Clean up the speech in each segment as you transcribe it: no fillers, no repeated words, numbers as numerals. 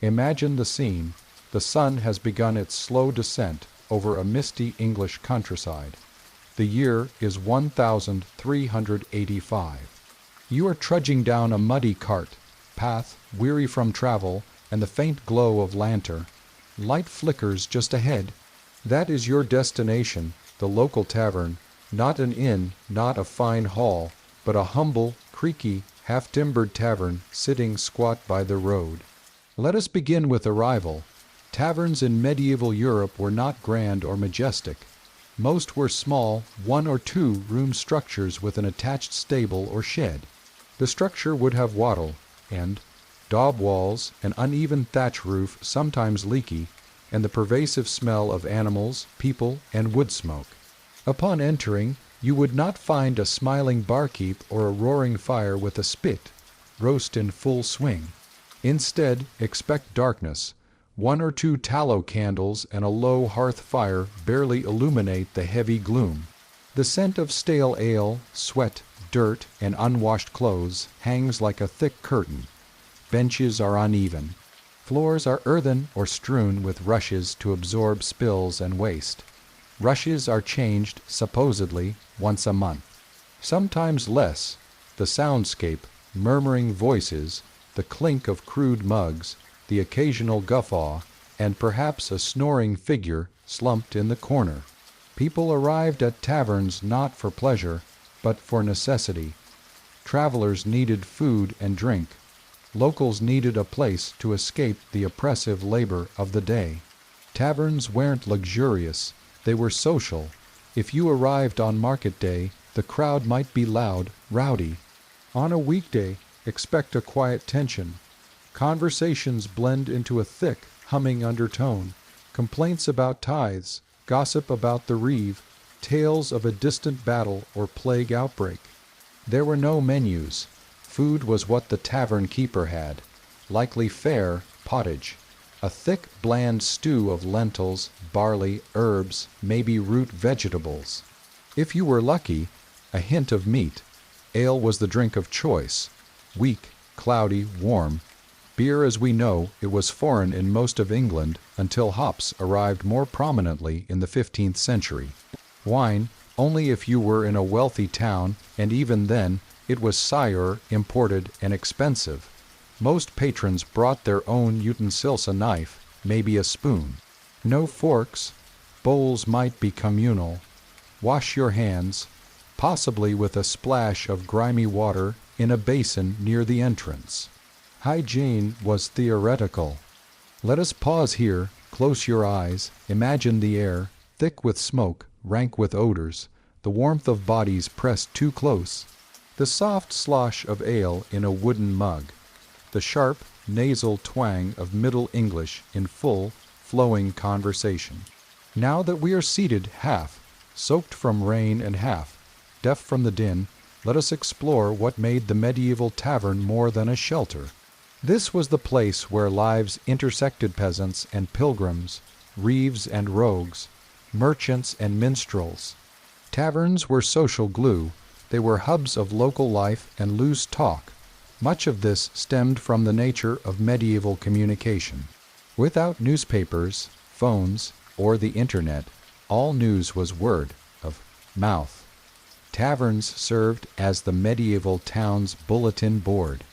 Imagine the scene. The sun has begun its slow descent over a misty English countryside. The year is 1385. You are trudging down a muddy cart path, weary from travel and the faint glow of lantern. Light flickers just ahead. That is your destination, the local tavern, not an inn, not a fine hall, but a humble, creaky, half-timbered tavern sitting squat by the road. Let us begin with arrival. Taverns in medieval Europe were not grand or majestic. Most were small, one or two room structures with an attached stable or shed. The structure would have wattle, and daub walls, an uneven thatch roof sometimes leaky, and the pervasive smell of animals, people, and wood smoke. Upon entering, you would not find a smiling barkeep or a roaring fire with a spit, roast in full swing. Instead, expect darkness. One or two tallow candles and a low hearth fire barely illuminate the heavy gloom. The scent of stale ale, sweat, dirt, and unwashed clothes hangs like a thick curtain. Benches are uneven. Floors are earthen or strewn with rushes to absorb spills and waste. Rushes are changed, supposedly, once a month. Sometimes less. The soundscape, murmuring voices, the clink of crude mugs, the occasional guffaw, and perhaps a snoring figure slumped in the corner. People arrived at taverns not for pleasure, but for necessity. Travelers needed food and drink. Locals needed a place to escape the oppressive labor of the day. Taverns weren't luxurious, they were social. If you arrived on market day, the crowd might be loud, rowdy. On a weekday, expect a quiet tension. Conversations blend into a thick, humming undertone. Complaints about tithes, gossip about the reeve, tales of a distant battle or plague outbreak. There were no menus. Food was what the tavern keeper had. Likely fare, pottage. A thick, bland stew of lentils, barley, herbs, maybe root vegetables. If you were lucky, a hint of meat. Ale was the drink of choice. Weak, cloudy, warm. Beer, as we know, it was foreign in most of England until hops arrived more prominently in the 15th century. Wine, only if you were in a wealthy town, and even then, it was sire, imported, and expensive. Most patrons brought their own utensils, a knife, maybe a spoon. No forks. Bowls might be communal. Wash your hands, possibly with a splash of grimy water in a basin near the entrance. Hygiene was theoretical. Let us pause here, close your eyes, imagine the air, thick with smoke, rank with odors, the warmth of bodies pressed too close, the soft slosh of ale in a wooden mug, the sharp, nasal twang of Middle English in full, flowing conversation. Now that we are seated half, soaked from rain and half, deaf from the din, let us explore what made the medieval tavern more than a shelter. This was the place where lives intersected, peasants and pilgrims, reeves and rogues, merchants and minstrels. Taverns were social glue. They were hubs of local life and loose talk. Much of this stemmed from the nature of medieval communication. Without newspapers, phones, or the internet, all news was word of mouth. Taverns served as the medieval town's bulletin board.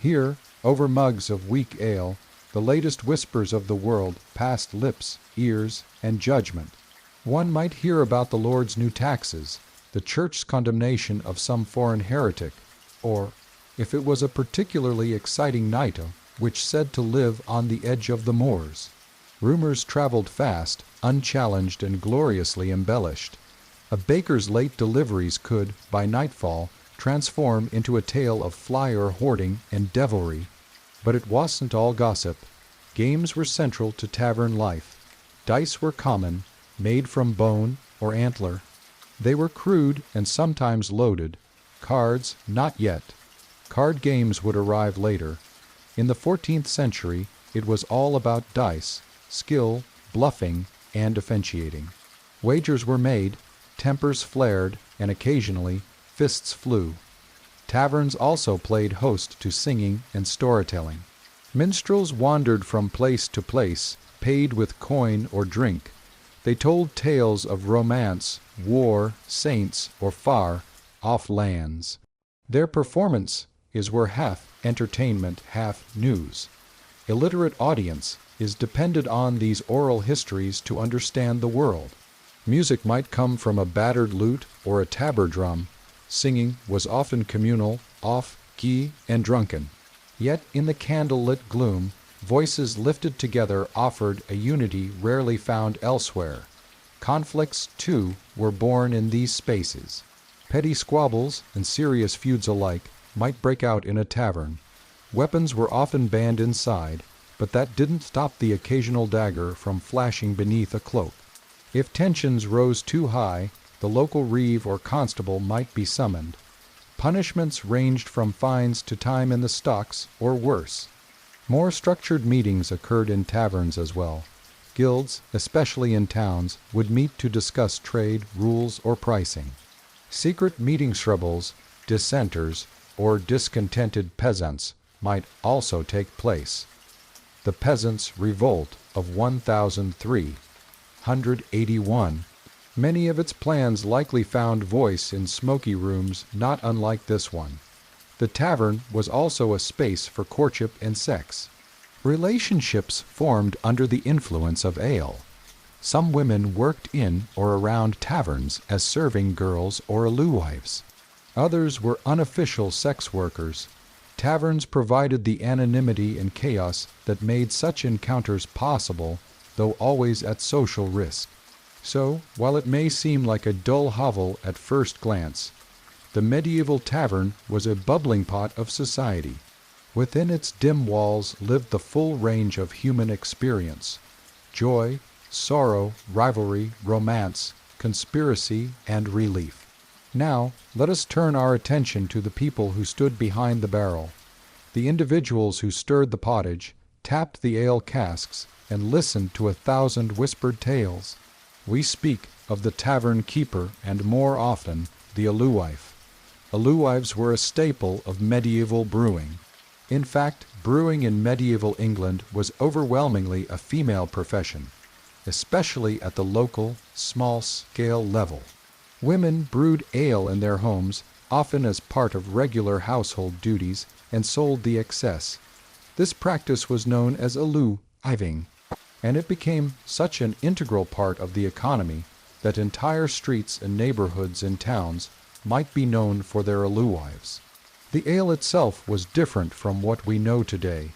Here, over mugs of weak ale, the latest whispers of the world passed lips, ears, and judgment. One might hear about the Lord's new taxes, the church's condemnation of some foreign heretic, or, if it was a particularly exciting night, which said to live on the edge of the moors. Rumors traveled fast, unchallenged and gloriously embellished. A baker's late deliveries could, by nightfall, transform into a tale of flyer hoarding and devilry. But it wasn't all gossip. Games were central to tavern life. Dice were common, made from bone or antler. They were crude and sometimes loaded. Cards, not yet. Card games would arrive later. In the 14th century, it was all about dice, skill, bluffing, and officiating. Wagers were made, tempers flared, and occasionally fists flew. Taverns also played host to singing and storytelling. Minstrels wandered from place to place, paid with coin or drink. They told tales of romance, war, saints, or far off lands. Their performance were half entertainment, half news. Illiterate audience depended on these oral histories to understand the world. Music might come from a battered lute or a tabor drum. Singing was often communal, off-key, and drunken. Yet in the candle-lit gloom, voices lifted together offered a unity rarely found elsewhere. Conflicts, too, were born in these spaces. Petty squabbles and serious feuds alike might break out in a tavern. Weapons were often banned inside, but that didn't stop the occasional dagger from flashing beneath a cloak. If tensions rose too high, the local reeve or constable might be summoned. Punishments ranged from fines to time in the stocks, or worse. More structured meetings occurred in taverns as well. Guilds, especially in towns, would meet to discuss trade, rules, or pricing. Secret meeting troubles, dissenters, or discontented peasants might also take place. The Peasants' Revolt of 1381. Many of its plans likely found voice in smoky rooms not unlike this one. The tavern was also a space for courtship and sex. Relationships formed under the influence of ale. Some women worked in or around taverns as serving girls or alewives. Others were unofficial sex workers. Taverns provided the anonymity and chaos that made such encounters possible, though always at social risk. So, while it may seem like a dull hovel at first glance, the medieval tavern was a bubbling pot of society. Within its dim walls lived the full range of human experience: joy, sorrow, rivalry, romance, conspiracy, and relief. Now, let us turn our attention to the people who stood behind the barrel, the individuals who stirred the pottage, tapped the ale casks, and listened to 1,000 whispered tales. We speak of the tavern keeper and, more often, the alewife. Alewives were a staple of medieval brewing. In fact, brewing in medieval England was overwhelmingly a female profession, especially at the local, small-scale level. Women brewed ale in their homes, often as part of regular household duties, and sold the excess. This practice was known as alew-iving, and it became such an integral part of the economy that entire streets and neighborhoods in towns might be known for their alewives. The ale itself was different from what we know today.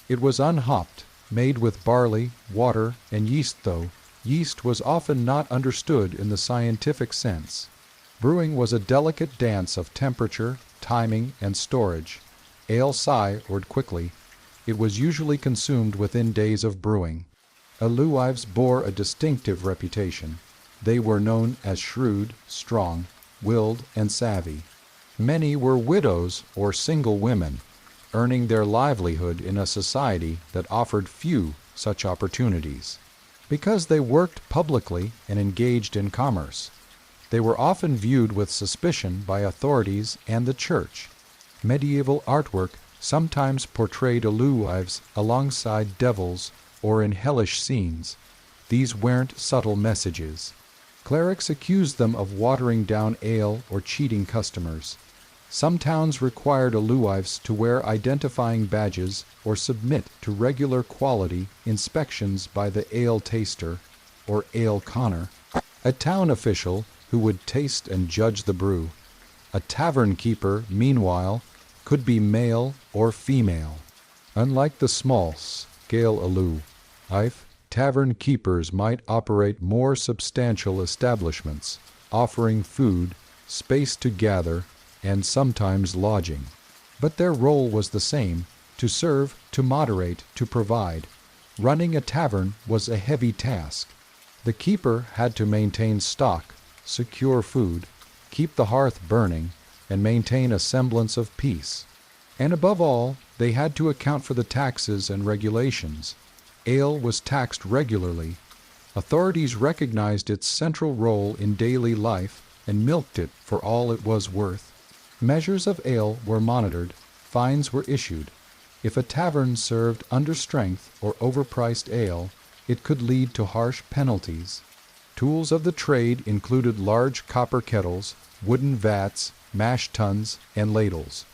It was unhopped, made with barley, water, and yeast, though yeast was often not understood in the scientific sense. Brewing was a delicate dance of temperature, timing, and storage. Ale soured quickly. It was usually consumed within days of brewing. Alewives bore a distinctive reputation. They were known as shrewd, strong, willed, and savvy. Many were widows or single women, earning their livelihood in a society that offered few such opportunities. Because they worked publicly and engaged in commerce, they were often viewed with suspicion by authorities and the church. Medieval artwork sometimes portrayed alewives alongside devils or in hellish scenes. These weren't subtle messages. Clerics accused them of watering down ale or cheating customers. Some towns required alewives to wear identifying badges or submit to regular quality inspections by the ale taster, or ale conner, a town official who would taste and judge the brew. A tavern keeper, meanwhile, could be male or female. Unlike the small-scale alewife, tavern keepers might operate more substantial establishments, offering food, space to gather, and sometimes lodging. But their role was the same: to serve, to moderate, to provide. Running a tavern was a heavy task. The keeper had to maintain stock, secure food, keep the hearth burning, and maintain a semblance of peace. And above all, they had to account for the taxes and regulations. Ale was taxed regularly. Authorities recognized its central role in daily life and milked it for all it was worth. Measures of ale were monitored, fines were issued. If a tavern served understrength or overpriced ale, it could lead to harsh penalties. Tools of the trade included large copper kettles, wooden vats, mash tuns, and ladles.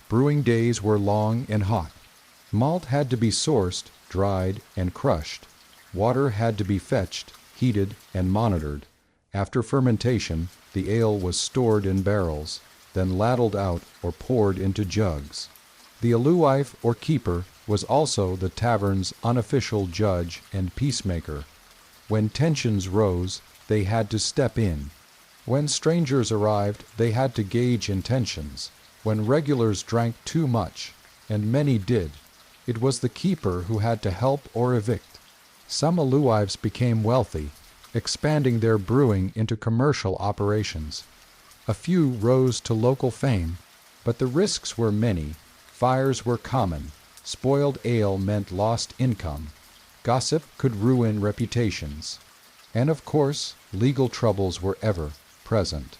Brewing days were long and hot. Malt had to be sourced, dried, and crushed. Water had to be fetched, heated, and monitored. After fermentation, the ale was stored in barrels, then ladled out or poured into jugs. The alewife or keeper was also the tavern's unofficial judge and peacemaker. When tensions rose, they had to step in. When strangers arrived, they had to gauge intentions. When regulars drank too much, and many did, it was the keeper who had to help or evict. Some alewives became wealthy, expanding their brewing into commercial operations. A few rose to local fame, but the risks were many. Fires were common. Spoiled ale meant lost income. Gossip could ruin reputations. And of course, legal troubles were ever present.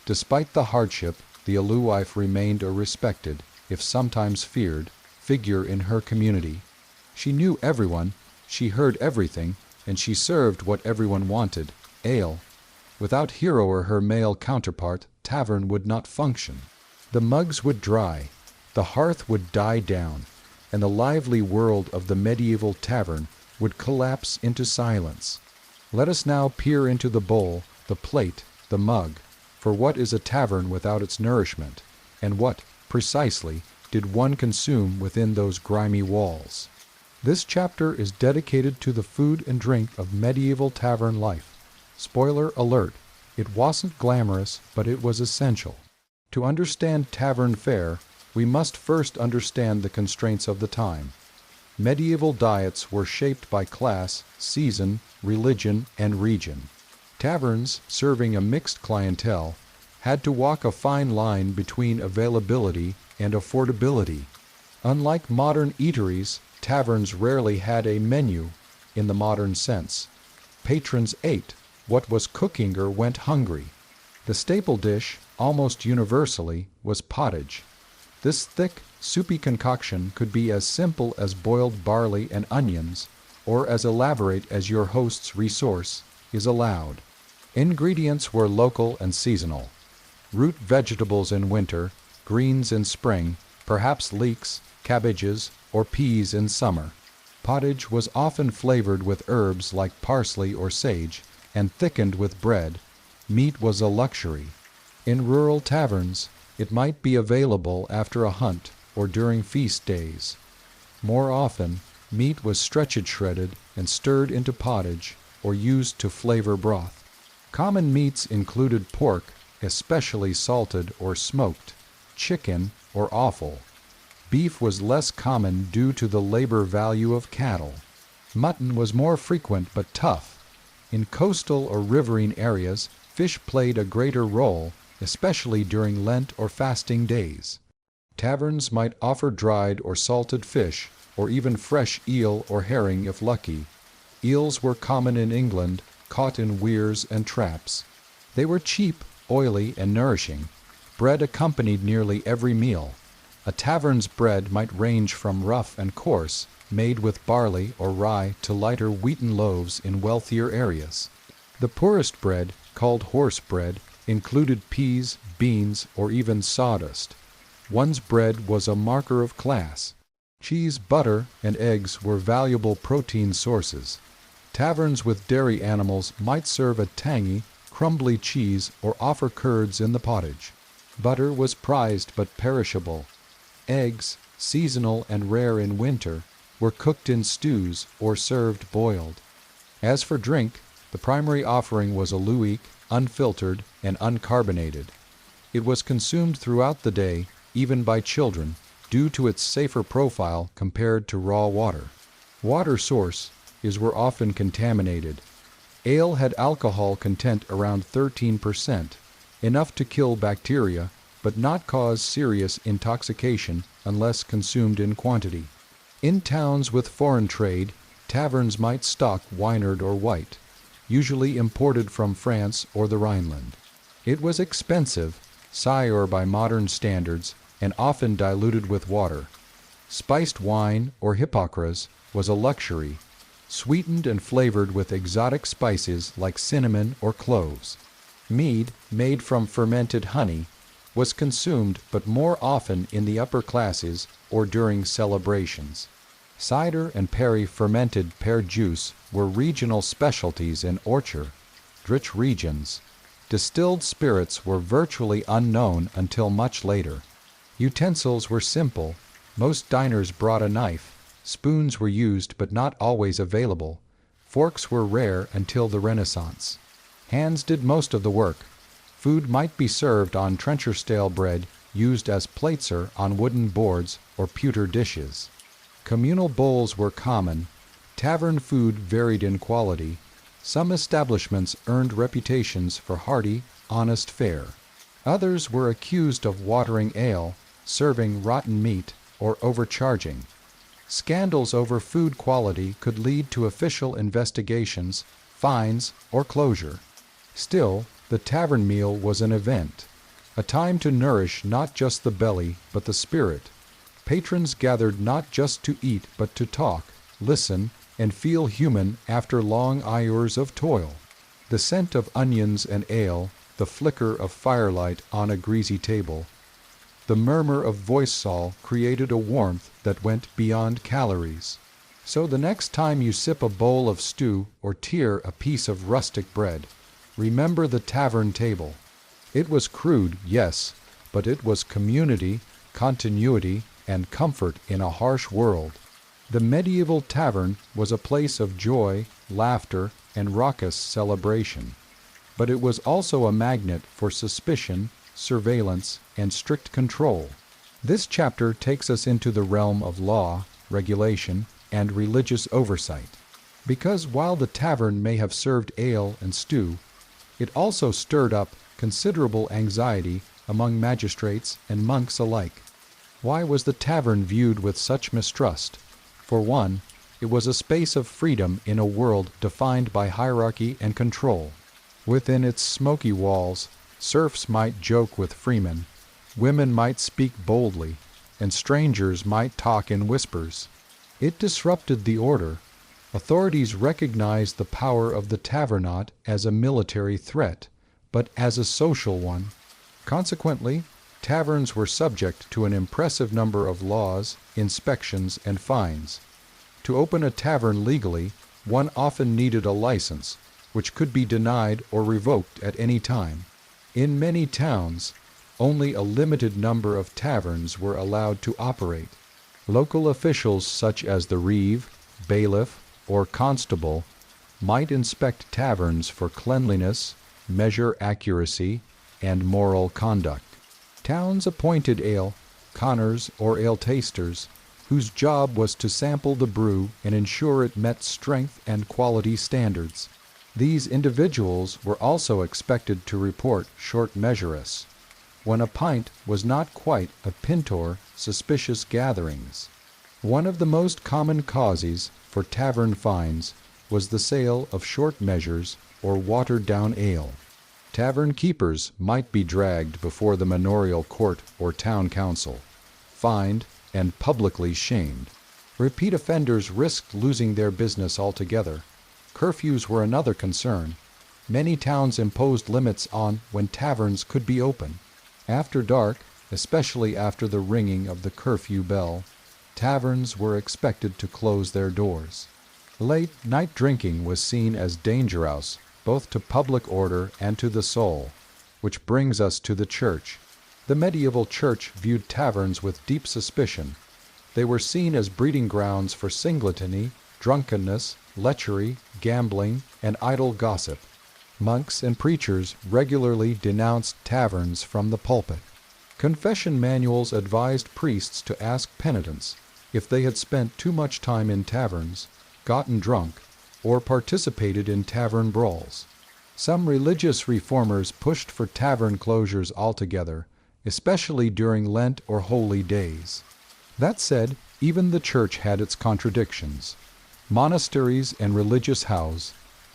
Despite the hardship, the alewife remained a respected, if sometimes feared, figure in her community. She knew everyone, she heard everything, and she served what everyone wanted, ale. Without Hero or her male counterpart, tavern would not function. The mugs would dry, the hearth would die down, and the lively world of the medieval tavern would collapse into silence. Let us now peer into the bowl, the plate, the mug, for what is a tavern without its nourishment, and what, precisely, did one consume within those grimy walls? This chapter is dedicated to the food and drink of medieval tavern life. Spoiler alert, it wasn't glamorous, but it was essential. To understand tavern fare, we must first understand the constraints of the time. Medieval diets were shaped by class, season, religion, and region. Taverns, serving a mixed clientele, had to walk a fine line between availability and affordability. Unlike modern eateries, taverns rarely had a menu in the modern sense. Patrons ate what was cooking or went hungry. The staple dish, almost universally, was pottage. This thick, soupy concoction could be as simple as boiled barley and onions, or as elaborate as your host's resource is allowed. Ingredients were local and seasonal. Root vegetables in winter, greens in spring, perhaps leeks, cabbages, or peas in summer. Pottage was often flavored with herbs like parsley or sage, and thickened with bread. Meat was a luxury. In rural taverns, it might be available after a hunt or during feast days. More often, meat was shredded and stirred into pottage or used to flavor broth. Common meats included pork, especially salted or smoked, chicken, or offal. Beef was less common due to the labor value of cattle. Mutton was more frequent but tough. In coastal or riverine areas, fish played a greater role, especially during Lent or fasting days. Taverns might offer dried or salted fish, or even fresh eel or herring if lucky. Eels were common in England, caught in weirs and traps. They were cheap, oily, and nourishing. Bread accompanied nearly every meal. A tavern's bread might range from rough and coarse, made with barley or rye, to lighter wheaten loaves in wealthier areas. The poorest bread, called horse bread, included peas, beans, or even sawdust. One's bread was a marker of class. Cheese, butter, and eggs were valuable protein sources. Taverns with dairy animals might serve a tangy, crumbly cheese or offer curds in the pottage. Butter was prized but perishable. Eggs, seasonal and rare in winter, were cooked in stews or served boiled. As for drink, the primary offering was aluik, unfiltered and uncarbonated. It was consumed throughout the day, even by children, due to its safer profile compared to raw water. Water sources were often contaminated. Ale had alcohol content around 13%, enough to kill bacteria, but not cause serious intoxication unless consumed in quantity. In towns with foreign trade, taverns might stock Wynard or white, usually imported from France or the Rhineland. It was expensive, sour by modern standards, and often diluted with water. Spiced wine, or hippocras, was a luxury, sweetened and flavored with exotic spices like cinnamon or cloves. Mead, made from fermented honey, was consumed but more often in the upper classes or during celebrations. Cider and perry fermented pear juice were regional specialties in orchard-rich regions. Distilled spirits were virtually unknown until much later. Utensils were simple. Most diners brought a knife. Spoons were used but not always available. Forks were rare until the Renaissance. Hands did most of the work. Food might be served on trencher-stale bread used as platesser on wooden boards or pewter dishes. Communal bowls were common. Tavern food varied in quality. Some establishments earned reputations for hearty, honest fare. Others were accused of watering ale, serving rotten meat, or overcharging. Scandals over food quality could lead to official investigations, fines, or closure. Still, the tavern meal was an event, a time to nourish not just the belly but the spirit. Patrons gathered not just to eat but to talk, listen, and feel human after long hours of toil. The scent of onions and ale, the flicker of firelight on a greasy table, the murmur of voice saw created a warmth that went beyond calories. So the next time you sip a bowl of stew or tear a piece of rustic bread, remember the tavern table. It was crude, yes, but it was community, continuity, and comfort in a harsh world. The medieval tavern was a place of joy, laughter, and raucous celebration. But it was also a magnet for suspicion, surveillance, and strict control. This chapter takes us into the realm of law, regulation, and religious oversight. Because while the tavern may have served ale and stew, it also stirred up considerable anxiety among magistrates and monks alike. Why was the tavern viewed with such mistrust? For one, it was a space of freedom in a world defined by hierarchy and control. Within its smoky walls, serfs might joke with freemen, women might speak boldly, and strangers might talk in whispers. It disrupted the order. Authorities recognized the power of the tavern not as a military threat, but as a social one. Consequently, taverns were subject to an impressive number of laws, inspections, and fines. To open a tavern legally, one often needed a license, which could be denied or revoked at any time. In many towns, only a limited number of taverns were allowed to operate. Local officials such as the reeve, bailiff, or constable might inspect taverns for cleanliness, measure accuracy, and moral conduct. Towns appointed ale conners or ale tasters, whose job was to sample the brew and ensure it met strength and quality standards. These individuals were also expected to report short measures. When a pint was not quite a pintor, suspicious gatherings. One of the most common causes for tavern fines was the sale of short measures or watered-down ale. Tavern keepers might be dragged before the manorial court or town council, fined, and publicly shamed. Repeat offenders risked losing their business altogether. Curfews were another concern. Many towns imposed limits on when taverns could be open. After dark, especially after the ringing of the curfew bell, taverns were expected to close their doors. Late night drinking was seen as dangerous both to public order and to the soul, which brings us to the church. The medieval church viewed taverns with deep suspicion. They were seen as breeding grounds for singletony, drunkenness, lechery, gambling, and idle gossip. Monks and preachers regularly denounced taverns from the pulpit. Confession manuals advised priests to ask penitents if they had spent too much time in taverns, gotten drunk, or participated in tavern brawls. Some religious reformers pushed for tavern closures altogether, especially during Lent or holy days. That said, even the church had its contradictions. Monasteries and religious houses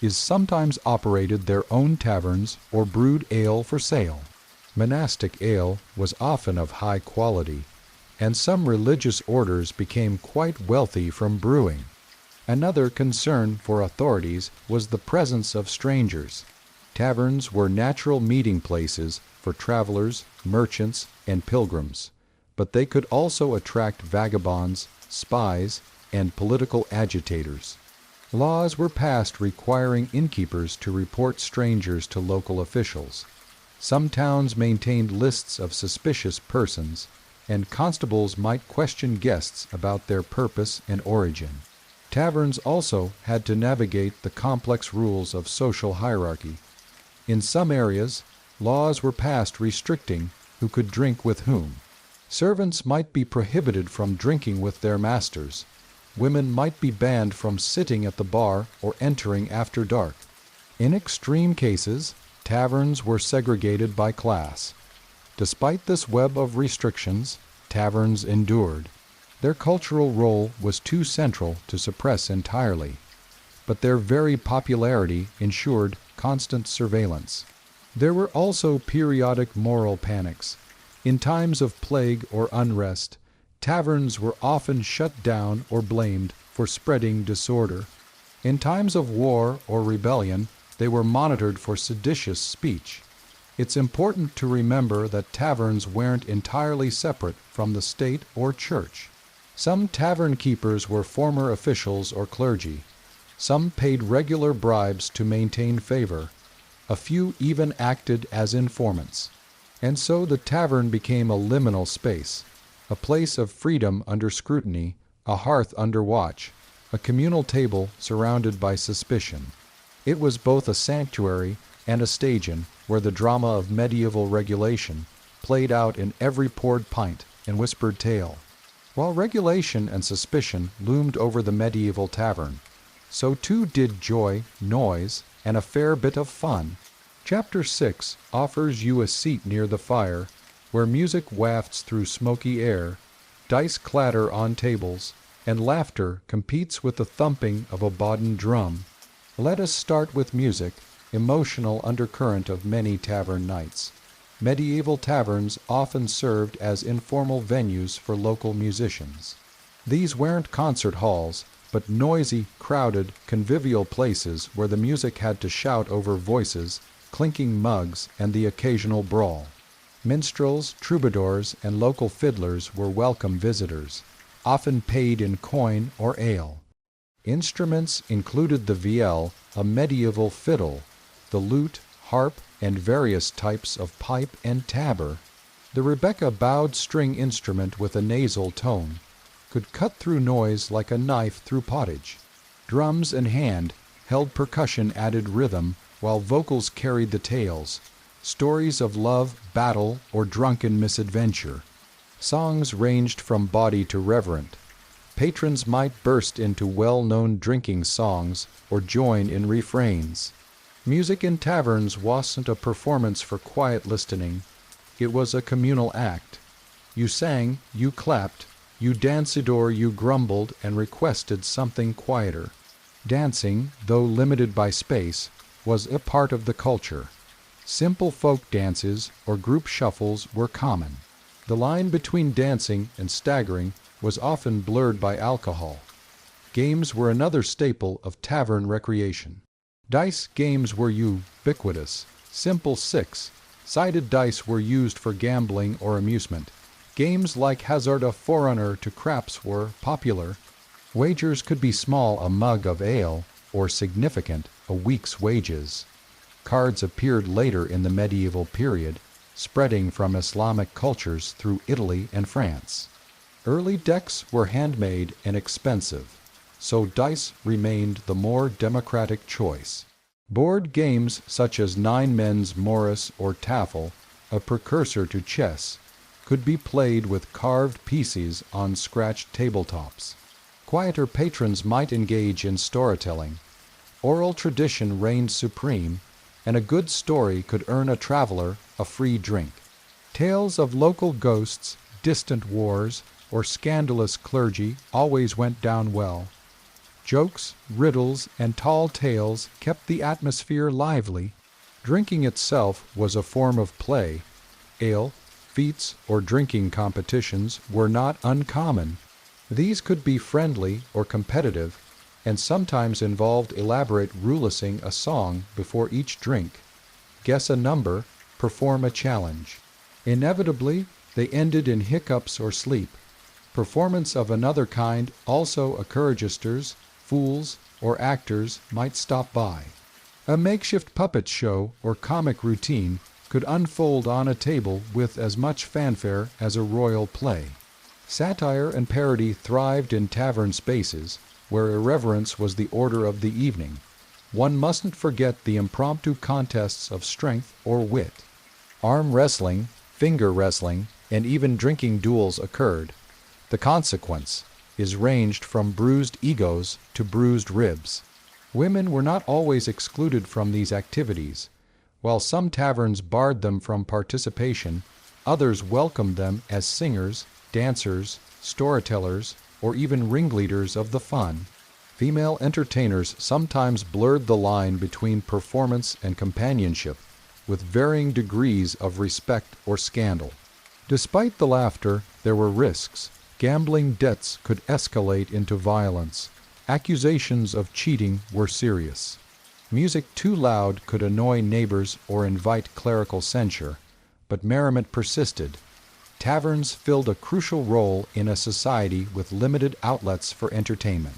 sometimes operated their own taverns or brewed ale for sale. Monastic ale was often of high quality, and some religious orders became quite wealthy from brewing. Another concern for authorities was the presence of strangers. Taverns were natural meeting places for travelers, merchants, and pilgrims, but they could also attract vagabonds, spies, and political agitators. Laws were passed requiring innkeepers to report strangers to local officials. Some towns maintained lists of suspicious persons, and constables might question guests about their purpose and origin. Taverns also had to navigate the complex rules of social hierarchy. In some areas, laws were passed restricting who could drink with whom. Servants might be prohibited from drinking with their masters. Women might be banned from sitting at the bar or entering after dark. In extreme cases, taverns were segregated by class. Despite this web of restrictions, taverns endured. Their cultural role was too central to suppress entirely, but their very popularity ensured constant surveillance. There were also periodic moral panics. In times of plague or unrest, taverns were often shut down or blamed for spreading disorder. In times of war or rebellion, they were monitored for seditious speech. It's important to remember that taverns weren't entirely separate from the state or church. Some tavern keepers were former officials or clergy. Some paid regular bribes to maintain favor. A few even acted as informants. And so the tavern became a liminal space, a place of freedom under scrutiny, a hearth under watch, a communal table surrounded by suspicion. It was both a sanctuary and a staging where the drama of medieval regulation played out in every poured pint and whispered tale. While regulation and suspicion loomed over the medieval tavern, so too did joy, noise, and a fair bit of fun. Chapter 6 offers you a seat near the fire, where music wafts through smoky air, dice clatter on tables, and laughter competes with the thumping of a bodden drum. Let us start with music, emotional undercurrent of many tavern nights. Medieval taverns often served as informal venues for local musicians. These weren't concert halls, but noisy, crowded, convivial places where the music had to shout over voices, clinking mugs, and the occasional brawl. Minstrels, troubadours, and local fiddlers were welcome visitors, often paid in coin or ale. Instruments included the viol, a medieval fiddle, the lute, harp, and various types of pipe and tabor. The Rebecca bowed string instrument with a nasal tone could cut through noise like a knife through pottage. Drums and hand held percussion added rhythm, while vocals carried the tales, stories of love, battle, or drunken misadventure. Songs ranged from bawdy to reverent. Patrons might burst into well-known drinking songs or join in refrains. Music in taverns wasn't a performance for quiet listening. It was a communal act. You sang, you clapped, you danced or you grumbled and requested something quieter. Dancing, though limited by space, was a part of the culture. Simple folk dances or group shuffles were common. The line between dancing and staggering was often blurred by alcohol. Games were another staple of tavern recreation. Dice games were ubiquitous. Simple six-sided dice were used for gambling or amusement. Games like Hazard a Forerunner to Craps were popular. Wagers could be small, a mug of ale, or significant, a week's wages. Cards appeared later in the medieval period, spreading from Islamic cultures through Italy and France. Early decks were handmade and expensive, so dice remained the more democratic choice. Board games such as Nine Men's Morris or Taffel, a precursor to chess, could be played with carved pieces on scratched tabletops. Quieter patrons might engage in storytelling. Oral tradition reigned supreme, and a good story could earn a traveler a free drink. Tales of local ghosts, distant wars, or scandalous clergy always went down well. Jokes, riddles, and tall tales kept the atmosphere lively. Drinking itself was a form of play. Ale, Feats or drinking competitions were not uncommon. These could be friendly or competitive, and sometimes involved elaborate roulessing a song before each drink, guess a number, perform a challenge. Inevitably, they ended in hiccups or sleep. Performance of another kind also choristers, fools, or actors might stop by. A makeshift puppet show or comic routine could unfold on a table with as much fanfare as a royal play. Satire and parody thrived in tavern spaces, where irreverence was the order of the evening. One mustn't forget the impromptu contests of strength or wit. Arm wrestling, finger wrestling, and even drinking duels occurred. The consequence is ranged from bruised egos to bruised ribs. Women were not always excluded from these activities. While some taverns barred them from participation, others welcomed them as singers, dancers, storytellers, or even ringleaders of the fun. Female entertainers sometimes blurred the line between performance and companionship, with varying degrees of respect or scandal. Despite the laughter, there were risks. Gambling debts could escalate into violence. Accusations of cheating were serious. Music too loud could annoy neighbors or invite clerical censure, but merriment persisted. Taverns filled a crucial role in a society with limited outlets for entertainment.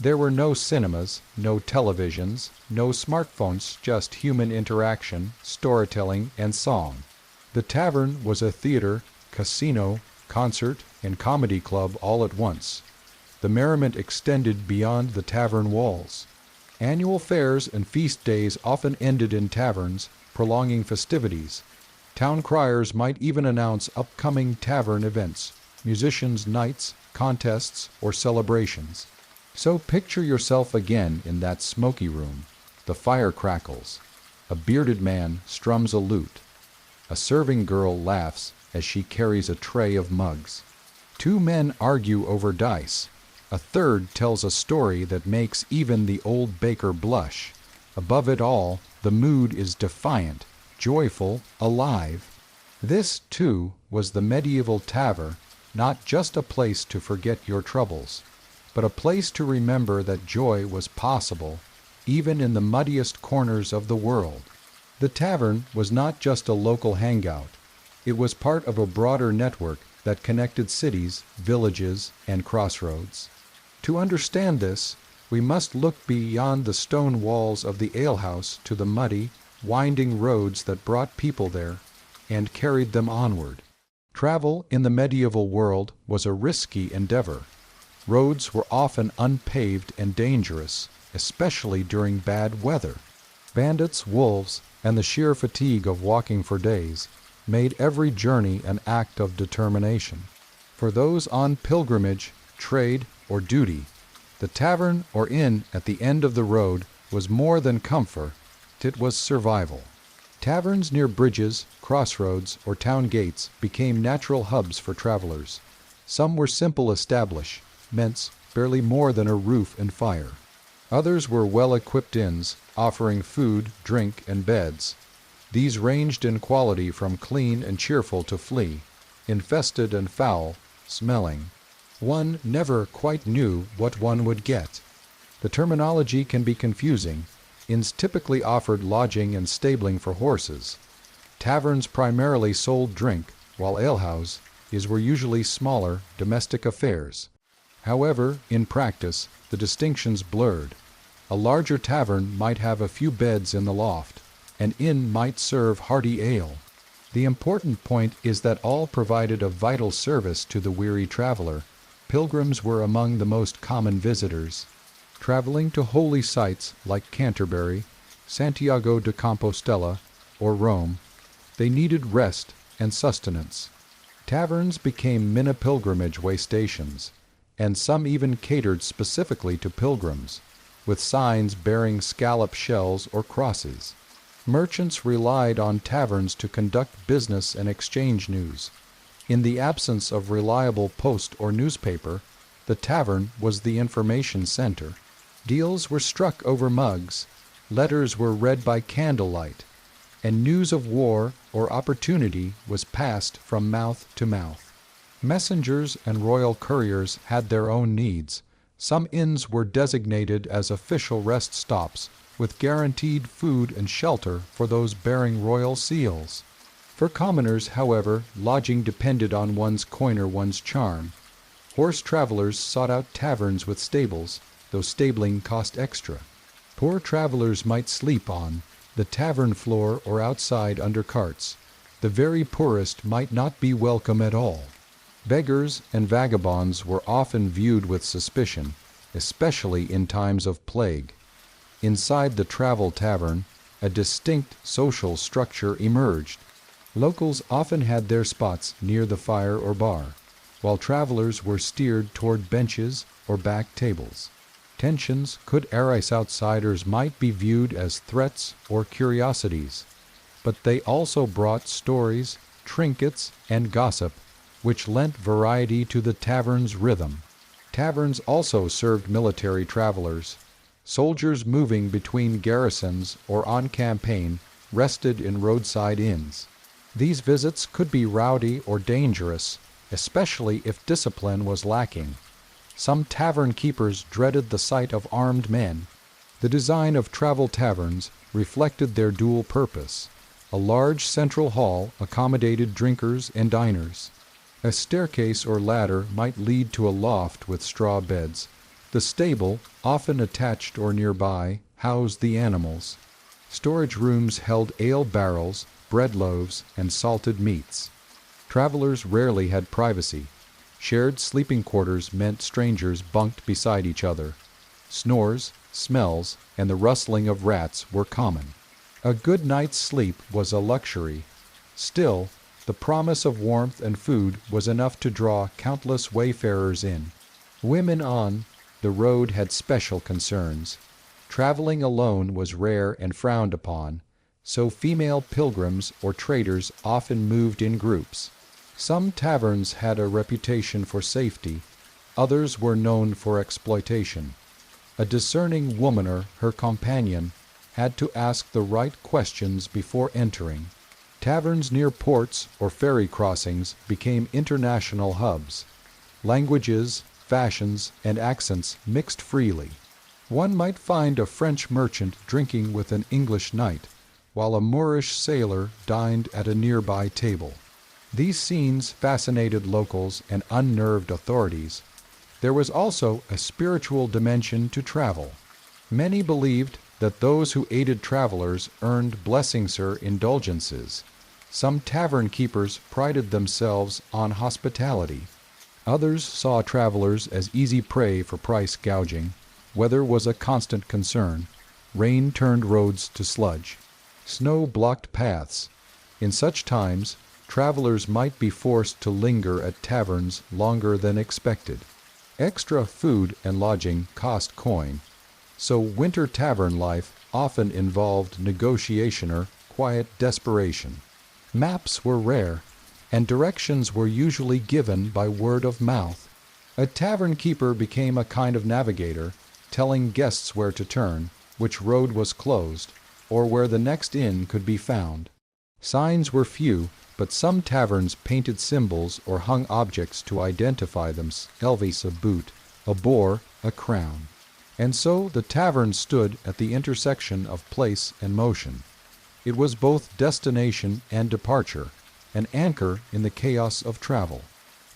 There were no cinemas, no televisions, no smartphones, just human interaction, storytelling, and song. The tavern was a theater, casino, concert, and comedy club all at once. The merriment extended beyond the tavern walls. Annual fairs and feast days often ended in taverns, prolonging festivities. Town criers might even announce upcoming tavern events, musicians' nights, contests, or celebrations. So picture yourself again in that smoky room. The fire crackles. A bearded man strums a lute. A serving girl laughs as she carries a tray of mugs. Two men argue over dice. A third tells a story that makes even the old baker blush. Above it all, the mood is defiant, joyful, alive. This, too, was the medieval tavern, not just a place to forget your troubles, but a place to remember that joy was possible, even in the muddiest corners of the world. The tavern was not just a local hangout. It was part of a broader network that connected cities, villages, and crossroads. To understand this, we must look beyond the stone walls of the alehouse to the muddy, winding roads that brought people there and carried them onward. Travel in the medieval world was a risky endeavor. Roads were often unpaved and dangerous, especially during bad weather. Bandits, wolves, and the sheer fatigue of walking for days made every journey an act of determination. For those on pilgrimage, trade, or duty, the tavern or inn at the end of the road was more than comfort, it was survival. Taverns near bridges, crossroads, or town gates became natural hubs for travelers. Some were simple establishments, barely more than a roof and fire. Others were well-equipped inns, offering food, drink, and beds. These ranged in quality from clean and cheerful to flea, infested and foul, smelling. One never quite knew what one would get. The terminology can be confusing. Inns typically offered lodging and stabling for horses. Taverns primarily sold drink, while alehouses were usually smaller, domestic affairs. However, in practice, the distinctions blurred. A larger tavern might have a few beds in the loft. An inn might serve hearty ale. The important point is that all provided a vital service to the weary traveler. Pilgrims were among the most common visitors. Traveling to holy sites like Canterbury, Santiago de Compostela, or Rome, they needed rest and sustenance. Taverns became mini-pilgrimage way stations, and some even catered specifically to pilgrims, with signs bearing scallop shells or crosses. Merchants relied on taverns to conduct business and exchange news. In the absence of reliable post or newspaper, the tavern was the information center. Deals were struck over mugs. Letters were read by candlelight. and news of war or opportunity was passed from mouth to mouth. Messengers and royal couriers had their own needs. Some inns were designated as official rest stops, with guaranteed food and shelter for those bearing royal seals. For commoners, however, lodging depended on one's coin or one's charm. Horse travelers sought out taverns with stables, though stabling cost extra. Poor travelers might sleep on the tavern floor or outside under carts. The very poorest might not be welcome at all. Beggars and vagabonds were often viewed with suspicion, especially in times of plague. Inside the travel tavern, a distinct social structure emerged. Locals often had their spots near the fire or bar, while travelers were steered toward benches or back tables. Tensions could arise. Outsiders might be viewed as threats or curiosities, but they also brought stories, trinkets, and gossip, which lent variety to the tavern's rhythm. Taverns also served military travelers. Soldiers moving between garrisons or on campaign rested in roadside inns. These visits could be rowdy or dangerous, especially if discipline was lacking. Some tavern keepers dreaded the sight of armed men. The design of travel taverns reflected their dual purpose. A large central hall accommodated drinkers and diners. A staircase or ladder might lead to a loft with straw beds. The stable, often attached or nearby, housed the animals. Storage rooms held ale barrels, bread loaves, and salted meats. Travelers rarely had privacy. Shared sleeping quarters meant strangers bunked beside each other. Snores, smells, and the rustling of rats were common. A good night's sleep was a luxury. Still, the promise of warmth and food was enough to draw countless wayfarers in. Women on the road had special concerns. Traveling alone was rare and frowned upon, so female pilgrims or traders often moved in groups. Some taverns had a reputation for safety, others were known for exploitation. A discerning woman or her companion had to ask the right questions before entering. Taverns near ports or ferry crossings became international hubs. Languages, fashions, and accents mixed freely. One might find a French merchant drinking with an English knight, while a Moorish sailor dined at a nearby table. These scenes fascinated locals and unnerved authorities. There was also a spiritual dimension to travel. Many believed that those who aided travelers earned blessings or indulgences. Some tavern keepers prided themselves on hospitality. Others saw travelers as easy prey for price gouging. Weather was a constant concern. Rain turned roads to sludge. Snow blocked paths. In such times, travelers might be forced to linger at taverns longer than expected. Extra food and lodging cost coin, so winter tavern life often involved negotiation or quiet desperation. Maps were rare, and directions were usually given by word of mouth. A tavern keeper became a kind of navigator, telling guests where to turn, which road was closed, or where the next inn could be found. Signs were few, but some taverns painted symbols or hung objects to identify them: Elvis a boot, a boar, a crown. And so the tavern stood at the intersection of place and motion. It was both destination and departure, an anchor in the chaos of travel.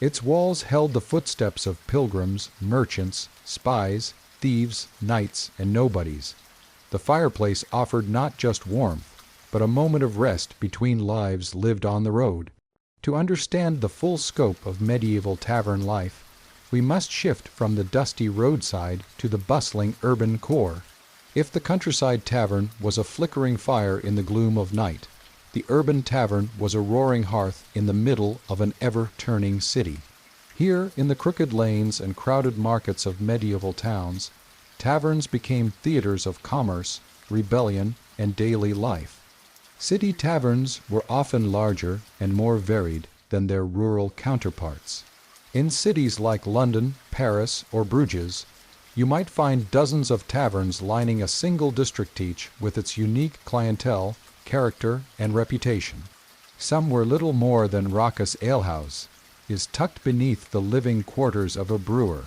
Its walls held the footsteps of pilgrims, merchants, spies, thieves, knights, and nobodies. The fireplace offered not just warmth, but a moment of rest between lives lived on the road. To understand the full scope of medieval tavern life, we must shift from the dusty roadside to the bustling urban core. If the countryside tavern was a flickering fire in the gloom of night, the urban tavern was a roaring hearth in the middle of an ever-turning city. Here, in the crooked lanes and crowded markets of medieval towns, taverns became theaters of commerce, rebellion, and daily life. City taverns were often larger and more varied than their rural counterparts. In cities like London, Paris, or Bruges, you might find dozens of taverns lining a single district, each with its unique clientele, character, and reputation. Some were little more than raucous alehouse, is tucked beneath the living quarters of a brewer.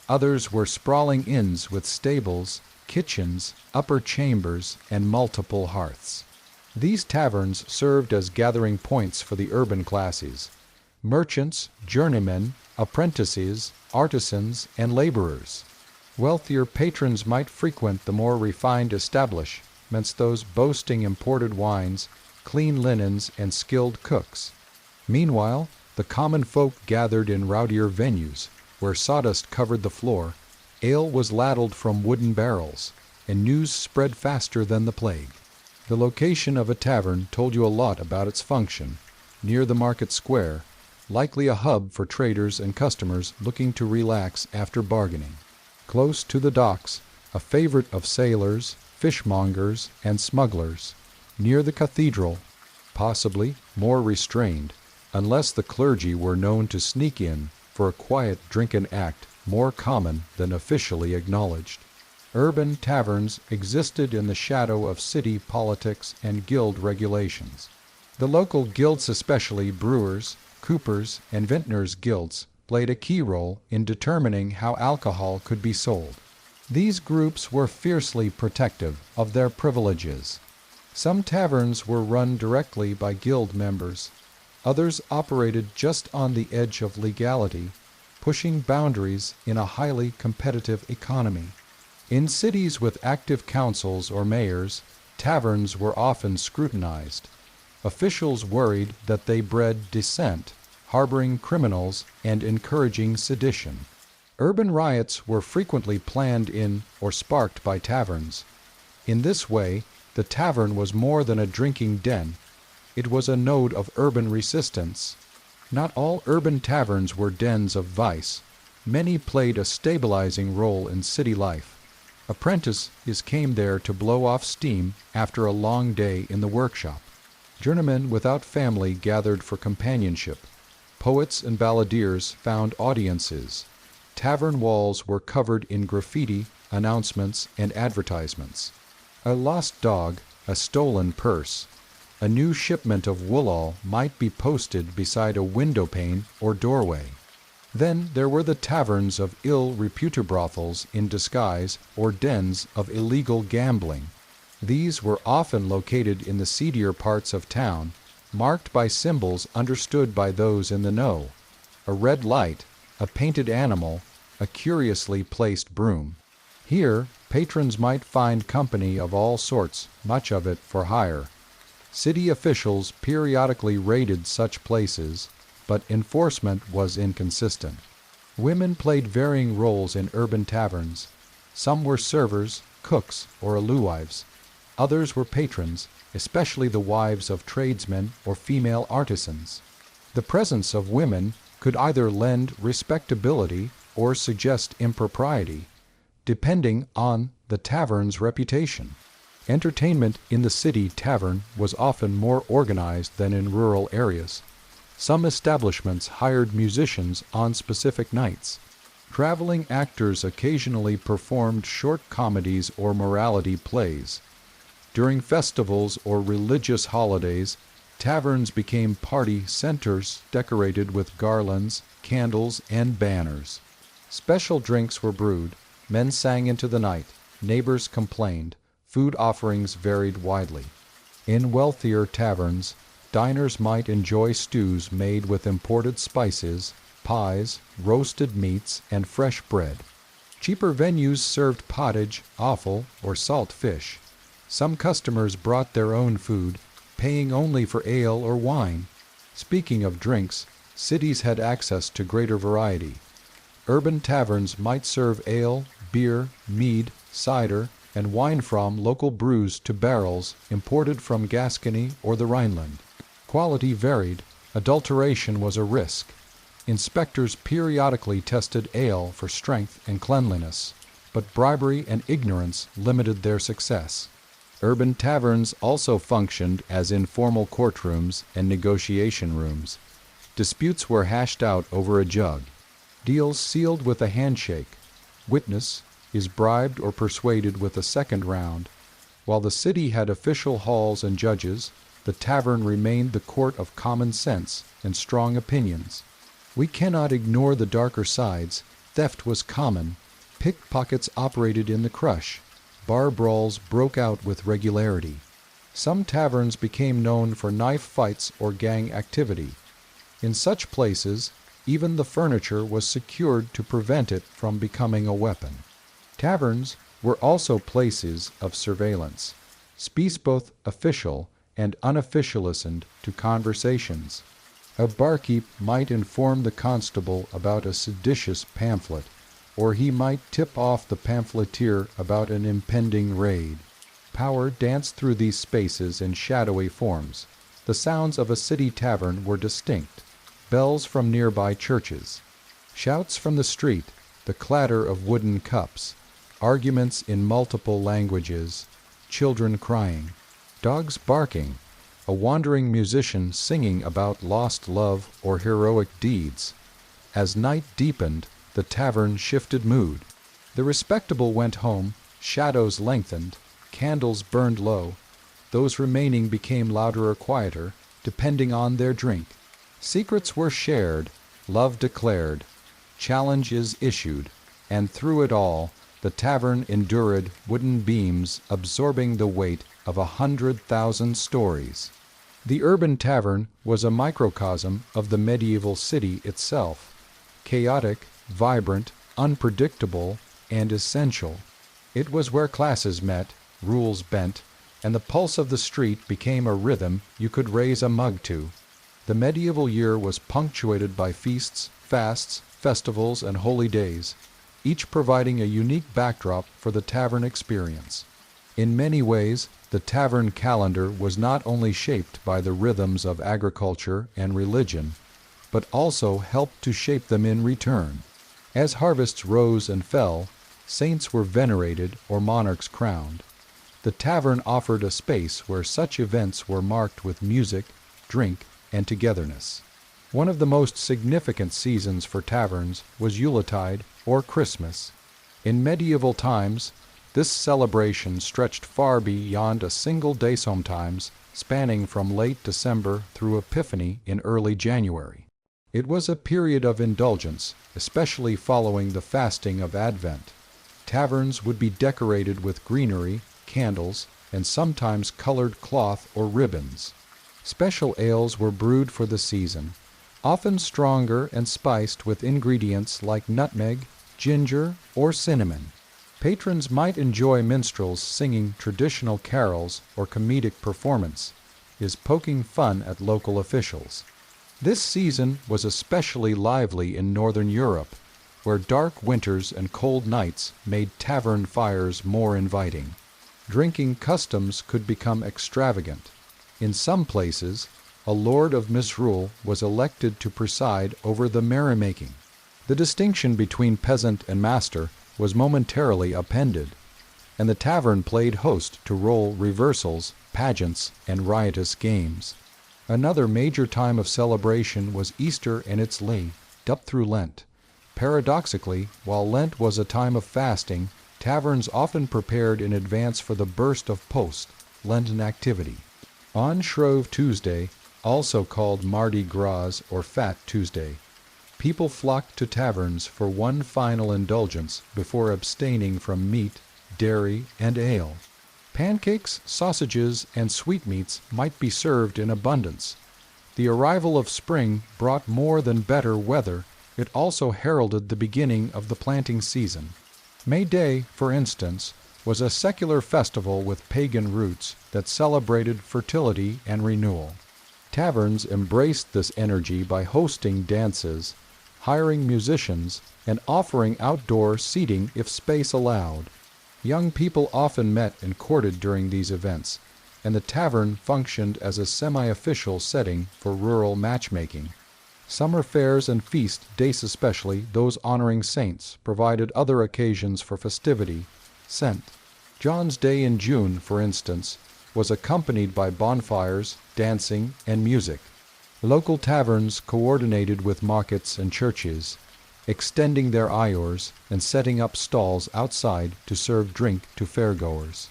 Others were sprawling inns with stables, kitchens, upper chambers, and multiple hearths. These taverns served as gathering points for the urban classes: merchants, journeymen, apprentices, artisans, and laborers. Wealthier patrons might frequent the more refined establishments, those boasting imported wines, clean linens, and skilled cooks. Meanwhile, the common folk gathered in rowdier venues, where sawdust covered the floor, ale was ladled from wooden barrels, and news spread faster than the plague. The location of a tavern told you a lot about its function. Near the market square, likely a hub for traders and customers looking to relax after bargaining. Close to the docks, a favorite of sailors, fishmongers, and smugglers. Near the cathedral, possibly more restrained, unless the clergy were known to sneak in for a quiet drunken act more common than officially acknowledged. Urban taverns existed in the shadow of city politics and guild regulations. The local guilds, especially brewers, coopers, and vintners' guilds, played a key role in determining how alcohol could be sold. These groups were fiercely protective of their privileges. Some taverns were run directly by guild members. Others operated just on the edge of legality, pushing boundaries in a highly competitive economy. In cities with active councils or mayors, taverns were often scrutinized. Officials worried that they bred dissent, harboring criminals and encouraging sedition. Urban riots were frequently planned in or sparked by taverns. In this way, the tavern was more than a drinking den. It was a node of urban resistance. Not all urban taverns were dens of vice. Many played a stabilizing role in city life. Apprentices came there to blow off steam after a long day in the workshop. Journeymen without family gathered for companionship. Poets and balladeers found audiences. Tavern walls were covered in graffiti, announcements, and advertisements. A lost dog, a stolen purse, a new shipment of wool might be posted beside a window pane or doorway. Then there were the taverns of ill-reputed brothels in disguise or dens of illegal gambling. These were often located in the seedier parts of town, marked by symbols understood by those in the know: a red light, a painted animal, a curiously placed broom. Here, patrons might find company of all sorts, much of it for hire. City officials periodically raided such places, but enforcement was inconsistent. Women played varying roles in urban taverns. Some were servers, cooks, or alewives. Others were patrons, especially the wives of tradesmen or female artisans. The presence of women could either lend respectability or suggest impropriety, depending on the tavern's reputation. Entertainment in the city tavern was often more organized than in rural areas. Some establishments hired musicians on specific nights. Traveling actors occasionally performed short comedies or morality plays. During festivals or religious holidays, taverns became party centers decorated with garlands, candles, and banners. Special drinks were brewed, men sang into the night, neighbors complained, food offerings varied widely. In wealthier taverns, diners might enjoy stews made with imported spices, pies, roasted meats, and fresh bread. Cheaper venues served pottage, offal, or salt fish. Some customers brought their own food, paying only for ale or wine. Speaking of drinks, cities had access to greater variety. Urban taverns might serve ale, beer, mead, cider, and wine from local brews to barrels imported from Gascony or the Rhineland. Quality varied. Adulteration was a risk. Inspectors periodically tested ale for strength and cleanliness, but bribery and ignorance limited their success. Urban taverns also functioned as informal courtrooms and negotiation rooms. Disputes were hashed out over a jug. Deals sealed with a handshake. Witness is bribed or persuaded with a second round, While the city had official halls and judges, the tavern remained the court of common sense and strong opinions. We cannot ignore the darker sides. Theft was common. Pickpockets operated in the crush. Bar brawls broke out with regularity. Some taverns became known for knife fights or gang activity. In such places, even the furniture was secured to prevent it from becoming a weapon. Taverns were also places of surveillance. Speech both official and unofficial listened to conversations. A barkeep might inform the constable about a seditious pamphlet, or he might tip off the pamphleteer about an impending raid. Power danced through these spaces in shadowy forms. The sounds of a city tavern were distinct. Bells from nearby churches, shouts from the street, the clatter of wooden cups, arguments in multiple languages, children crying, dogs barking, a wandering musician singing about lost love or heroic deeds. As night deepened, the tavern shifted mood. The respectable went home, shadows lengthened, candles burned low. Those remaining became louder or quieter, depending on their drink. Secrets were shared, love declared, challenges issued, and through it all, the tavern endured wooden beams absorbing the weight of 100,000 stories. The urban tavern was a microcosm of the medieval city itself, chaotic, vibrant, unpredictable, and essential. It was where classes met, rules bent, and the pulse of the street became a rhythm you could raise a mug to. The medieval year was punctuated by feasts, fasts, festivals, and holy days, each providing a unique backdrop for the tavern experience. In many ways, the tavern calendar was not only shaped by the rhythms of agriculture and religion, but also helped to shape them in return. As harvests rose and fell, saints were venerated or monarchs crowned. The tavern offered a space where such events were marked with music, drink, and togetherness. One of the most significant seasons for taverns was Yuletide or Christmas. In medieval times, this celebration stretched far beyond a single day, sometimes spanning from late December through Epiphany in early January. It was a period of indulgence, especially following the fasting of Advent. Taverns would be decorated with greenery, candles, and sometimes colored cloth or ribbons. Special ales were brewed for the season, often stronger and spiced with ingredients like nutmeg, ginger, or cinnamon. Patrons might enjoy minstrels singing traditional carols or comedic performance, poking fun at local officials. This season was especially lively in Northern Europe, where dark winters and cold nights made tavern fires more inviting. Drinking customs could become extravagant. In some places, a lord of misrule was elected to preside over the merrymaking. The distinction between peasant and master was momentarily upended, and the tavern played host to role reversals, pageants, and riotous games. Another major time of celebration was Easter and its lead up through Lent. Paradoxically, while Lent was a time of fasting, taverns often prepared in advance for the burst of post-Lenten activity. On Shrove Tuesday, also called Mardi Gras or Fat Tuesday, people flocked to taverns for one final indulgence before abstaining from meat, dairy, and ale. Pancakes, sausages, and sweetmeats might be served in abundance. The arrival of spring brought more than better weather. It also heralded the beginning of the planting season. May Day, for instance, was a secular festival with pagan roots that celebrated fertility and renewal. Taverns embraced this energy by hosting dances, hiring musicians, and offering outdoor seating if space allowed. Young people often met and courted during these events, and the tavern functioned as a semi-official setting for rural matchmaking. Summer fairs and feast days, especially those honoring saints, provided other occasions for festivity. St. John's Day in June, for instance, was accompanied by bonfires, dancing, and music. Local taverns coordinated with markets and churches, extending their ayors and setting up stalls outside to serve drink to fairgoers.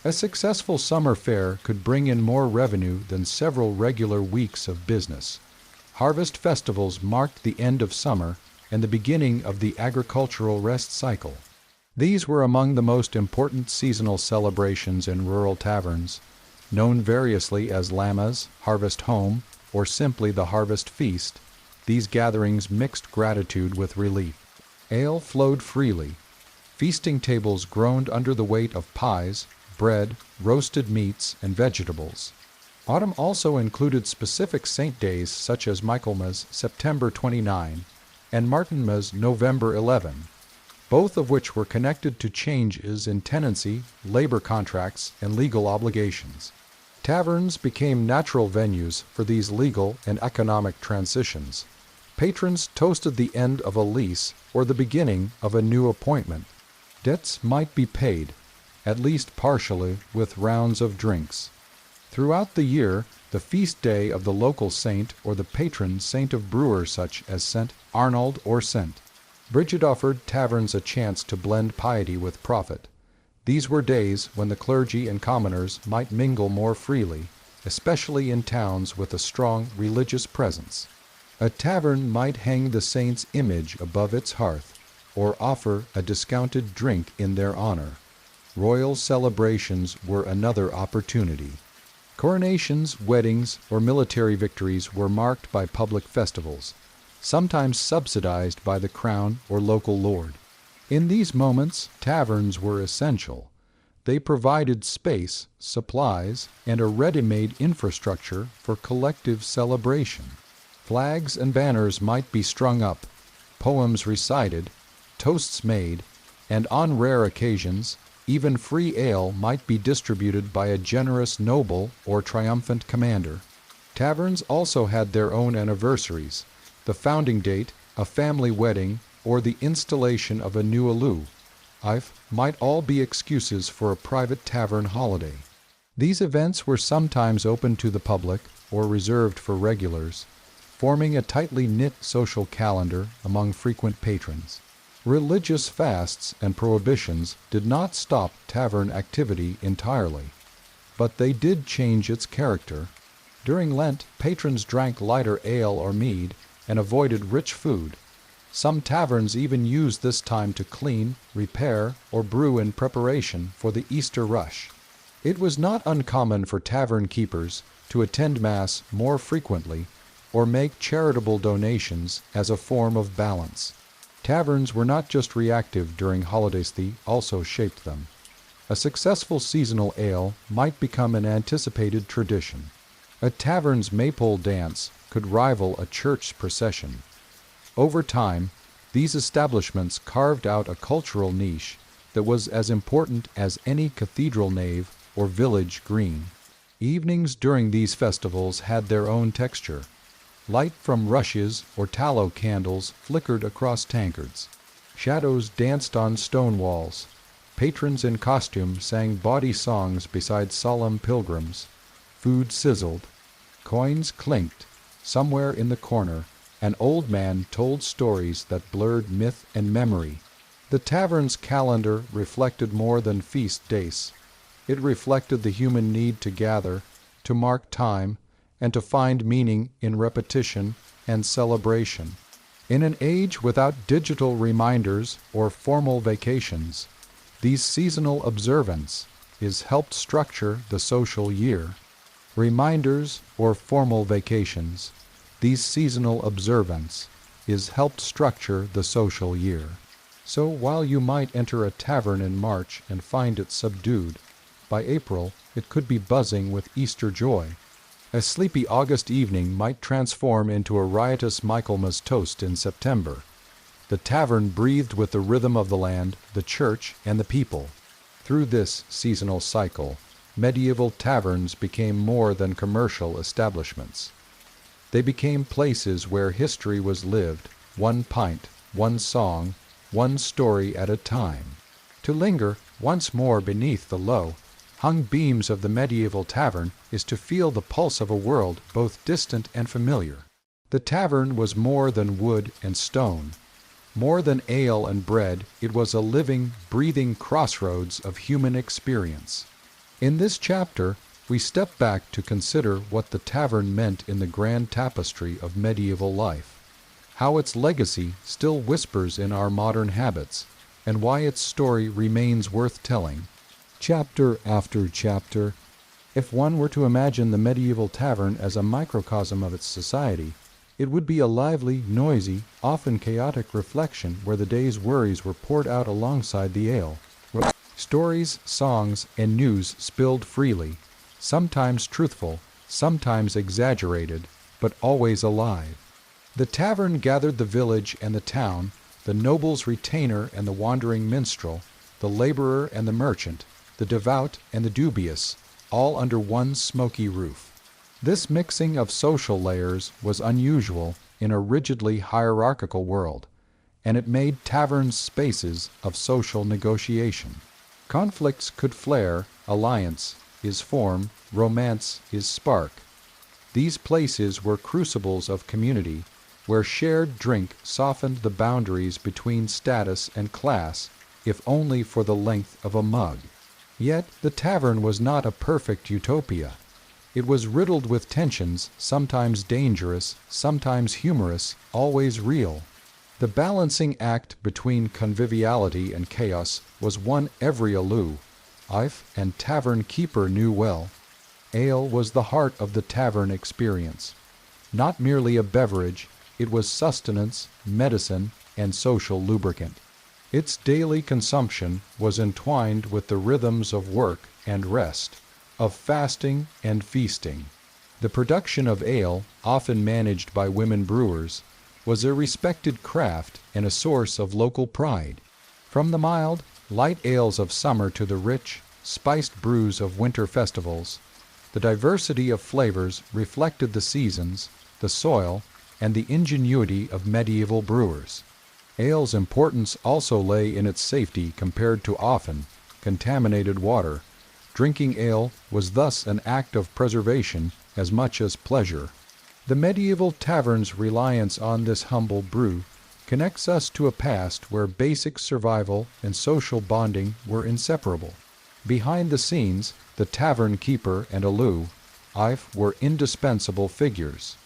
A successful summer fair could bring in more revenue than several regular weeks of business. Harvest festivals marked the end of summer and the beginning of the agricultural rest cycle. These were among the most important seasonal celebrations in rural taverns, known variously as Lammas, Harvest Home, or simply the Harvest Feast. These gatherings mixed gratitude with relief. Ale flowed freely. Feasting tables groaned under the weight of pies, bread, roasted meats, and vegetables. Autumn also included specific saint days such as Michaelmas, September 29, and Martinmas, November 11, both of which were connected to changes in tenancy, labor contracts, and legal obligations. Taverns became natural venues for these legal and economic transitions. Patrons toasted the end of a lease or the beginning of a new appointment. Debts might be paid, at least partially, with rounds of drinks. Throughout the year, the feast day of the local saint or the patron saint of brewers such as St. Arnold or St. Bridget offered taverns a chance to blend piety with profit. These were days when the clergy and commoners might mingle more freely, especially in towns with a strong religious presence. A tavern might hang the saint's image above its hearth, or offer a discounted drink in their honor. Royal celebrations were another opportunity. Coronations, weddings, or military victories were marked by public festivals, sometimes subsidized by the crown or local lord. In these moments, taverns were essential. They provided space, supplies, and a ready-made infrastructure for collective celebration. Flags and banners might be strung up, poems recited, toasts made, and on rare occasions, even free ale might be distributed by a generous noble or triumphant commander. Taverns also had their own anniversaries, the founding date, a family wedding, or the installation of a new aloo might all be excuses for a private tavern holiday. These events were sometimes open to the public or reserved for regulars, forming a tightly knit social calendar among frequent patrons. Religious fasts and prohibitions did not stop tavern activity entirely, but they did change its character. During Lent, patrons drank lighter ale or mead and avoided rich food. Some taverns even used this time to clean, repair, or brew in preparation for the Easter rush. It was not uncommon for tavern keepers to attend Mass more frequently or make charitable donations as a form of balance. Taverns were not just reactive during holidays, they also shaped them. A successful seasonal ale might become an anticipated tradition. A tavern's maypole dance could rival a church procession. Over time, these establishments carved out a cultural niche that was as important as any cathedral nave or village green. Evenings during these festivals had their own texture. Light from rushes or tallow candles flickered across tankards. Shadows danced on stone walls. Patrons in costume sang bawdy songs beside solemn pilgrims. Food sizzled. Coins clinked. Somewhere in the corner, an old man told stories that blurred myth and memory. The tavern's calendar reflected more than feast days. It reflected the human need to gather, to mark time, and to find meaning in repetition and celebration. In an age without digital reminders or formal vacations, these seasonal observance is helped structure the social year. Reminders or formal vacations, these seasonal observance is helped structure the social year. So while you might enter a tavern in March and find it subdued, by April it could be buzzing with Easter joy. A sleepy August evening might transform into a riotous Michaelmas toast in September. The tavern breathed with the rhythm of the land, the church, and the people. Through this seasonal cycle, medieval taverns became more than commercial establishments. They became places where history was lived, one pint, one song, one story at a time. To linger once more beneath the low, hung beams of the medieval tavern is to feel the pulse of a world both distant and familiar. The tavern was more than wood and stone. More than ale and bread, it was a living, breathing crossroads of human experience. In this chapter, we step back to consider what the tavern meant in the grand tapestry of medieval life, how its legacy still whispers in our modern habits, and why its story remains worth telling. Chapter after chapter. If one were to imagine the medieval tavern as a microcosm of its society, it would be a lively, noisy, often chaotic reflection where the day's worries were poured out alongside the ale. Stories, songs, and news spilled freely, sometimes truthful, sometimes exaggerated, but always alive. The tavern gathered the village and the town, the noble's retainer and the wandering minstrel, the laborer and the merchant, the devout and the dubious, all under one smoky roof. This mixing of social layers was unusual in a rigidly hierarchical world, and it made taverns spaces of social negotiation. Conflicts could flare, alliance is form, romance is spark. These places were crucibles of community, where shared drink softened the boundaries between status and class, if only for the length of a mug. Yet the tavern was not a perfect utopia. It was riddled with tensions, sometimes dangerous, sometimes humorous, always real. The balancing act between conviviality and chaos was one every alou, Ife and tavern keeper knew well. Ale was the heart of the tavern experience. Not merely a beverage, it was sustenance, medicine, and social lubricant. Its daily consumption was entwined with the rhythms of work and rest, of fasting and feasting. The production of ale, often managed by women brewers, was a respected craft and a source of local pride. From the mild, light ales of summer to the rich, spiced brews of winter festivals, the diversity of flavors reflected the seasons, the soil, and the ingenuity of medieval brewers. Ale's importance also lay in its safety compared to often contaminated water. Drinking ale was thus an act of preservation as much as pleasure. The medieval tavern's reliance on this humble brew connects us to a past where basic survival and social bonding were inseparable. Behind the scenes, the tavern keeper and alou, Ife, were indispensable figures.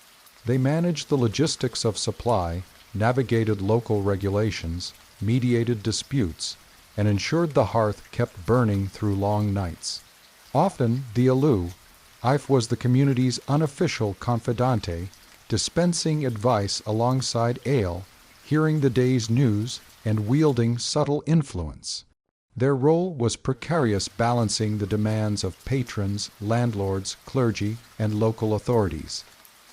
They managed the logistics of supply, navigated local regulations, mediated disputes, and ensured the hearth kept burning through long nights. Often the alou, Ife, was the community's unofficial confidante, dispensing advice alongside ale, hearing the day's news, and wielding subtle influence. Their role was precarious, balancing the demands of patrons, landlords, clergy, and local authorities.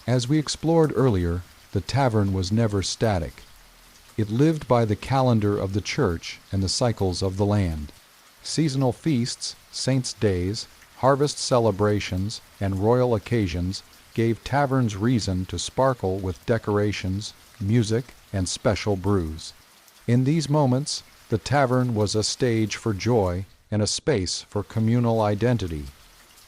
As we explored earlier, the tavern was never static. It lived by the calendar of the church and the cycles of the land. Seasonal feasts, saints' days, harvest celebrations, and royal occasions gave taverns reason to sparkle with decorations, music, and special brews. In these moments, the tavern was a stage for joy and a space for communal identity.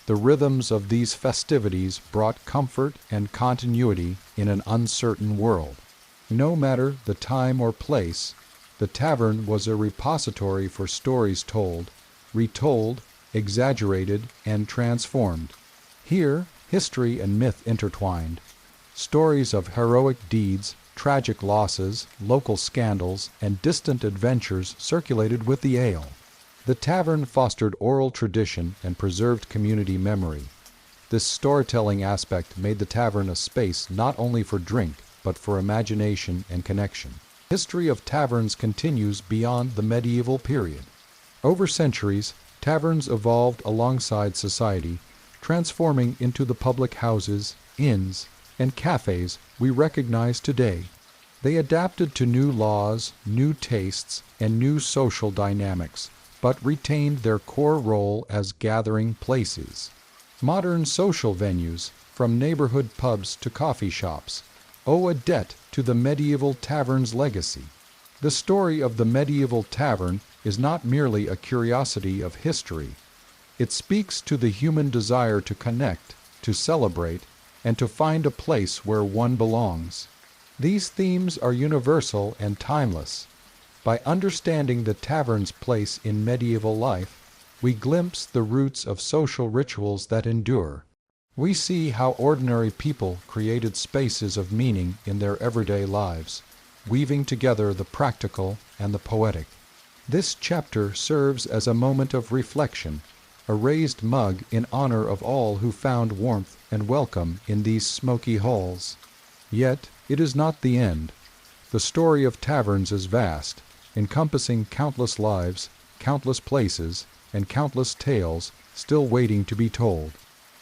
The rhythms of these festivities brought comfort and continuity in an uncertain world. No matter the time or place, the tavern was a repository for stories told, retold, exaggerated, and transformed. Here, history and myth intertwined. Stories of heroic deeds, tragic losses, local scandals, and distant adventures circulated with the ale. The tavern fostered oral tradition and preserved community memory. This storytelling aspect made the tavern a space not only for drink, but for imagination and connection. The history of taverns continues beyond the medieval period. Over centuries, taverns evolved alongside society, transforming into the public houses, inns, and cafes we recognize today. They adapted to new laws, new tastes, and new social dynamics, but retained their core role as gathering places. Modern social venues, from neighborhood pubs to coffee shops, owe a debt to the medieval tavern's legacy. The story of the medieval tavern is not merely a curiosity of history. It speaks to the human desire to connect, to celebrate, and to find a place where one belongs. These themes are universal and timeless. By understanding the tavern's place in medieval life, we glimpse the roots of social rituals that endure. We see how ordinary people created spaces of meaning in their everyday lives, weaving together the practical and the poetic. This chapter serves as a moment of reflection, a raised mug in honor of all who found warmth and welcome in these smoky halls. Yet it is not the end. The story of taverns is vast, encompassing countless lives, countless places, and countless tales still waiting to be told.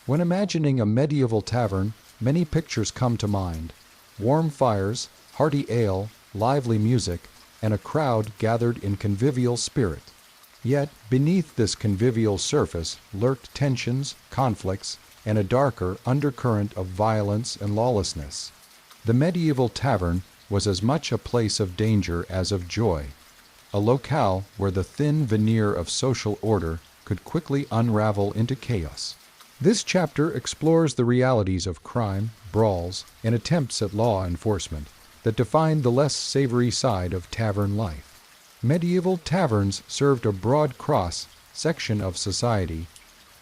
When imagining a medieval tavern, many pictures come to mind: warm fires, hearty ale, lively music, and a crowd gathered in convivial spirit. Yet, beneath this convivial surface lurked tensions, conflicts, and a darker undercurrent of violence and lawlessness. The medieval tavern was as much a place of danger as of joy, a locale where the thin veneer of social order could quickly unravel into chaos. This chapter explores the realities of crime, brawls, and attempts at law enforcement that define the less savory side of tavern life. Medieval taverns served a broad cross-section of society.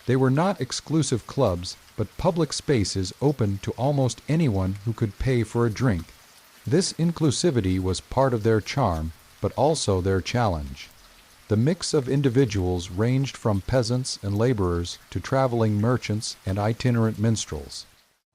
They were not exclusive clubs, but public spaces open to almost anyone who could pay for a drink. This inclusivity was part of their charm, but also their challenge. The mix of individuals ranged from peasants and laborers to traveling merchants and itinerant minstrels.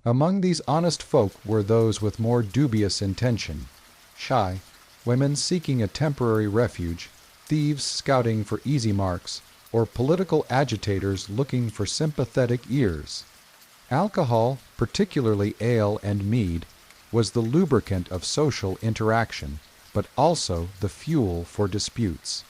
Among these honest folk were those with more dubious intention: shy women seeking a temporary refuge, thieves scouting for easy marks, or political agitators looking for sympathetic ears. Alcohol, particularly ale and mead, was the lubricant of social interaction, but also the fuel for disputes.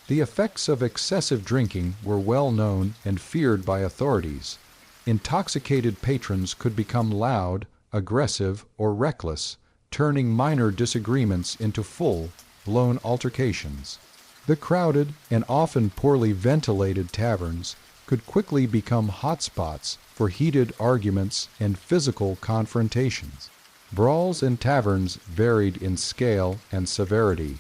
The effects of excessive drinking were well known and feared by authorities. Intoxicated patrons could become loud, aggressive, or reckless, turning minor disagreements into full-blown altercations. The crowded and often poorly ventilated taverns could quickly become hotspots for heated arguments and physical confrontations. Brawls in taverns varied in scale and severity.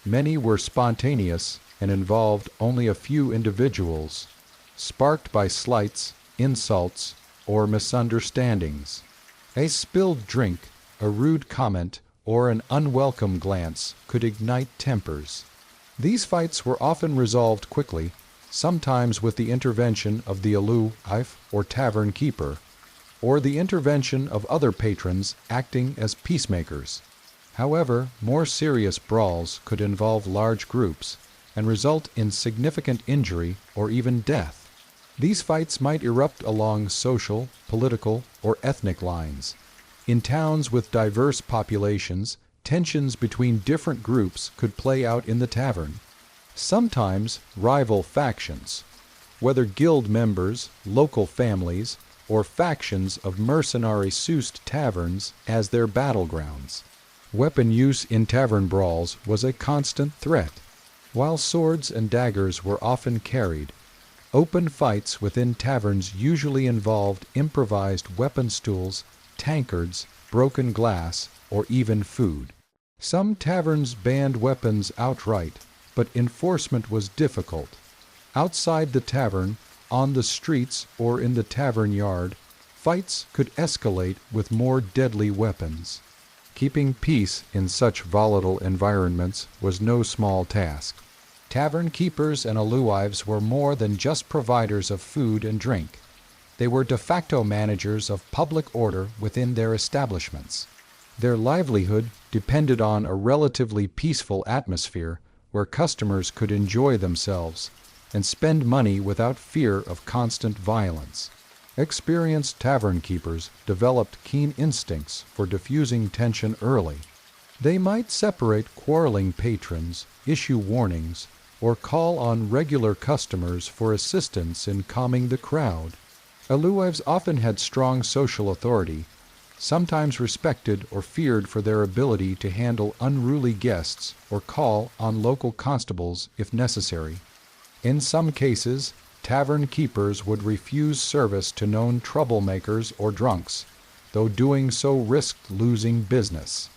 Many were spontaneous and involved only a few individuals, sparked by slights, insults, or misunderstandings. A spilled drink, a rude comment, or an unwelcome glance could ignite tempers. These fights were often resolved quickly, sometimes with the intervention of the aloof or tavern keeper, or the intervention of other patrons acting as peacemakers. However, more serious brawls could involve large groups and result in significant injury or even death. These fights might erupt along social, political, or ethnic lines. In towns with diverse populations, tensions between different groups could play out in the tavern. Sometimes rival factions, whether guild members, local families, or factions of mercenary-soused taverns as their battlegrounds. Weapon use in tavern brawls was a constant threat. While swords and daggers were often carried, open fights within taverns usually involved improvised weapon stools, tankards, broken glass, or even food. Some taverns banned weapons outright, but enforcement was difficult. Outside the tavern, on the streets, or in the tavern yard, fights could escalate with more deadly weapons. Keeping peace in such volatile environments was no small task. Tavern keepers and alewives were more than just providers of food and drink. They were de facto managers of public order within their establishments. Their livelihood depended on a relatively peaceful atmosphere where customers could enjoy themselves and spend money without fear of constant violence. Experienced tavern keepers developed keen instincts for diffusing tension early. They might separate quarreling patrons, issue warnings, or call on regular customers for assistance in calming the crowd. Alewives often had strong social authority, sometimes respected or feared for their ability to handle unruly guests or call on local constables if necessary. In some cases, tavern keepers would refuse service to known troublemakers or drunks, though doing so risked losing business.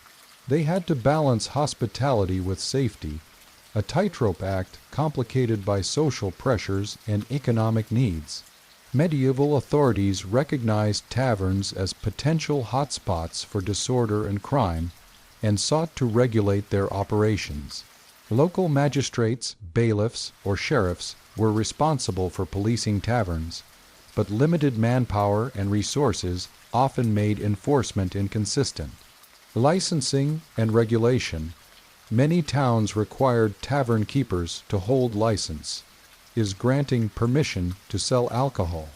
They had to balance hospitality with safety, a tightrope act complicated by social pressures and economic needs. Medieval authorities recognized taverns as potential hotspots for disorder and crime and sought to regulate their operations. Local magistrates, bailiffs, or sheriffs were responsible for policing taverns, but limited manpower and resources often made enforcement inconsistent. Licensing and regulation. Many towns required tavern keepers to hold license, granting permission to sell alcohol.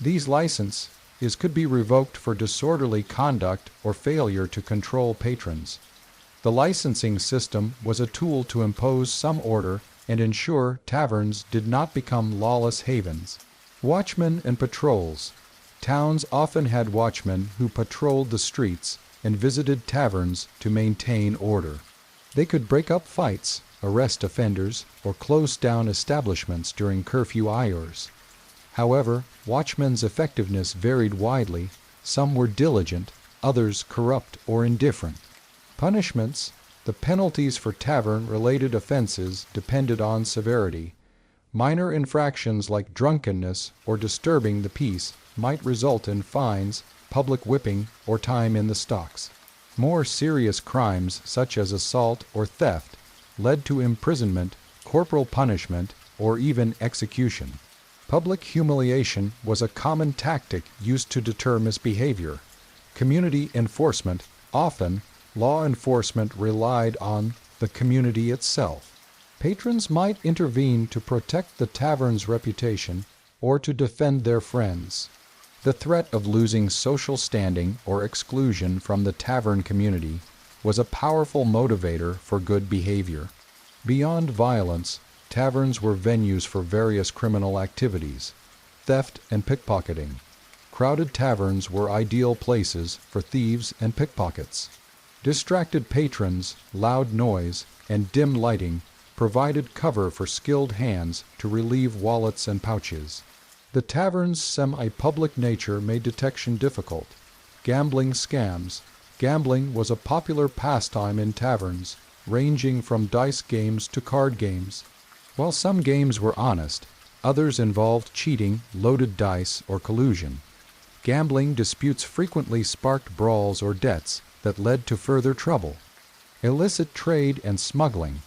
These licenses could be revoked for disorderly conduct or failure to control patrons. The licensing system was a tool to impose some order and ensure taverns did not become lawless havens. Watchmen and patrols. Towns often had watchmen who patrolled the streets and visited taverns to maintain order. They could break up fights, arrest offenders, or close down establishments during curfew hours. However, watchmen's effectiveness varied widely. Some were diligent, others corrupt or indifferent. Punishments. The penalties for tavern-related offenses depended on severity. Minor infractions like drunkenness or disturbing the peace might result in fines, public whipping, or time in the stocks. More serious crimes, such as assault or theft, led to imprisonment, corporal punishment, or even execution. Public humiliation was a common tactic used to deter misbehavior. Community enforcement. Often, law enforcement relied on the community itself. Patrons might intervene to protect the tavern's reputation or to defend their friends. The threat of losing social standing or exclusion from the tavern community was a powerful motivator for good behavior. Beyond violence, taverns were venues for various criminal activities. Theft and pickpocketing. Crowded taverns were ideal places for thieves and pickpockets. Distracted patrons, loud noise, and dim lighting provided cover for skilled hands to relieve wallets and pouches. The tavern's semi-public nature made detection difficult. Gambling scams. Gambling was a popular pastime in taverns, ranging from dice games to card games. While some games were honest, others involved cheating, loaded dice, or collusion. Gambling disputes frequently sparked brawls or debts that led to further trouble. Illicit trade and smuggling.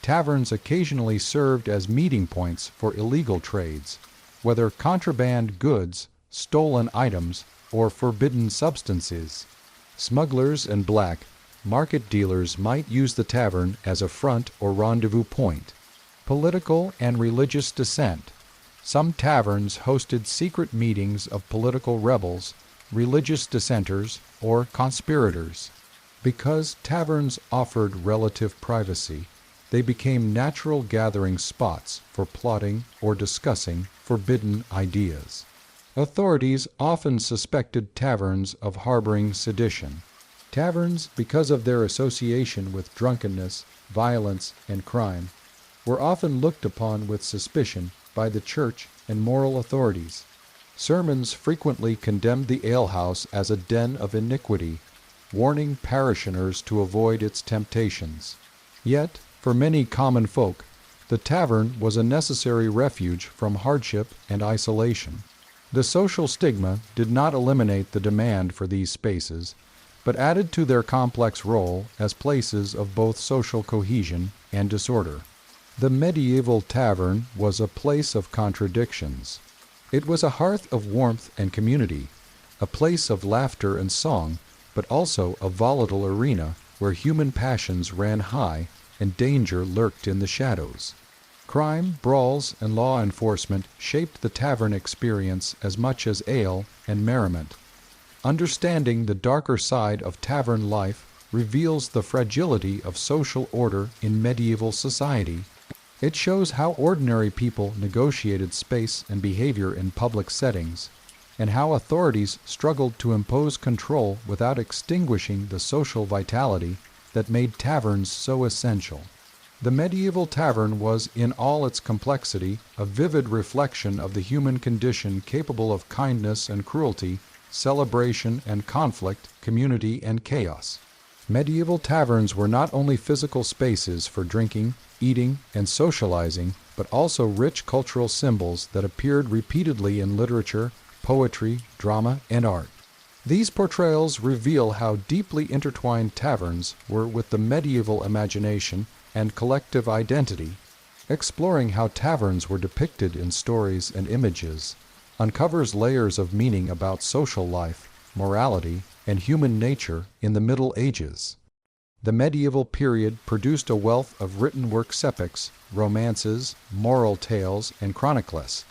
Taverns occasionally served as meeting points for illegal trades, whether contraband goods, stolen items, or forbidden substances. Smugglers and black market dealers might use the tavern as a front or rendezvous point. Political and religious dissent. Some taverns hosted secret meetings of political rebels, religious dissenters, or conspirators. Because taverns offered relative privacy, they became natural gathering spots for plotting or discussing forbidden ideas. Authorities often suspected taverns of harboring sedition. Taverns, because of their association with drunkenness, violence, and crime, were often looked upon with suspicion by the church and moral authorities. Sermons frequently condemned the alehouse as a den of iniquity, warning parishioners to avoid its temptations. Yet, for many common folk, the tavern was a necessary refuge from hardship and isolation. The social stigma did not eliminate the demand for these spaces, but added to their complex role as places of both social cohesion and disorder. The medieval tavern was a place of contradictions. It was a hearth of warmth and community, a place of laughter and song, but also a volatile arena where human passions ran high and danger lurked in the shadows. Crime, brawls, and law enforcement shaped the tavern experience as much as ale and merriment. Understanding the darker side of tavern life reveals the fragility of social order in medieval society. It shows how ordinary people negotiated space and behavior in public settings, and how authorities struggled to impose control without extinguishing the social vitality that made taverns so essential. The medieval tavern was, in all its complexity, a vivid reflection of the human condition capable of kindness and cruelty, celebration and conflict, community and chaos. Medieval taverns were not only physical spaces for drinking, eating, and socializing, but also rich cultural symbols that appeared repeatedly in literature, poetry, drama, and art. These portrayals reveal how deeply intertwined taverns were with the medieval imagination and collective identity. Exploring how taverns were depicted in stories and images uncovers layers of meaning about social life, morality, and human nature in the Middle Ages. The medieval period produced a wealth of written works, epics, romances, moral tales, and chronicles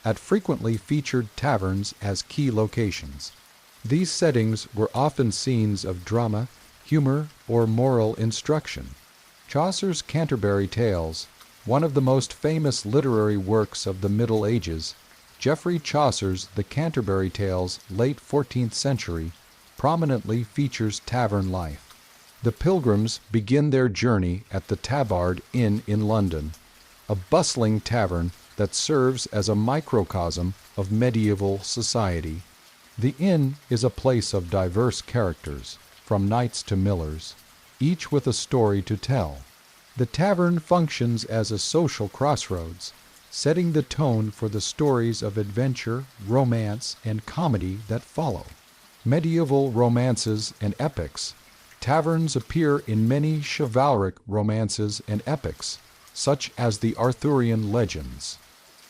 that frequently featured taverns as key locations. These settings were often scenes of drama, humor, or moral instruction. Chaucer's Canterbury Tales, one of the most famous literary works of the Middle Ages, Geoffrey Chaucer's The Canterbury Tales, late 14th century, prominently features tavern life. The pilgrims begin their journey at the Tabard Inn in London, a bustling tavern that serves as a microcosm of medieval society. The inn is a place of diverse characters, from knights to millers, each with a story to tell. The tavern functions as a social crossroads, setting the tone for the stories of adventure, romance, and comedy that follow. Medieval romances and epics. Taverns appear in many chivalric romances and epics, such as the Arthurian legends.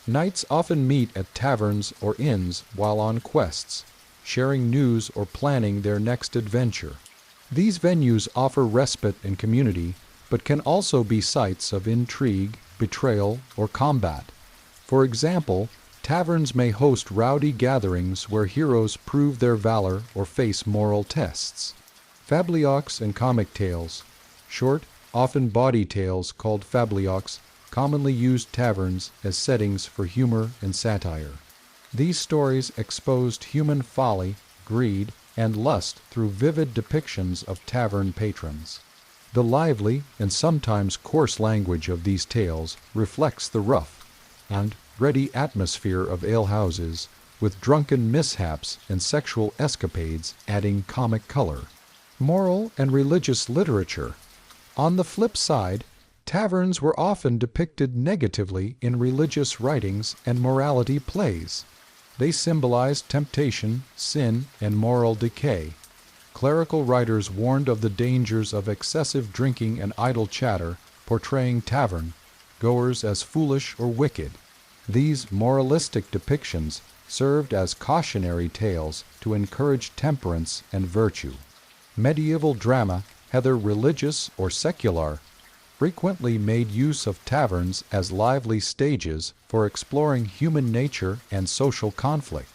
Knights often meet at taverns or inns while on quests, sharing news or planning their next adventure. These venues offer respite and community, but can also be sites of intrigue, betrayal, or combat. For example, taverns may host rowdy gatherings where heroes prove their valor or face moral tests. Fabliaux and comic tales. Short, often bawdy tales called fabliaux commonly used taverns as settings for humor and satire. These stories exposed human folly, greed, and lust through vivid depictions of tavern patrons. The lively and sometimes coarse language of these tales reflects the rough and ready atmosphere of alehouses, with drunken mishaps and sexual escapades adding comic color. Moral and religious literature. On the flip side, taverns were often depicted negatively in religious writings and morality plays. They symbolized temptation, sin, and moral decay. Clerical writers warned of the dangers of excessive drinking and idle chatter, portraying tavern-goers as foolish or wicked. These moralistic depictions served as cautionary tales to encourage temperance and virtue. Medieval drama, whether religious or secular, frequently made use of taverns as lively stages for exploring human nature and social conflict.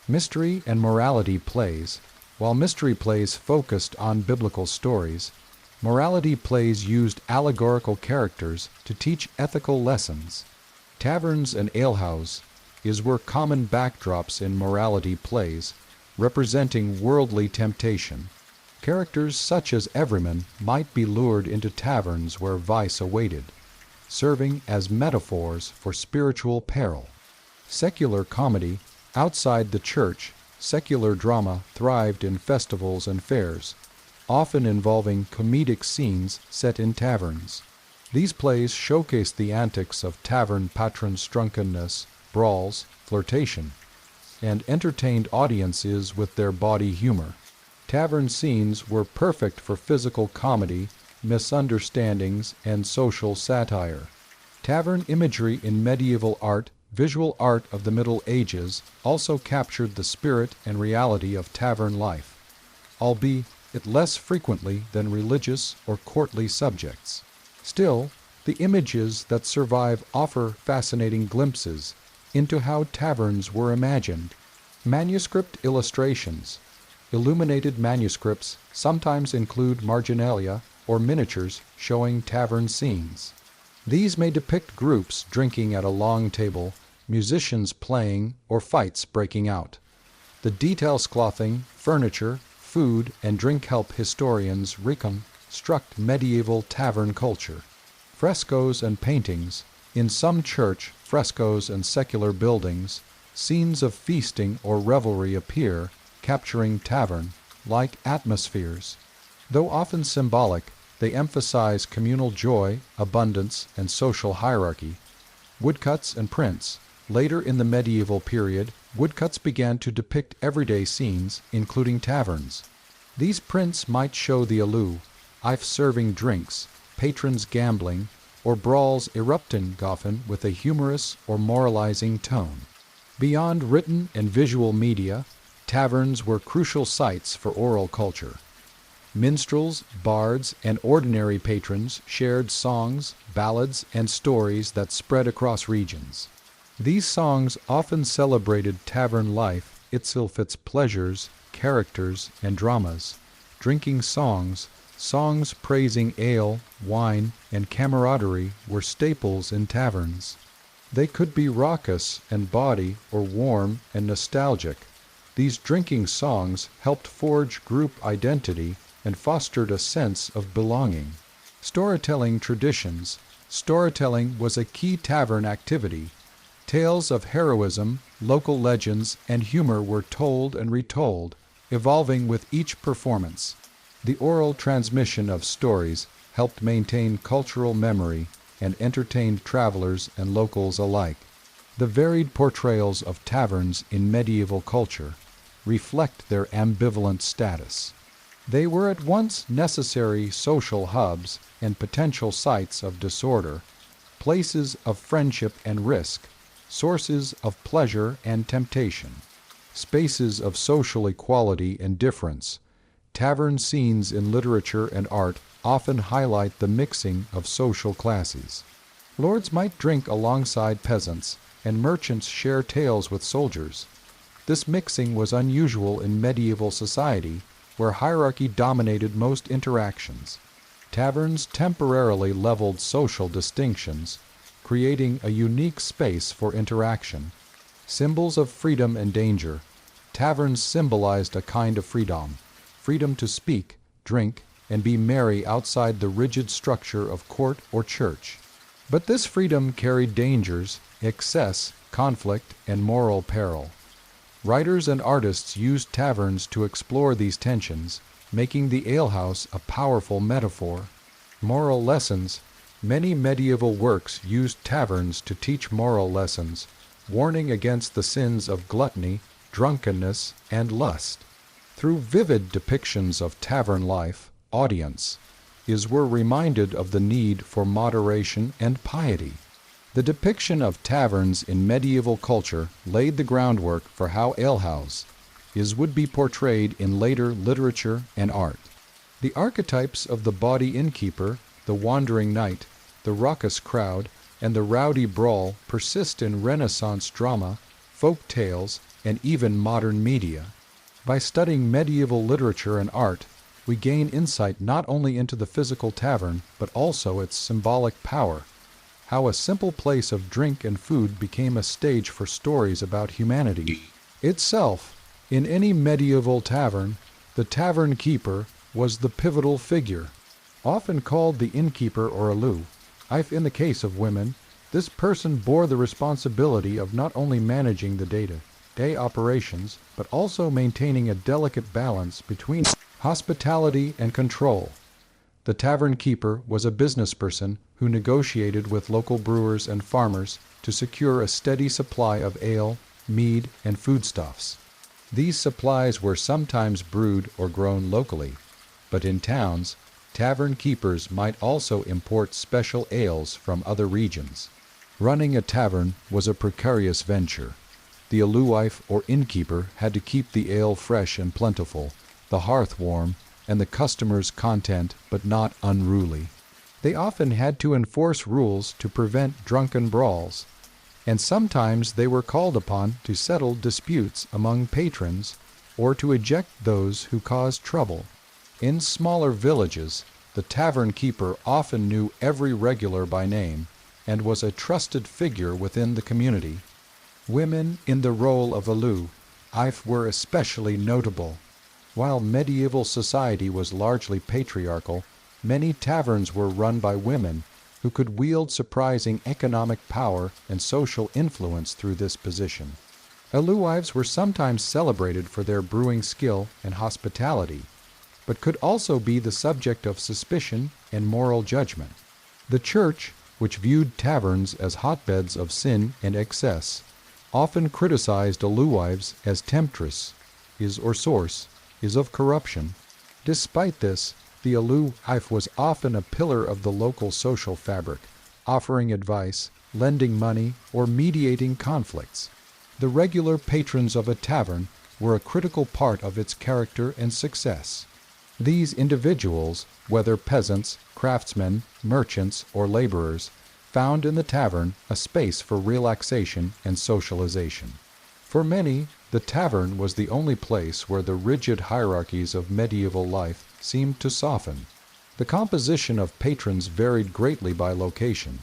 Mystery and morality plays. While mystery plays focused on biblical stories, morality plays used allegorical characters to teach ethical lessons. Taverns and alehouses were common backdrops in morality plays, representing worldly temptation. Characters such as everyman might be lured into taverns where vice awaited, serving as metaphors for spiritual peril. Secular comedy. Outside the church, secular drama thrived in festivals and fairs, often involving comedic scenes set in taverns. These plays showcased the antics of tavern patrons' drunkenness, brawls, flirtation, and entertained audiences with their bawdy humor. Tavern scenes were perfect for physical comedy, misunderstandings, and social satire. Tavern imagery in medieval art, visual art of the Middle Ages, also captured the spirit and reality of tavern life, albeit less frequently than religious or courtly subjects. Still, the images that survive offer fascinating glimpses into how taverns were imagined. Manuscript illustrations. Illuminated manuscripts sometimes include marginalia or miniatures showing tavern scenes. These may depict groups drinking at a long table, musicians playing, or fights breaking out. The details clothing, furniture, food, and drink help historians reconstruct medieval tavern culture. Frescoes and paintings. In some church, frescoes, and secular buildings, scenes of feasting or revelry appear, capturing tavern-like atmospheres. Though often symbolic, they emphasize communal joy, abundance, and social hierarchy. Woodcuts and prints. Later in the medieval period, woodcuts began to depict everyday scenes, including taverns. These prints might show the alew, serving drinks, patrons gambling, or brawls erupting, often with a humorous or moralizing tone. Beyond written and visual media, taverns were crucial sites for oral culture. Minstrels, bards, and ordinary patrons shared songs, ballads, and stories that spread across regions. These songs often celebrated tavern life, its pleasures, characters, and dramas. Drinking songs praising ale, wine, and camaraderie were staples in taverns. They could be raucous and bawdy or warm and nostalgic. These drinking songs helped forge group identity and fostered a sense of belonging. Storytelling traditions. Storytelling was a key tavern activity. Tales of heroism, local legends, and humor were told and retold, evolving with each performance. The oral transmission of stories helped maintain cultural memory and entertained travelers and locals alike. The varied portrayals of taverns in medieval culture reflect their ambivalent status. They were at once necessary social hubs and potential sites of disorder, places of friendship and risk, sources of pleasure and temptation, spaces of social equality and difference. Tavern scenes in literature and art often highlight the mixing of social classes. Lords might drink alongside peasants, and merchants share tales with soldiers. This mixing was unusual in medieval society, where hierarchy dominated most interactions. Taverns temporarily leveled social distinctions, creating a unique space for interaction. Symbols of freedom and danger. Taverns symbolized a kind of freedom to speak, drink, and be merry outside the rigid structure of court or church. But this freedom carried dangers, excess, conflict, and moral peril. Writers and artists used taverns to explore these tensions, making the alehouse a powerful metaphor. Moral lessons. Many medieval works used taverns to teach moral lessons, warning against the sins of gluttony, drunkenness, and lust. Through vivid depictions of tavern life, audiences were reminded of the need for moderation and piety. The depiction of taverns in medieval culture laid the groundwork for how alehouses would be portrayed in later literature and art. The archetypes of the bawdy innkeeper, the wandering knight, the raucous crowd, and the rowdy brawl persist in Renaissance drama, folk tales, and even modern media. By studying medieval literature and art, we gain insight not only into the physical tavern, but also its symbolic power. How a simple place of drink and food became a stage for stories about humanity itself. In any medieval tavern, the tavern keeper was the pivotal figure. Often called the innkeeper or alew, in the case of women, this person bore the responsibility of not only managing the day-to-day operations, but also maintaining a delicate balance between hospitality and control. The tavern keeper was a businessperson who negotiated with local brewers and farmers to secure a steady supply of ale, mead, and foodstuffs. These supplies were sometimes brewed or grown locally, but in towns, tavern keepers might also import special ales from other regions. Running a tavern was a precarious venture. The alewife or innkeeper had to keep the ale fresh and plentiful, the hearth warm, and the customers content but not unruly. They often had to enforce rules to prevent drunken brawls, and sometimes they were called upon to settle disputes among patrons or to eject those who caused trouble. In smaller villages, the tavern keeper often knew every regular by name and was a trusted figure within the community. Women in the role of alew were especially notable. While medieval society was largely patriarchal, many taverns were run by women who could wield surprising economic power and social influence through this position. Alewives were sometimes celebrated for their brewing skill and hospitality. but could also be the subject of suspicion and moral judgment. The Church, which viewed taverns as hotbeds of sin and excess, often criticized alewives as temptress, or source, of corruption. Despite this, the alewife was often a pillar of the local social fabric, offering advice, lending money, or mediating conflicts. The regular patrons of a tavern were a critical part of its character and success. These individuals, whether peasants, craftsmen, merchants, or laborers, found in the tavern a space for relaxation and socialization. For many, the tavern was the only place where the rigid hierarchies of medieval life seemed to soften. The composition of patrons varied greatly by location.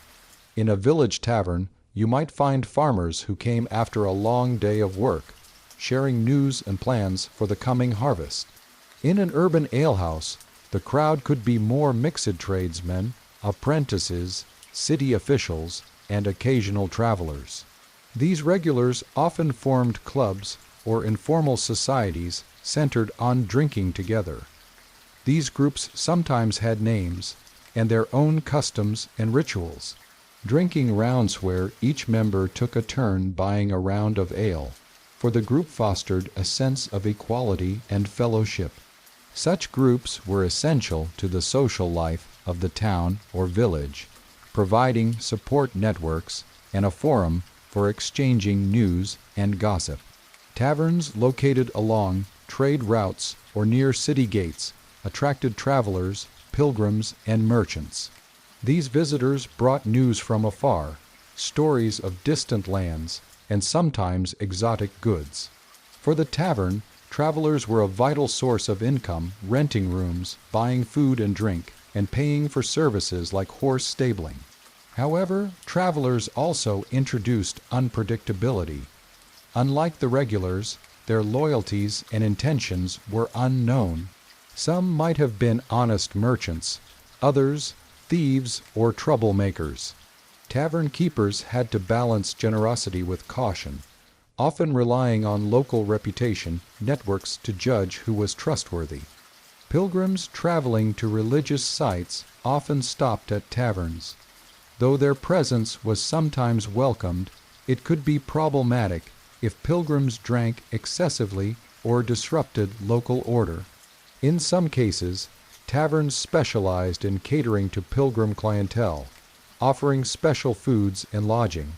In a village tavern, you might find farmers who came after a long day of work, sharing news and plans for the coming harvest. In an urban alehouse, the crowd could be more mixed tradesmen, apprentices, city officials, and occasional travelers. These regulars often formed clubs or informal societies centered on drinking together. These groups sometimes had names and their own customs and rituals. Drinking rounds where each member took a turn buying a round of ale, for the group fostered a sense of equality and fellowship. Such groups were essential to the social life of the town or village, providing support networks and a forum for exchanging news and gossip. Taverns located along trade routes or near city gates attracted travelers, pilgrims, and merchants. These visitors brought news from afar, stories of distant lands, and sometimes exotic goods. For the tavern, travelers were a vital source of income, renting rooms, buying food and drink, and paying for services like horse stabling. However, travelers also introduced unpredictability. Unlike the regulars, their loyalties and intentions were unknown. Some might have been honest merchants, others thieves or troublemakers. Tavern keepers had to balance generosity with caution, often relying on local reputation networks to judge who was trustworthy. Pilgrims traveling to religious sites often stopped at taverns. Though their presence was sometimes welcomed, it could be problematic if pilgrims drank excessively or disrupted local order. In some cases, taverns specialized in catering to pilgrim clientele, offering special foods and lodging.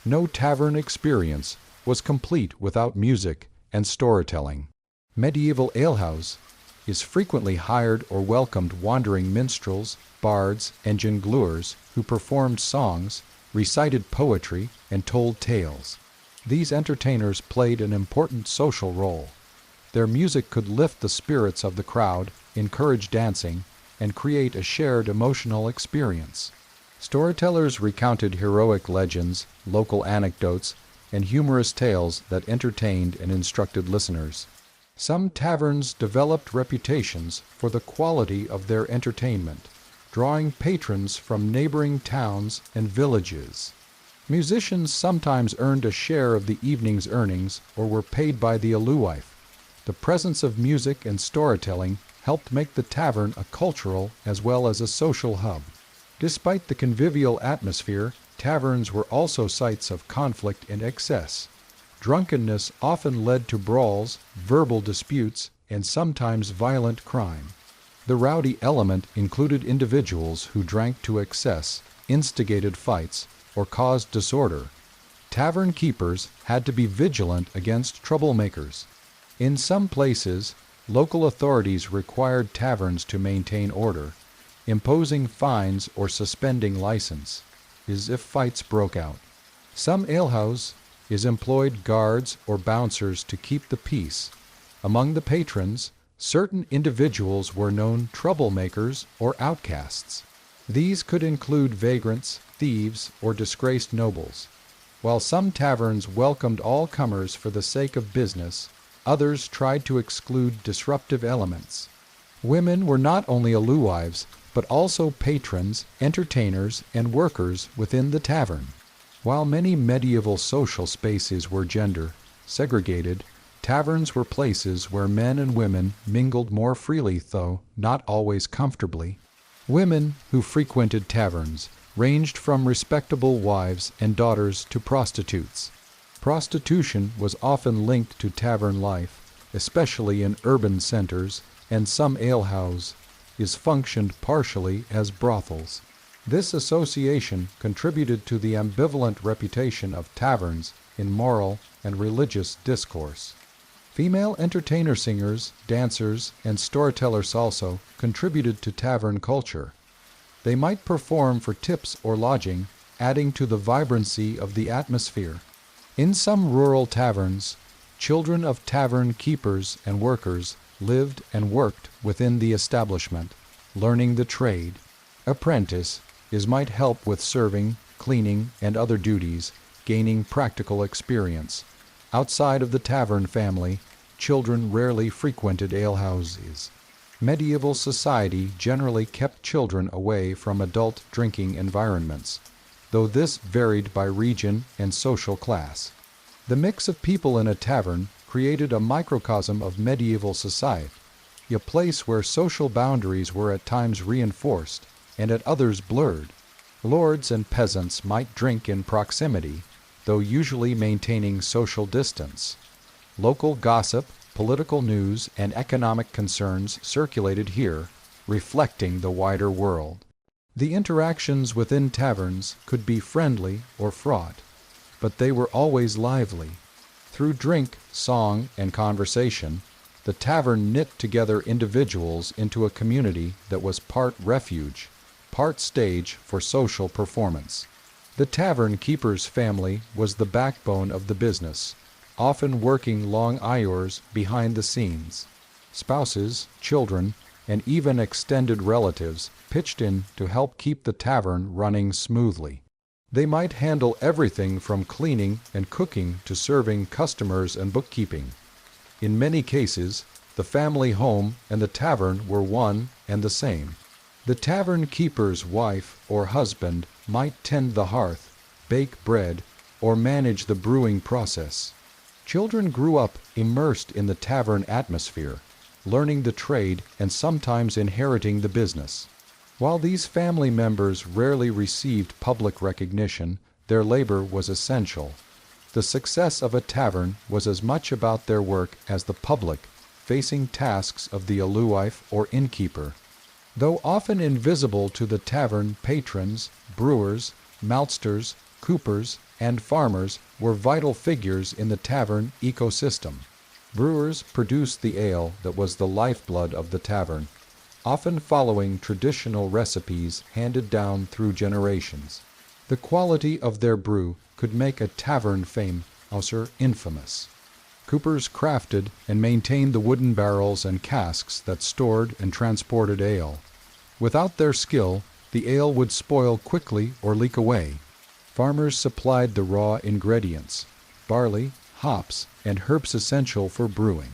No tavern experience was complete without music and storytelling. Medieval alehouse is frequently hired or welcomed wandering minstrels, bards, and jongleurs who performed songs, recited poetry, and told tales. These entertainers played an important social role. Their music could lift the spirits of the crowd, encourage dancing, and create a shared emotional experience. Storytellers recounted heroic legends, local anecdotes, and humorous tales that entertained and instructed listeners. Some taverns developed reputations for the quality of their entertainment, drawing patrons from neighboring towns and villages. Musicians sometimes earned a share of the evening's earnings or were paid by the alewife. The presence of music and storytelling helped make the tavern a cultural as well as a social hub. Despite the convivial atmosphere, taverns were also sites of conflict and excess. Drunkenness often led to brawls, verbal disputes, and sometimes violent crime. The rowdy element included individuals who drank to excess, instigated fights, or caused disorder. Tavern keepers had to be vigilant against troublemakers. In some places, local authorities required taverns to maintain order, imposing fines or suspending license, as if fights broke out. Some alehouses employed guards or bouncers to keep the peace. Among the patrons, certain individuals were known troublemakers or outcasts. These could include vagrants, thieves, or disgraced nobles. While some taverns welcomed all comers for the sake of business, others tried to exclude disruptive elements. Women were not only alewives, but also patrons, entertainers, and workers within the tavern. While many medieval social spaces were gender segregated, Taverns were places where men and women mingled more freely, though not always comfortably. Women who frequented taverns ranged from respectable wives and daughters to prostitutes. Prostitution was often linked to tavern life, especially in urban centers, and some alehouses functioned partially as brothels. This association contributed to the ambivalent reputation of taverns in moral and religious discourse. Female entertainer singers, dancers, and storytellers also contributed to tavern culture. They might perform for tips or lodging, adding to the vibrancy of the atmosphere. In some rural taverns, children of tavern keepers and workers lived and worked within the establishment, learning the trade. Apprentices might help with serving, cleaning, and other duties, gaining practical experience. Outside of the tavern family, children rarely frequented alehouses. Medieval society generally kept children away from adult drinking environments, though this varied by region and social class. The mix of people in a tavern created a microcosm of medieval society, a place where social boundaries were at times reinforced and at others blurred. Lords and peasants might drink in proximity, though usually maintaining social distance. Local gossip, political news, and economic concerns circulated here, reflecting the wider world. The interactions within taverns could be friendly or fraught, but they were always lively. Through drink, song, and conversation, the tavern knit together individuals into a community that was part refuge, part stage for social performance. The tavern keeper's family was the backbone of the business, often working long hours behind the scenes. Spouses, children, and even extended relatives pitched in to help keep the tavern running smoothly. They might handle everything from cleaning and cooking to serving customers and bookkeeping. In many cases, the family home and the tavern were one and the same. The tavern keeper's wife or husband might tend the hearth, bake bread, or manage the brewing process. Children grew up immersed in the tavern atmosphere, learning the trade and sometimes inheriting the business. While these family members rarely received public recognition, their labor was essential. The success of a tavern was as much about their work as the public, facing tasks of the alewife or innkeeper. Though often invisible to the tavern, patrons, brewers, maltsters, coopers, and farmers were vital figures in the tavern ecosystem. Brewers produced the ale that was the lifeblood of the tavern, often following traditional recipes handed down through generations. The quality of their brew could make a tavern fame infamous. Coopers crafted and maintained the wooden barrels and casks that stored and transported ale. Without their skill, the ale would spoil quickly or leak away. Farmers supplied the raw ingredients, barley, hops, and herbs essential for brewing.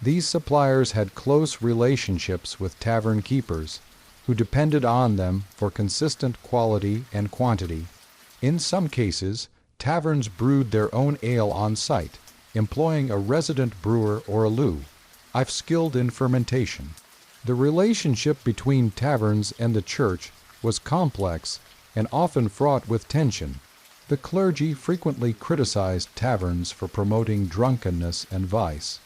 These suppliers had close relationships with tavern keepers, who depended on them for consistent quality and quantity. In some cases, taverns brewed their own ale on site, employing a resident brewer or alew, skilled in fermentation. The relationship between taverns and the church was complex and often fraught with tension. The clergy frequently criticized taverns for promoting drunkenness and vice,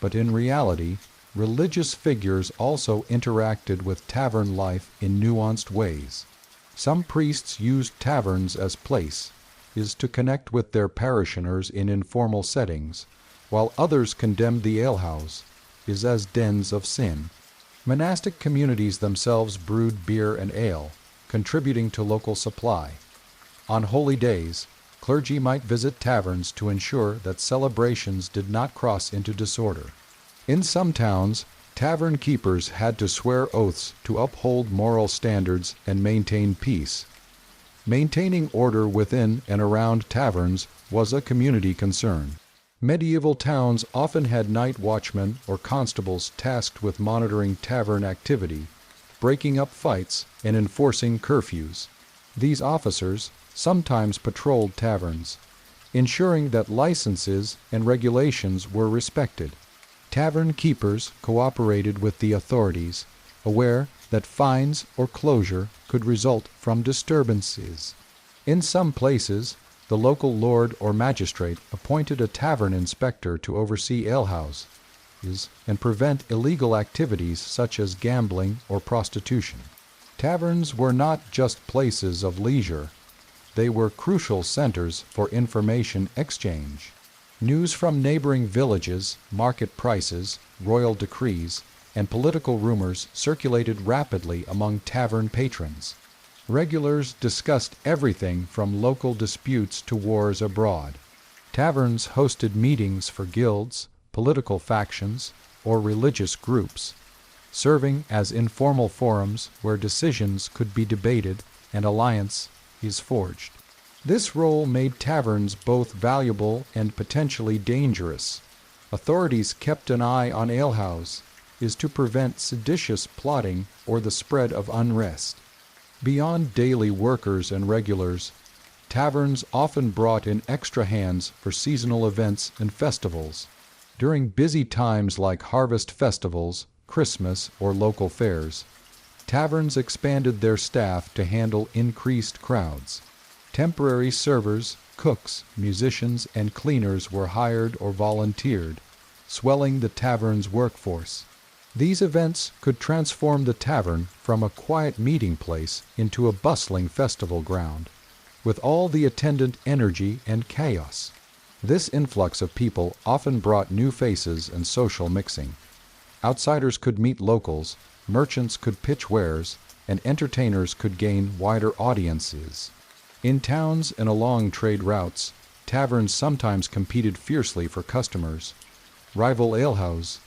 but in reality, religious figures also interacted with tavern life in nuanced ways. Some priests used taverns as places to connect with their parishioners in informal settings, while others condemned the alehouse as dens of sin. Monastic communities themselves brewed beer and ale, contributing to local supply. On holy days, clergy might visit taverns to ensure that celebrations did not cross into disorder. In some towns, tavern keepers had to swear oaths to uphold moral standards and maintain peace. Maintaining order within and around taverns was a community concern. Medieval towns often had night watchmen or constables tasked with monitoring tavern activity, breaking up fights, and enforcing curfews. These officers sometimes patrolled taverns, ensuring that licenses and regulations were respected. Tavern keepers cooperated with the authorities, aware that fines or closure could result from disturbances. In some places, the local lord or magistrate appointed a tavern inspector to oversee alehouses and prevent illegal activities such as gambling or prostitution. Taverns were not just places of leisure. They were crucial centers for information exchange. News from neighboring villages, market prices, royal decrees, and political rumors circulated rapidly among tavern patrons. Regulars discussed everything from local disputes to wars abroad. Taverns hosted meetings for guilds, political factions, or religious groups, serving as informal forums where decisions could be debated and alliances forged. This role made taverns both valuable and potentially dangerous. Authorities kept an eye on alehouses to prevent seditious plotting or the spread of unrest. Beyond daily workers and regulars, taverns often brought in extra hands for seasonal events and festivals. During busy times like harvest festivals, Christmas, or local fairs, taverns expanded their staff to handle increased crowds. Temporary servers, cooks, musicians, and cleaners were hired or volunteered, swelling the tavern's workforce. These events could transform the tavern from a quiet meeting place into a bustling festival ground, with all the attendant energy and chaos. This influx of people often brought new faces and social mixing. Outsiders could meet locals, merchants could pitch wares, and entertainers could gain wider audiences. In towns and along trade routes, taverns sometimes competed fiercely for customers. Rival alehouses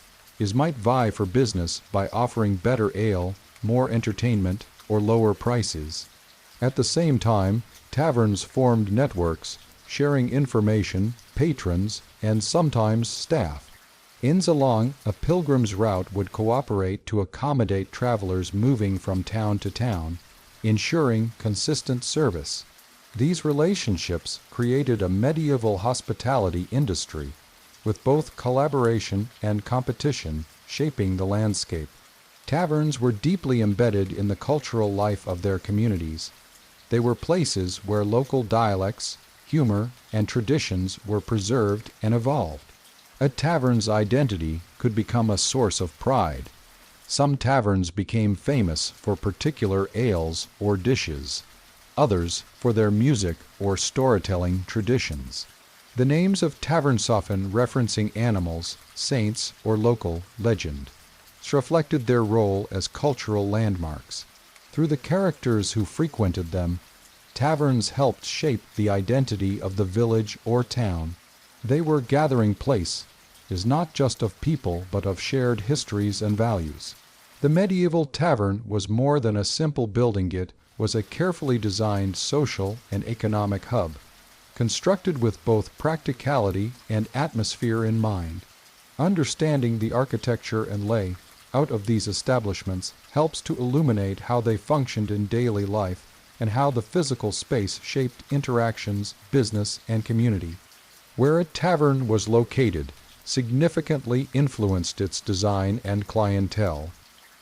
might vie for business by offering better ale, more entertainment, or lower prices. At the same time, taverns formed networks, sharing information, patrons, and sometimes staff. Inns along a pilgrim's route would cooperate to accommodate travelers moving from town to town, ensuring consistent service. These relationships created a medieval hospitality industry, with both collaboration and competition shaping the landscape. Taverns were deeply embedded in the cultural life of their communities. They were places where local dialects, humor, and traditions were preserved and evolved. A tavern's identity could become a source of pride. Some taverns became famous for particular ales or dishes, others for their music or storytelling traditions. The names of taverns often referencing animals, saints, or local legend reflected their role as cultural landmarks. Through the characters who frequented them, taverns helped shape the identity of the village or town. They were gathering place, not just of people but of shared histories and values. The medieval tavern was more than a simple building, it was a carefully designed social and economic hub, constructed with both practicality and atmosphere in mind. Understanding the architecture and layout of these establishments helps to illuminate how they functioned in daily life and how the physical space shaped interactions, business, and community. Where a tavern was located significantly influenced its design and clientele.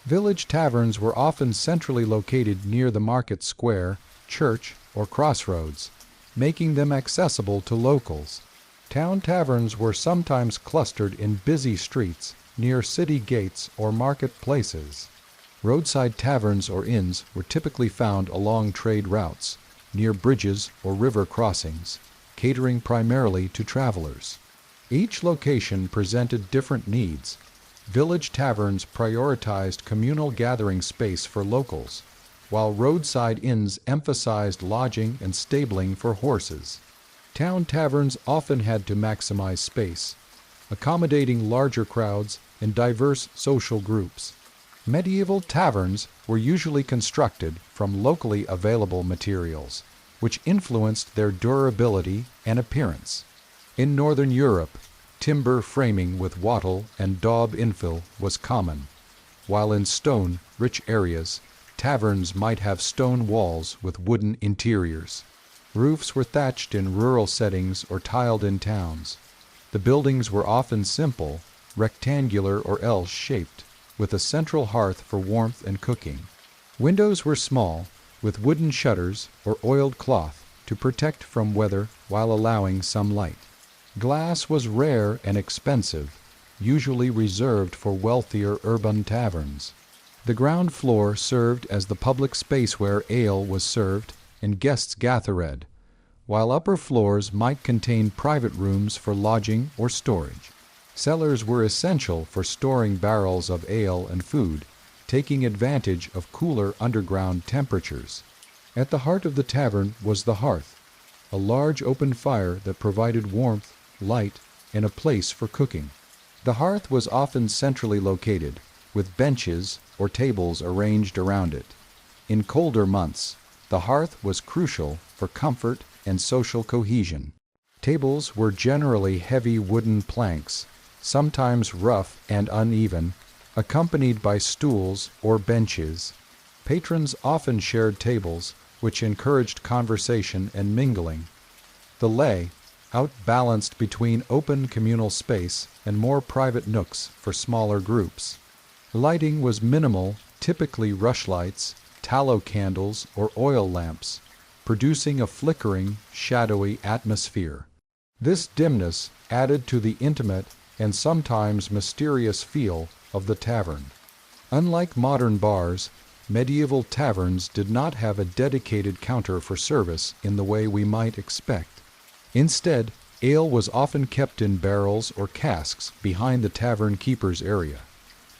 Village taverns were often centrally located near the market square, church, or crossroads, making them accessible to locals. Town taverns were sometimes clustered in busy streets, near city gates or market places. Roadside taverns or inns were typically found along trade routes, near bridges or river crossings, catering primarily to travelers. Each location presented different needs. Village taverns prioritized communal gathering space for locals, while roadside inns emphasized lodging and stabling for horses. Town taverns often had to maximize space, accommodating larger crowds and diverse social groups. Medieval taverns were usually constructed from locally available materials, which influenced their durability and appearance. In Northern Europe, timber framing with wattle and daub infill was common, while in stone-rich areas, taverns might have stone walls with wooden interiors. Roofs were thatched in rural settings or tiled in towns. The buildings were often simple, rectangular or L-shaped, with a central hearth for warmth and cooking. Windows were small, with wooden shutters or oiled cloth to protect from weather while allowing some light. Glass was rare and expensive, usually reserved for wealthier urban taverns. The ground floor served as the public space where ale was served and guests gathered, while upper floors might contain private rooms for lodging or storage. Cellars were essential for storing barrels of ale and food, taking advantage of cooler underground temperatures. At the heart of the tavern was the hearth, a large open fire that provided warmth, light, and a place for cooking. The hearth was often centrally located, with benches or tables arranged around it. In colder months, the hearth was crucial for comfort and social cohesion. Tables were generally heavy wooden planks, sometimes rough and uneven, accompanied by stools or benches. Patrons often shared tables, which encouraged conversation and mingling. The lay, outbalanced between open communal space and more private nooks for smaller groups. Lighting was minimal, typically rushlights, tallow candles, or oil lamps, producing a flickering, shadowy atmosphere. This dimness added to the intimate and sometimes mysterious feel of the tavern. Unlike modern bars, medieval taverns did not have a dedicated counter for service in the way we might expect. Instead, ale was often kept in barrels or casks behind the tavern keeper's area.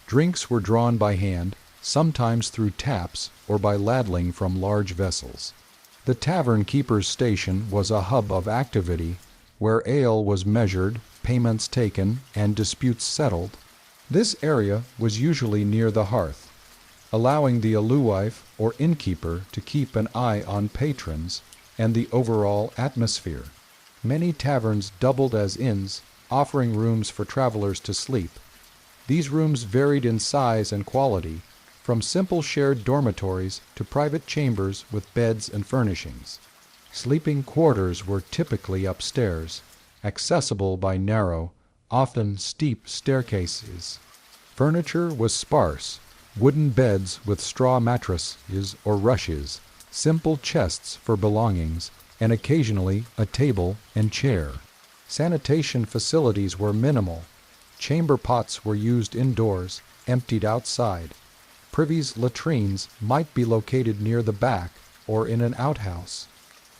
Drinks were drawn by hand, sometimes through taps or by ladling from large vessels. The tavern keeper's station was a hub of activity where ale was measured, payments taken, and disputes settled. This area was usually near the hearth, allowing the alewife or innkeeper to keep an eye on patrons and the overall atmosphere. Many taverns doubled as inns, offering rooms for travelers to sleep. These rooms varied in size and quality, from simple shared dormitories to private chambers with beds and furnishings. Sleeping quarters were typically upstairs, accessible by narrow, often steep staircases. Furniture was sparse, wooden beds with straw mattresses or rushes, simple chests for belongings, and occasionally a table and chair. Sanitation facilities were minimal. Chamber pots were used indoors, emptied outside. Privies latrines might be located near the back or in an outhouse.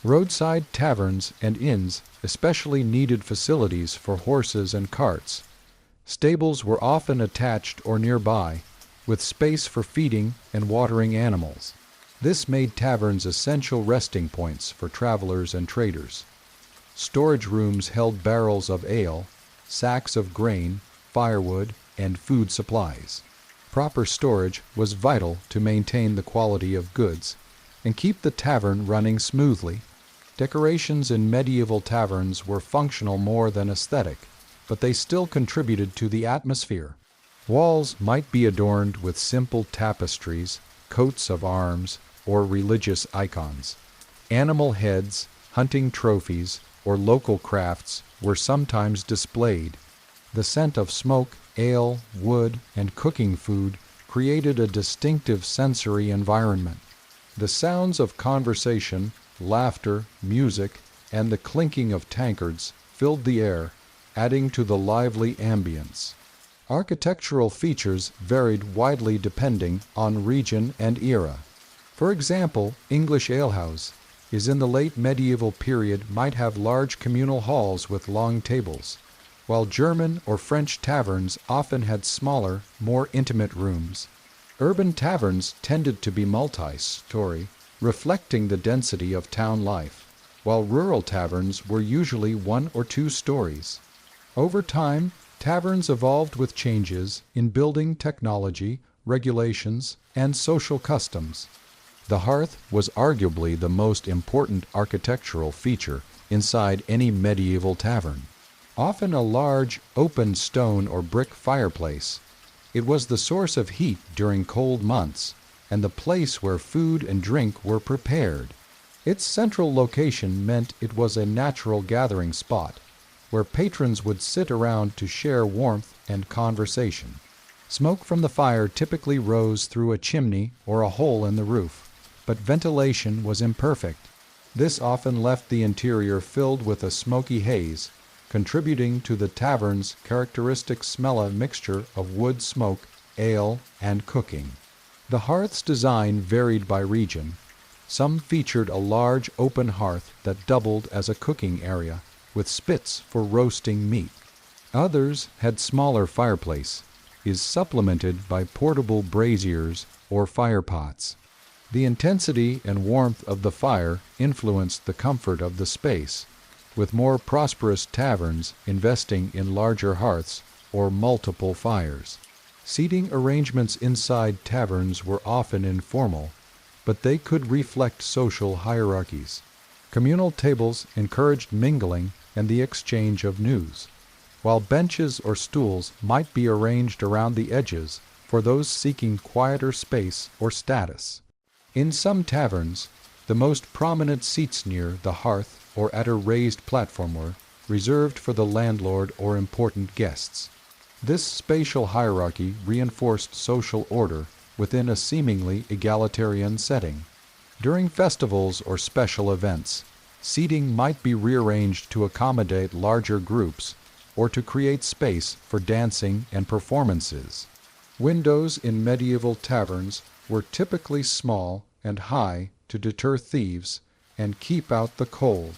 Roadside taverns and inns especially needed facilities for horses and carts. Stables were often attached or nearby, with space for feeding and watering animals. This made taverns essential resting points for travelers and traders. Storage rooms held barrels of ale, sacks of grain, firewood, and food supplies. Proper storage was vital to maintain the quality of goods and keep the tavern running smoothly. Decorations in medieval taverns were functional more than aesthetic, but they still contributed to the atmosphere. Walls might be adorned with simple tapestries, coats of arms, or religious icons. Animal heads, hunting trophies, or local crafts were sometimes displayed. The scent of smoke, ale, wood, and cooking food created a distinctive sensory environment. The sounds of conversation, laughter, music, and the clinking of tankards filled the air, adding to the lively ambience. Architectural features varied widely depending on region and era. For example, English alehouse is in the late medieval period might have large communal halls with long tables, while German or French taverns often had smaller, more intimate rooms. Urban taverns tended to be multi-story, reflecting the density of town life, while rural taverns were usually 1 or 2 stories. Over time, taverns evolved with changes in building technology, regulations, and social customs. The hearth was arguably the most important architectural feature inside any medieval tavern. Often a large, open stone or brick fireplace, it was the source of heat during cold months and the place where food and drink were prepared. Its central location meant it was a natural gathering spot, where patrons would sit around to share warmth and conversation. Smoke from the fire typically rose through a chimney or a hole in the roof, but ventilation was imperfect. This often left the interior filled with a smoky haze, contributing to the tavern's characteristic smell mixture of wood smoke, ale, and cooking. The hearth's design varied by region. Some featured a large open hearth that doubled as a cooking area, with spits for roasting meat. Others had smaller fireplace, supplemented by portable braziers or firepots. The intensity and warmth of the fire influenced the comfort of the space, with more prosperous taverns investing in larger hearths or multiple fires. Seating arrangements inside taverns were often informal, but they could reflect social hierarchies. Communal tables encouraged mingling and the exchange of news, while benches or stools might be arranged around the edges for those seeking quieter space or status. In some taverns, the most prominent seats near the hearth or at a raised platform were reserved for the landlord or important guests. This spatial hierarchy reinforced social order within a seemingly egalitarian setting. During festivals or special events, seating might be rearranged to accommodate larger groups or to create space for dancing and performances. Windows in medieval taverns were typically small and high to deter thieves and keep out the cold.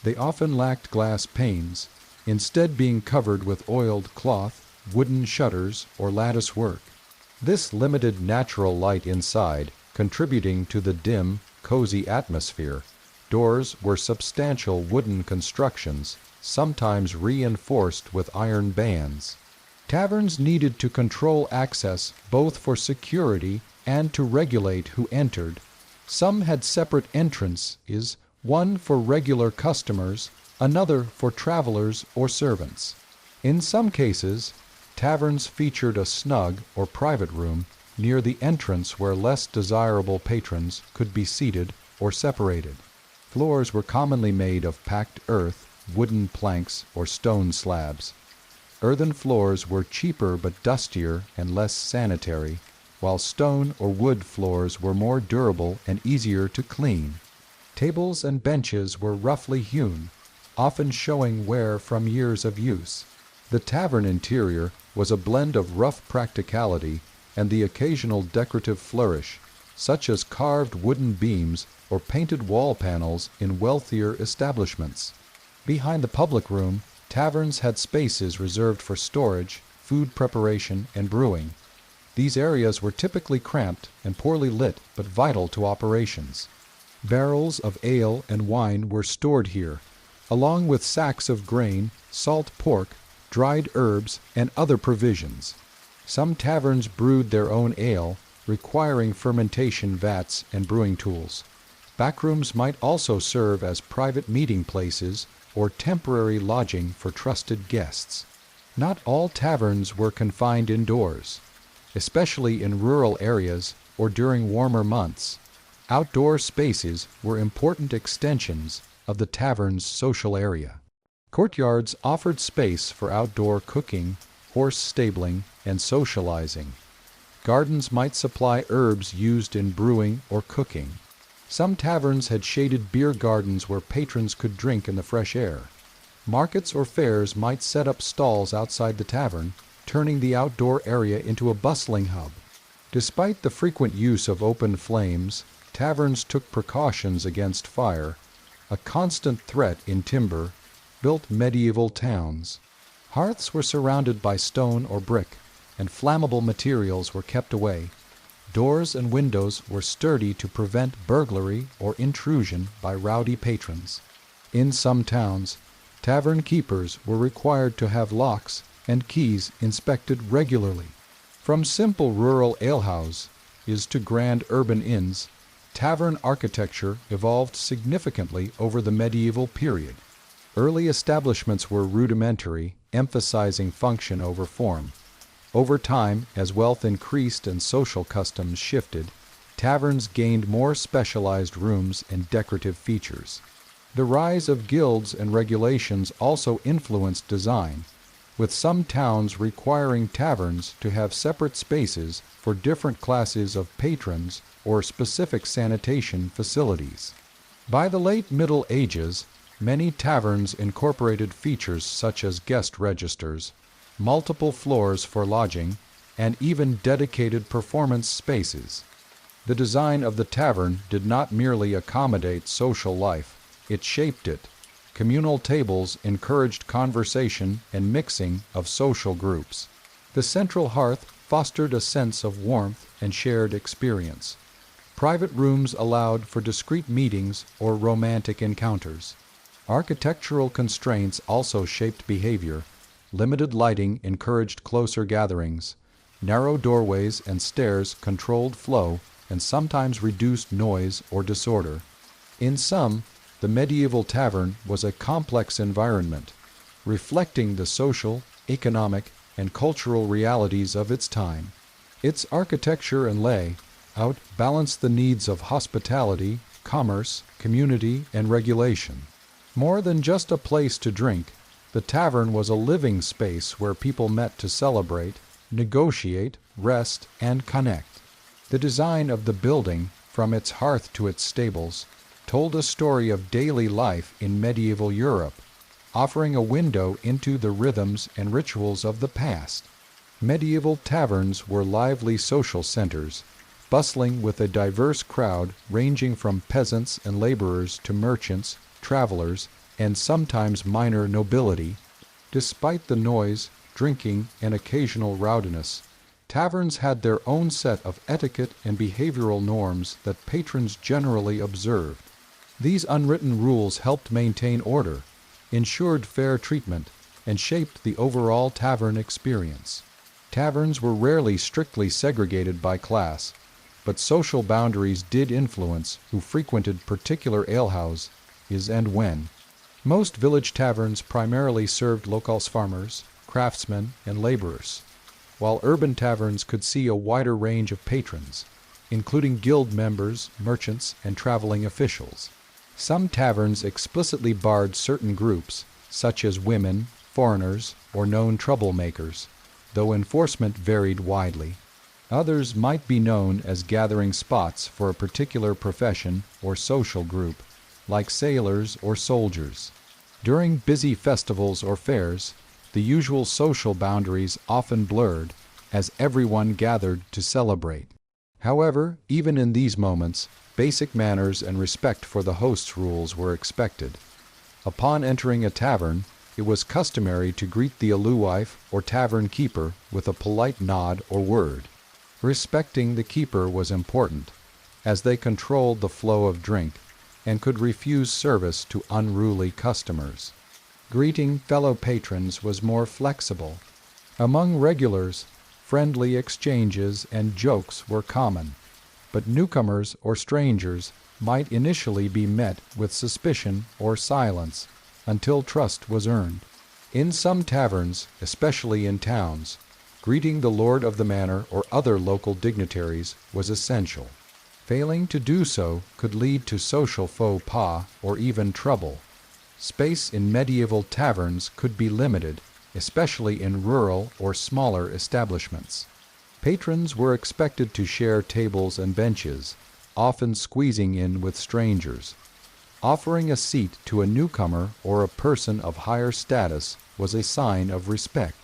They often lacked glass panes, instead being covered with oiled cloth, wooden shutters, or lattice work. This limited natural light inside, contributing to the dim, cozy atmosphere. Doors were substantial wooden constructions, sometimes reinforced with iron bands. Taverns needed to control access both for security and to regulate who entered. Some had separate entrances, one for regular customers, another for travelers or servants. In some cases, taverns featured a snug or private room near the entrance where less desirable patrons could be seated or separated. Floors were commonly made of packed earth, wooden planks, or stone slabs. Earthen floors were cheaper but dustier and less sanitary, while stone or wood floors were more durable and easier to clean. Tables and benches were roughly hewn, often showing wear from years of use. The tavern interior was a blend of rough practicality and the occasional decorative flourish, such as carved wooden beams or painted wall panels in wealthier establishments. Behind the public room, taverns had spaces reserved for storage, food preparation, and brewing. These areas were typically cramped and poorly lit but vital to operations. Barrels of ale and wine were stored here, along with sacks of grain, salt pork, dried herbs, and other provisions. Some taverns brewed their own ale, requiring fermentation vats and brewing tools. Backrooms might also serve as private meeting places or temporary lodging for trusted guests. Not all taverns were confined indoors, especially in rural areas or during warmer months. Outdoor spaces were important extensions of the tavern's social area. Courtyards offered space for outdoor cooking, horse stabling, and socializing. Gardens might supply herbs used in brewing or cooking. Some taverns had shaded beer gardens where patrons could drink in the fresh air. Markets or fairs might set up stalls outside the tavern, turning the outdoor area into a bustling hub. Despite the frequent use of open flames, taverns took precautions against fire, a constant threat in timber-built medieval towns. Hearths were surrounded by stone or brick, and flammable materials were kept away. Doors and windows were sturdy to prevent burglary or intrusion by rowdy patrons. In some towns, tavern keepers were required to have locks and keys inspected regularly. From simple rural alehouses to grand urban inns, tavern architecture evolved significantly over the medieval period. Early establishments were rudimentary, emphasizing function over form. Over time, as wealth increased and social customs shifted, taverns gained more specialized rooms and decorative features. The rise of guilds and regulations also influenced design, with some towns requiring taverns to have separate spaces for different classes of patrons or specific sanitation facilities. By the late Middle Ages, many taverns incorporated features such as guest registers, multiple floors for lodging, and even dedicated performance spaces. The design of the tavern did not merely accommodate social life, it shaped it. Communal tables encouraged conversation and mixing of social groups. The central hearth fostered a sense of warmth and shared experience. Private rooms allowed for discreet meetings or romantic encounters. Architectural constraints also shaped behavior. Limited lighting encouraged closer gatherings. Narrow doorways and stairs controlled flow and sometimes reduced noise or disorder. In sum, the medieval tavern was a complex environment, reflecting the social, economic, and cultural realities of its time. Its architecture and layout balanced the needs of hospitality, commerce, community, and regulation. More than just a place to drink, the tavern was a living space where people met to celebrate, negotiate, rest, and connect. The design of the building, from its hearth to its stables, told a story of daily life in medieval Europe, offering a window into the rhythms and rituals of the past. Medieval taverns were lively social centers, bustling with a diverse crowd ranging from peasants and laborers to merchants, travelers, and sometimes minor nobility. Despite the noise, drinking, and occasional rowdiness, taverns had their own set of etiquette and behavioral norms that patrons generally observed. These unwritten rules helped maintain order, ensured fair treatment, and shaped the overall tavern experience. Taverns were rarely strictly segregated by class, but social boundaries did influence who frequented particular alehouses and when. Most village taverns primarily served local farmers, craftsmen, and laborers, while urban taverns could see a wider range of patrons, including guild members, merchants, and traveling officials. Some taverns explicitly barred certain groups, such as women, foreigners, or known troublemakers, though enforcement varied widely. Others might be known as gathering spots for a particular profession or social group, like sailors or soldiers. During busy festivals or fairs, the usual social boundaries often blurred, as everyone gathered to celebrate. However, even in these moments, basic manners and respect for the host's rules were expected. Upon entering a tavern, it was customary to greet the alewife or tavern keeper with a polite nod or word. Respecting the keeper was important, as they controlled the flow of drink and could refuse service to unruly customers. Greeting fellow patrons was more flexible. Among regulars, friendly exchanges and jokes were common, but newcomers or strangers might initially be met with suspicion or silence until trust was earned. In some taverns, especially in towns, greeting the lord of the manor or other local dignitaries was essential. Failing to do so could lead to social faux pas or even trouble. Space in medieval taverns could be limited, especially in rural or smaller establishments. Patrons were expected to share tables and benches, often squeezing in with strangers. Offering a seat to a newcomer or a person of higher status was a sign of respect.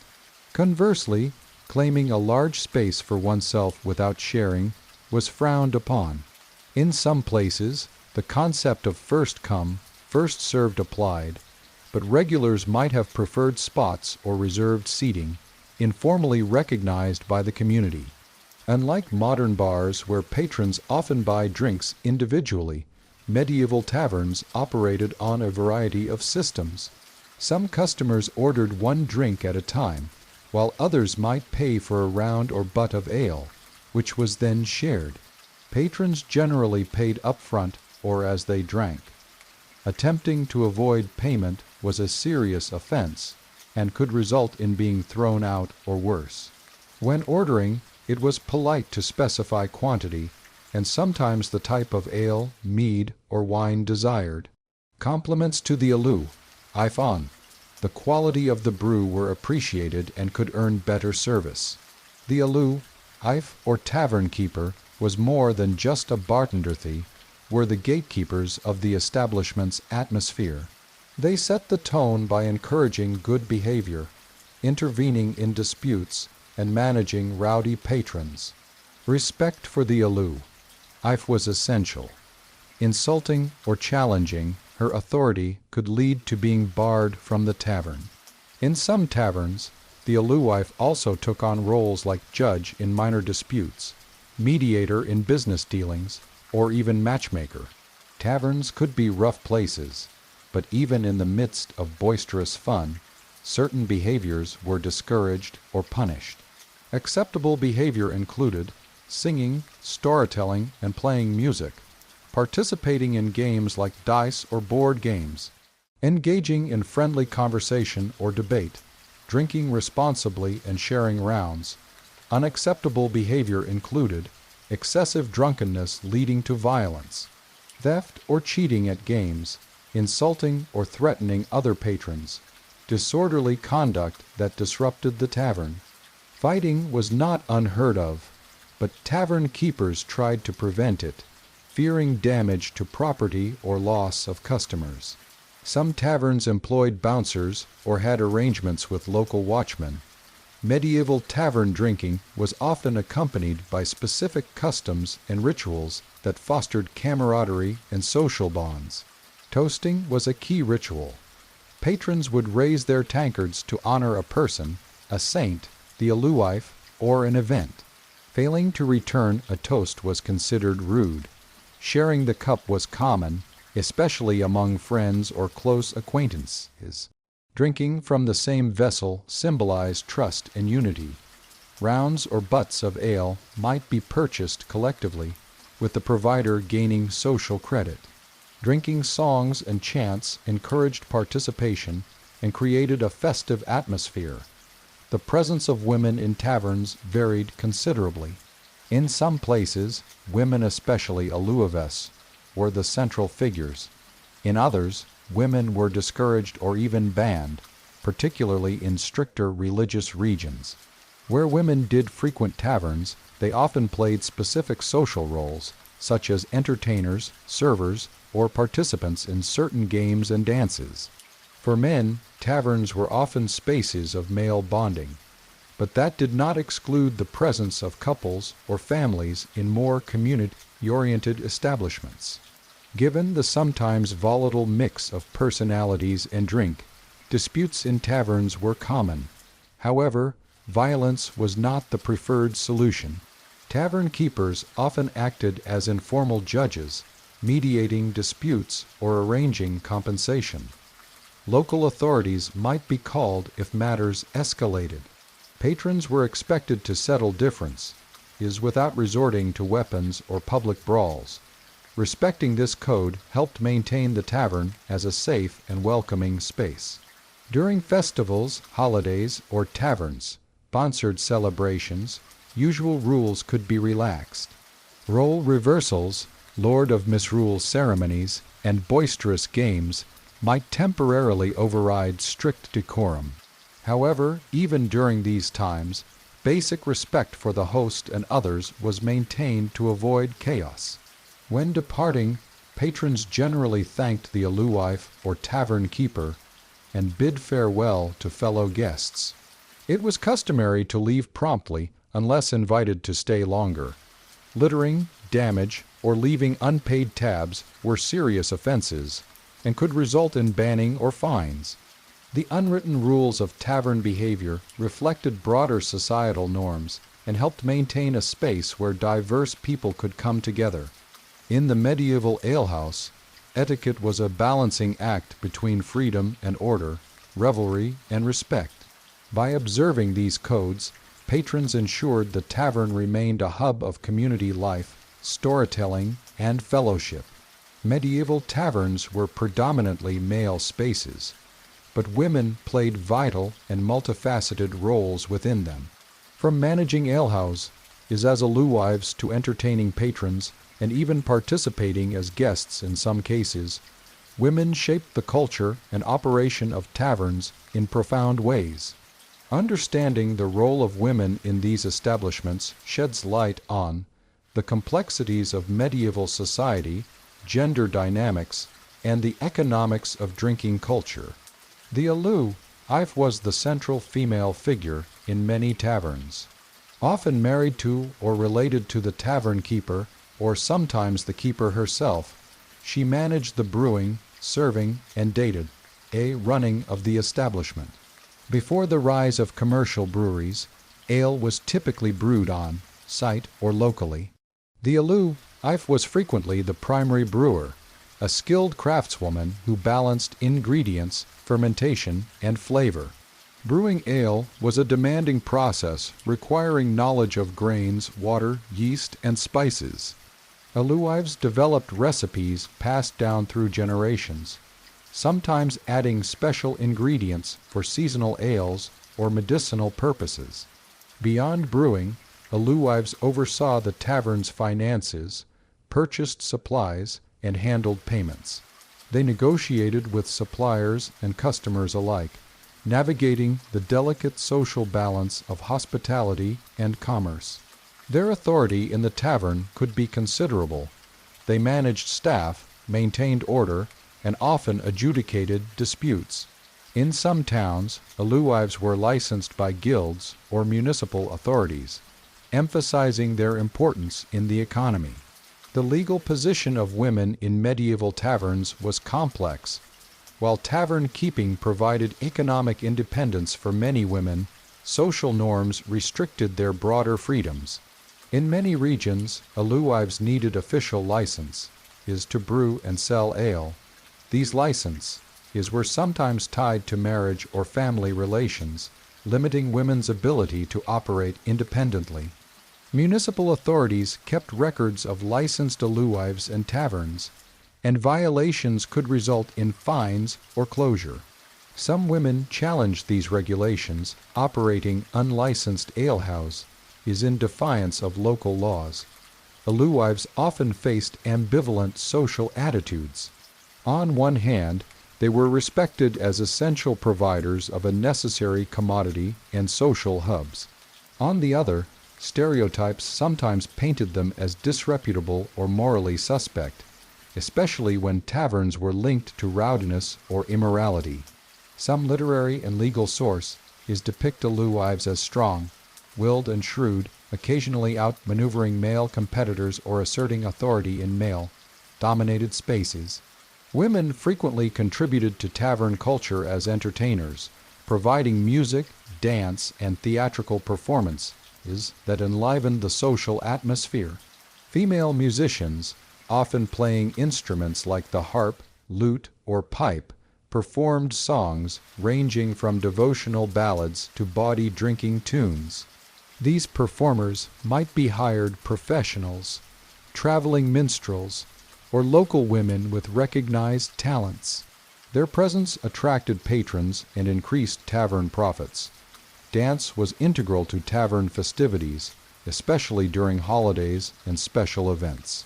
Conversely, claiming a large space for oneself without sharing was frowned upon. In some places, the concept of first come, first served applied, but regulars might have preferred spots or reserved seating, informally recognized by the community. Unlike modern bars where patrons often buy drinks individually, medieval taverns operated on a variety of systems. Some customers ordered one drink at a time, while others might pay for a round or butt of ale, which was then shared. Patrons generally paid upfront or as they drank. Attempting to avoid payment was a serious offense and could result in being thrown out or worse. When ordering, it was polite to specify quantity and sometimes the type of ale, mead, or wine desired. Compliments to the alu, ifon. The quality of the brew were appreciated and could earn better service. The alu, if, or tavern keeper was more than just a bartenderthy, were the gatekeepers of the establishment's atmosphere. They set the tone by encouraging good behavior, intervening in disputes, and managing rowdy patrons. Respect for the alu, if was essential. Insulting or challenging her authority could lead to being barred from the tavern. In some taverns, the aluwife also took on roles like judge in minor disputes, mediator in business dealings, or even matchmaker. Taverns could be rough places, but even in the midst of boisterous fun, certain behaviors were discouraged or punished. Acceptable behavior included singing, storytelling, and playing music, participating in games like dice or board games, engaging in friendly conversation or debate, drinking responsibly and sharing rounds. Unacceptable behavior included excessive drunkenness leading to violence, theft or cheating at games, insulting or threatening other patrons, disorderly conduct that disrupted the tavern. Fighting was not unheard of, but tavern keepers tried to prevent it, fearing damage to property or loss of customers. Some taverns employed bouncers or had arrangements with local watchmen. Medieval tavern drinking was often accompanied by specific customs and rituals that fostered camaraderie and social bonds. Toasting was a key ritual. Patrons would raise their tankards to honor a person, a saint, the aluwife, or an event. Failing to return a toast was considered rude. Sharing the cup was common, especially among friends or close acquaintances. Drinking from the same vessel symbolized trust and unity. Rounds or butts of ale might be purchased collectively, with the provider gaining social credit. Drinking songs and chants encouraged participation and created a festive atmosphere. The presence of women in taverns varied considerably. In some places, women, especially aluaves, were the central figures. In others, women were discouraged or even banned, particularly in stricter religious regions. Where women did frequent taverns, they often played specific social roles, such as entertainers, servers, or participants in certain games and dances. For men, taverns were often spaces of male bonding, but that did not exclude the presence of couples or families in more community-oriented establishments. Given the sometimes volatile mix of personalities and drink, disputes in taverns were common. However, violence was not the preferred solution. Tavern keepers often acted as informal judges, mediating disputes or arranging compensation. Local authorities might be called if matters escalated. Patrons were expected to settle differences without resorting to weapons or public brawls. Respecting this code helped maintain the tavern as a safe and welcoming space. During festivals, holidays, or tavern-sponsored celebrations, usual rules could be relaxed. Role reversals, Lord of Misrule ceremonies, and boisterous games might temporarily override strict decorum. However, even during these times, basic respect for the host and others was maintained to avoid chaos. When departing, patrons generally thanked the aluwife or tavern keeper and bid farewell to fellow guests. It was customary to leave promptly unless invited to stay longer. Littering, damage, or leaving unpaid tabs were serious offenses and could result in banning or fines. The unwritten rules of tavern behavior reflected broader societal norms and helped maintain a space where diverse people could come together. In the medieval alehouse, etiquette was a balancing act between freedom and order, revelry and respect. By observing these codes, patrons ensured the tavern remained a hub of community life, storytelling, and fellowship. Medieval taverns were predominantly male spaces, but women played vital and multifaceted roles within them. From managing alehouse is as alewives to entertaining patrons and even participating as guests in some cases. Women shaped the culture and operation of taverns in profound ways. Understanding the role of women in these establishments sheds light on the complexities of medieval society, gender dynamics, and the economics of drinking culture. The alewife was the central female figure in many taverns. Often married to or related to the tavern keeper, or sometimes the keeper herself, she managed the brewing, serving, and running of the establishment. Before the rise of commercial breweries, ale was typically brewed on site or locally. The alewife was frequently the primary brewer, a skilled craftswoman who balanced ingredients, fermentation, and flavor. Brewing ale was a demanding process requiring knowledge of grains, water, yeast, and spices. Alewives developed recipes passed down through generations, sometimes adding special ingredients for seasonal ales or medicinal purposes. Beyond brewing, alewives oversaw the tavern's finances, purchased supplies, and handled payments. They negotiated with suppliers and customers alike, navigating the delicate social balance of hospitality and commerce. Their authority in the tavern could be considerable. They managed staff, maintained order, and often adjudicated disputes. In some towns, alewives were licensed by guilds or municipal authorities, emphasizing their importance in the economy. The legal position of women in medieval taverns was complex. While tavern keeping provided economic independence for many women, social norms restricted their broader freedoms. In many regions, alewives needed official license, to brew and sell ale. These licenses were sometimes tied to marriage or family relations, limiting women's ability to operate independently. Municipal authorities kept records of licensed alewives and taverns, and violations could result in fines or closure. Some women challenged these regulations, operating unlicensed alehouses in defiance of local laws. Alewives often faced ambivalent social attitudes. On one hand, they were respected as essential providers of a necessary commodity and social hubs. On the other, stereotypes sometimes painted them as disreputable or morally suspect, especially when taverns were linked to rowdiness or immorality. Some literary and legal sources depict alewives as strong, willed and shrewd, occasionally outmaneuvering male competitors or asserting authority in male-dominated spaces. Women frequently contributed to tavern culture as entertainers, providing music, dance, and theatrical performances that enlivened the social atmosphere. Female musicians, often playing instruments like the harp, lute, or pipe, performed songs ranging from devotional ballads to bawdy drinking tunes. These performers might be hired professionals, traveling minstrels, or local women with recognized talents. Their presence attracted patrons and increased tavern profits. Dance was integral to tavern festivities, especially during holidays and special events.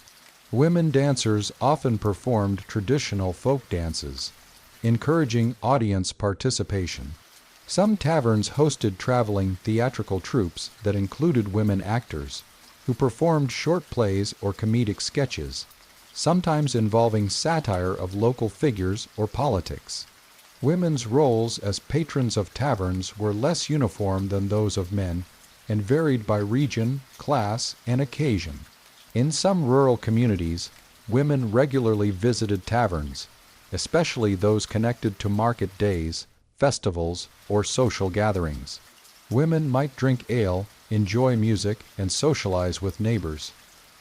Women dancers often performed traditional folk dances, encouraging audience participation. Some taverns hosted traveling theatrical troupes that included women actors, who performed short plays or comedic sketches, sometimes involving satire of local figures or politics. Women's roles as patrons of taverns were less uniform than those of men and varied by region, class, and occasion. In some rural communities, women regularly visited taverns, especially those connected to market days, festivals, or social gatherings. Women might drink ale, enjoy music, and socialize with neighbors.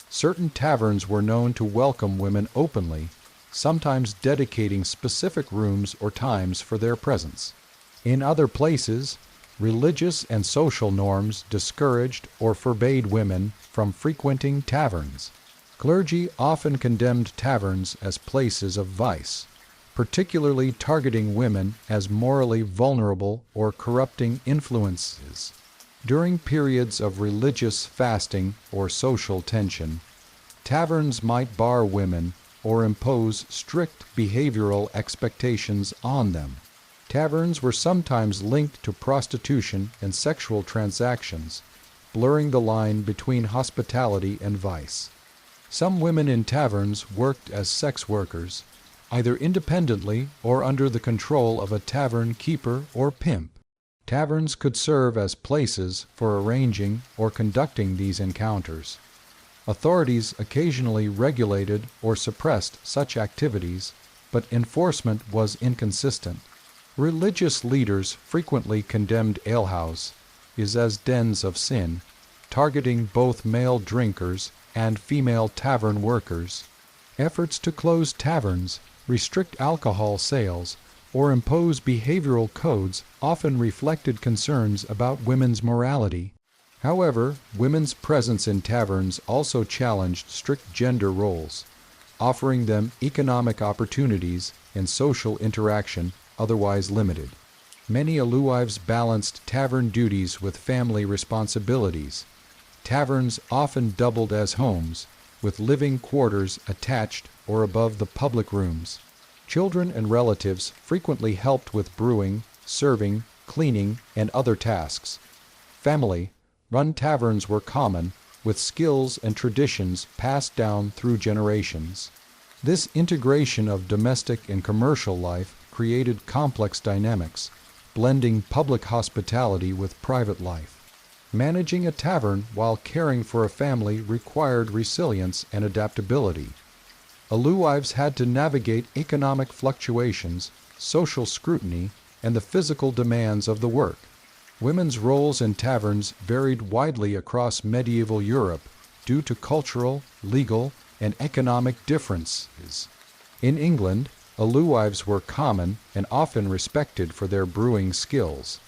Certain taverns were known to welcome women openly, sometimes dedicating specific rooms or times for their presence. In other places, religious and social norms discouraged or forbade women from frequenting taverns. Clergy often condemned taverns as places of vice, particularly targeting women as morally vulnerable or corrupting influences. During periods of religious fasting or social tension, taverns might bar women or impose strict behavioral expectations on them. Taverns were sometimes linked to prostitution and sexual transactions, blurring the line between hospitality and vice. Some women in taverns worked as sex workers, either independently or under the control of a tavern keeper or pimp. Taverns could serve as places for arranging or conducting these encounters. Authorities occasionally regulated or suppressed such activities, but enforcement was inconsistent. Religious leaders frequently condemned alehouses as dens of sin, targeting both male drinkers and female tavern workers. Efforts to close taverns, restrict alcohol sales, or impose behavioral codes often reflected concerns about women's morality. However, women's presence in taverns also challenged strict gender roles, offering them economic opportunities and social interaction otherwise limited. Many alewives balanced tavern duties with family responsibilities. Taverns often doubled as homes, with living quarters attached or above the public rooms. Children and relatives frequently helped with brewing, serving, cleaning, and other tasks. Family-run taverns were common, with skills and traditions passed down through generations. This integration of domestic and commercial life created complex dynamics, blending public hospitality with private life. Managing a tavern while caring for a family required resilience and adaptability. Alewives had to navigate economic fluctuations, social scrutiny, and the physical demands of the work. Women's roles in taverns varied widely across medieval Europe due to cultural, legal, and economic differences. In England, alewives were common and often respected for their brewing skills.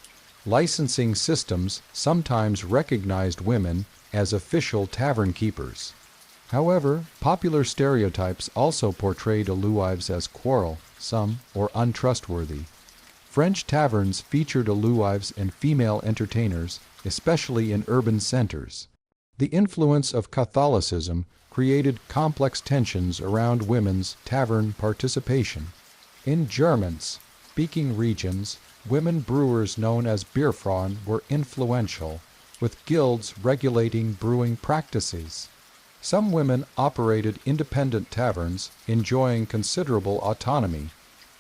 Licensing systems sometimes recognized women as official tavern keepers. However, popular stereotypes also portrayed alewives as quarrelsome or untrustworthy. French taverns featured alewives and female entertainers, especially in urban centers. The influence of Catholicism created complex tensions around women's tavern participation. In German-speaking regions, women brewers known as Bierfrauen were influential, with guilds regulating brewing practices. Some women operated independent taverns, enjoying considerable autonomy.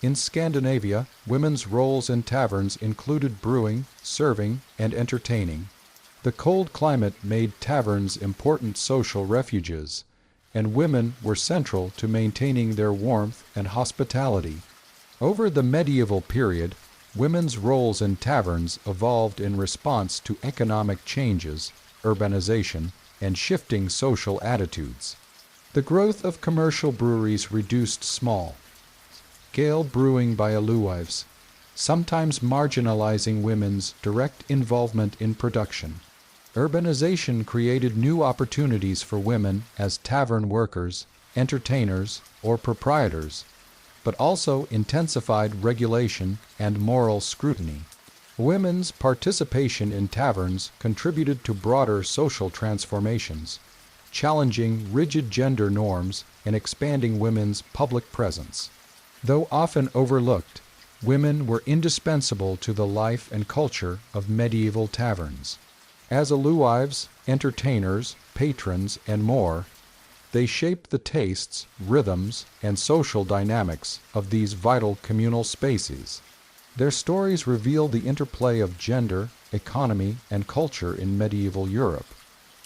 In Scandinavia, women's roles in taverns included brewing, serving, and entertaining. The cold climate made taverns important social refuges, and women were central to maintaining their warmth and hospitality. Over the medieval period, women's roles in taverns evolved in response to economic changes, urbanization, and shifting social attitudes. The growth of commercial breweries reduced small-scale brewing by alewives, sometimes marginalizing women's direct involvement in production. Urbanization created new opportunities for women as tavern workers, entertainers, or proprietors, but also intensified regulation and moral scrutiny. Women's participation in taverns contributed to broader social transformations, challenging rigid gender norms and expanding women's public presence. Though often overlooked, women were indispensable to the life and culture of medieval taverns. As alewives, entertainers, patrons, and more, they shaped the tastes, rhythms, and social dynamics of these vital communal spaces. Their stories reveal the interplay of gender, economy, and culture in medieval Europe,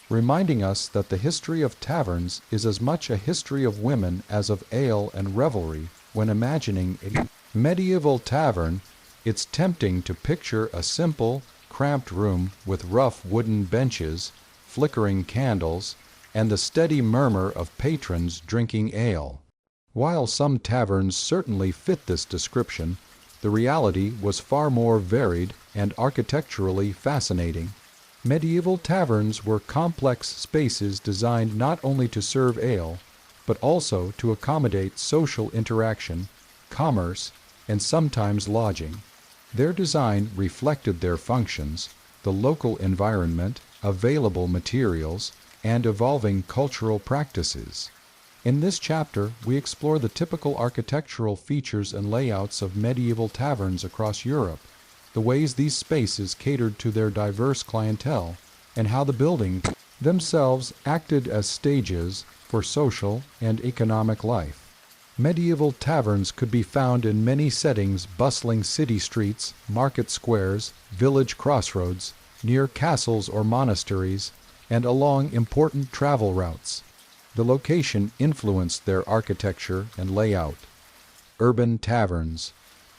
reminding us that the history of taverns is as much a history of women as of ale and revelry. When imagining a medieval tavern, it's tempting to picture a simple, cramped room with rough wooden benches, flickering candles, and the steady murmur of patrons drinking ale. While some taverns certainly fit this description, the reality was far more varied and architecturally fascinating. Medieval taverns were complex spaces designed not only to serve ale, but also to accommodate social interaction, commerce, and sometimes lodging. Their design reflected their functions, the local environment, available materials, and evolving cultural practices. In this chapter, we explore the typical architectural features and layouts of medieval taverns across Europe, the ways these spaces catered to their diverse clientele, and how the buildings themselves acted as stages for social and economic life. Medieval taverns could be found in many settings: bustling city streets, market squares, village crossroads, near castles or monasteries, and along important travel routes. The location influenced their architecture and layout. Urban taverns.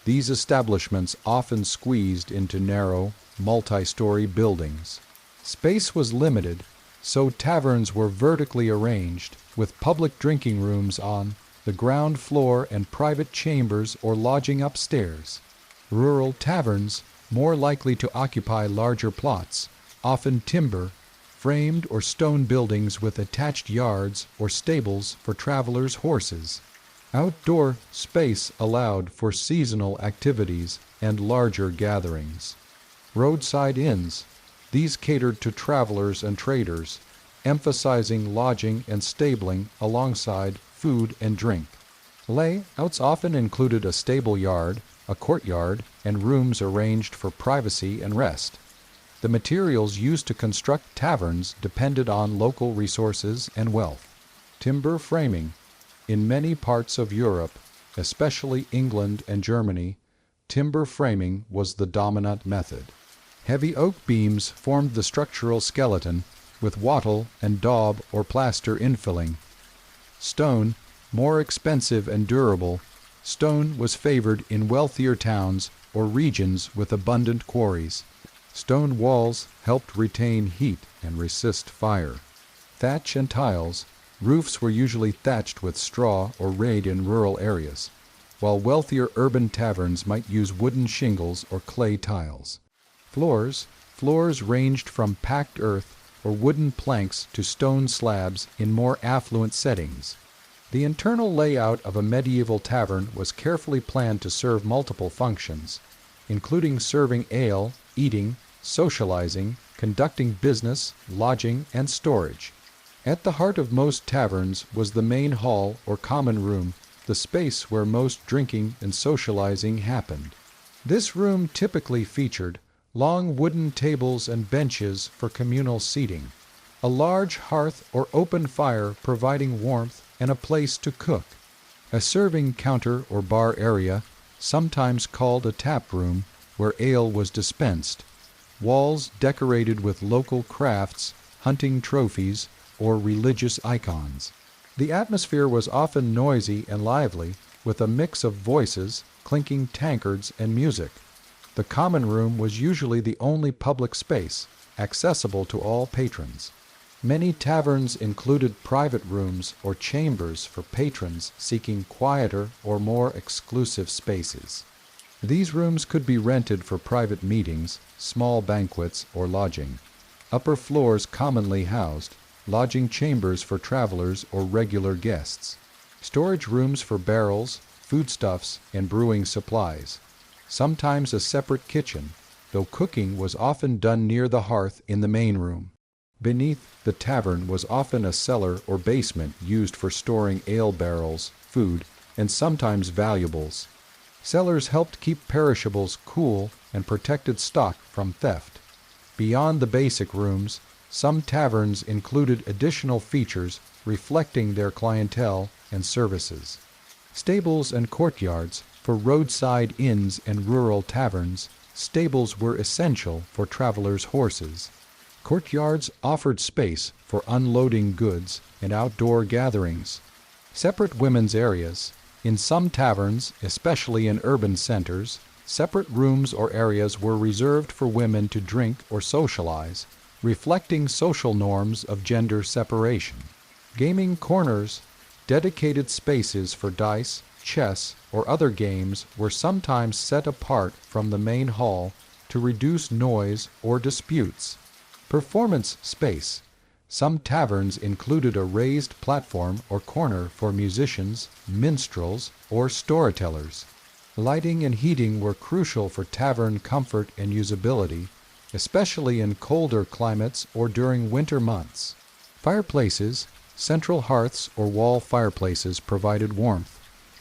These establishments often squeezed into narrow, multi-story buildings. Space was limited, so taverns were vertically arranged, with public drinking rooms on the ground floor and private chambers or lodging upstairs. Rural taverns, more likely to occupy larger plots, often timber, framed or stone buildings with attached yards or stables for travelers' horses. Outdoor space allowed for seasonal activities and larger gatherings. Roadside inns. These catered to travelers and traders, emphasizing lodging and stabling alongside food and drink. Layouts often included a stable yard, a courtyard, and rooms arranged for privacy and rest. The materials used to construct taverns depended on local resources and wealth. Timber framing. In many parts of Europe, especially England and Germany, timber framing was the dominant method. Heavy oak beams formed the structural skeleton, with wattle and daub or plaster infilling. Stone, more expensive and durable, stone was favored in wealthier towns or regions with abundant quarries. Stone walls helped retain heat and resist fire. Thatch and tiles. Roofs were usually thatched with straw or rayed in rural areas, while wealthier urban taverns might use wooden shingles or clay tiles. Floors ranged from packed earth or wooden planks to stone slabs in more affluent settings. The internal layout of a medieval tavern was carefully planned to serve multiple functions, including serving ale, eating, socializing, conducting business, lodging, and storage. At the heart of most taverns was the main hall or common room, the space where most drinking and socializing happened. This room typically featured long wooden tables and benches for communal seating, a large hearth or open fire providing warmth and a place to cook, a serving counter or bar area, sometimes called a tap room, where ale was dispensed, walls decorated with local crafts, hunting trophies, or religious icons. The atmosphere was often noisy and lively, with a mix of voices, clinking tankards, and music. The common room was usually the only public space, accessible to all patrons. Many taverns included private rooms or chambers for patrons seeking quieter or more exclusive spaces. These rooms could be rented for private meetings, small banquets, or lodging. Upper floors commonly housed lodging chambers for travelers or regular guests, storage rooms for barrels, foodstuffs, and brewing supplies. Sometimes a separate kitchen, though cooking was often done near the hearth in the main room. Beneath the tavern was often a cellar or basement used for storing ale barrels, food, and sometimes valuables. Cellars helped keep perishables cool and protected stock from theft. Beyond the basic rooms, some taverns included additional features reflecting their clientele and services. Stables and courtyards. For roadside inns and rural taverns, stables were essential for travelers' horses. Courtyards offered space for unloading goods and outdoor gatherings. Separate women's areas. In some taverns, especially in urban centers, separate rooms or areas were reserved for women to drink or socialize, reflecting social norms of gender separation. Gaming corners, dedicated spaces for dice, chess, or other games, were sometimes set apart from the main hall to reduce noise or disputes. Performance space. Some taverns included a raised platform or corner for musicians, minstrels, or storytellers. Lighting and heating were crucial for tavern comfort and usability, especially in colder climates or during winter months. Fireplaces, central hearths or wall fireplaces provided warmth.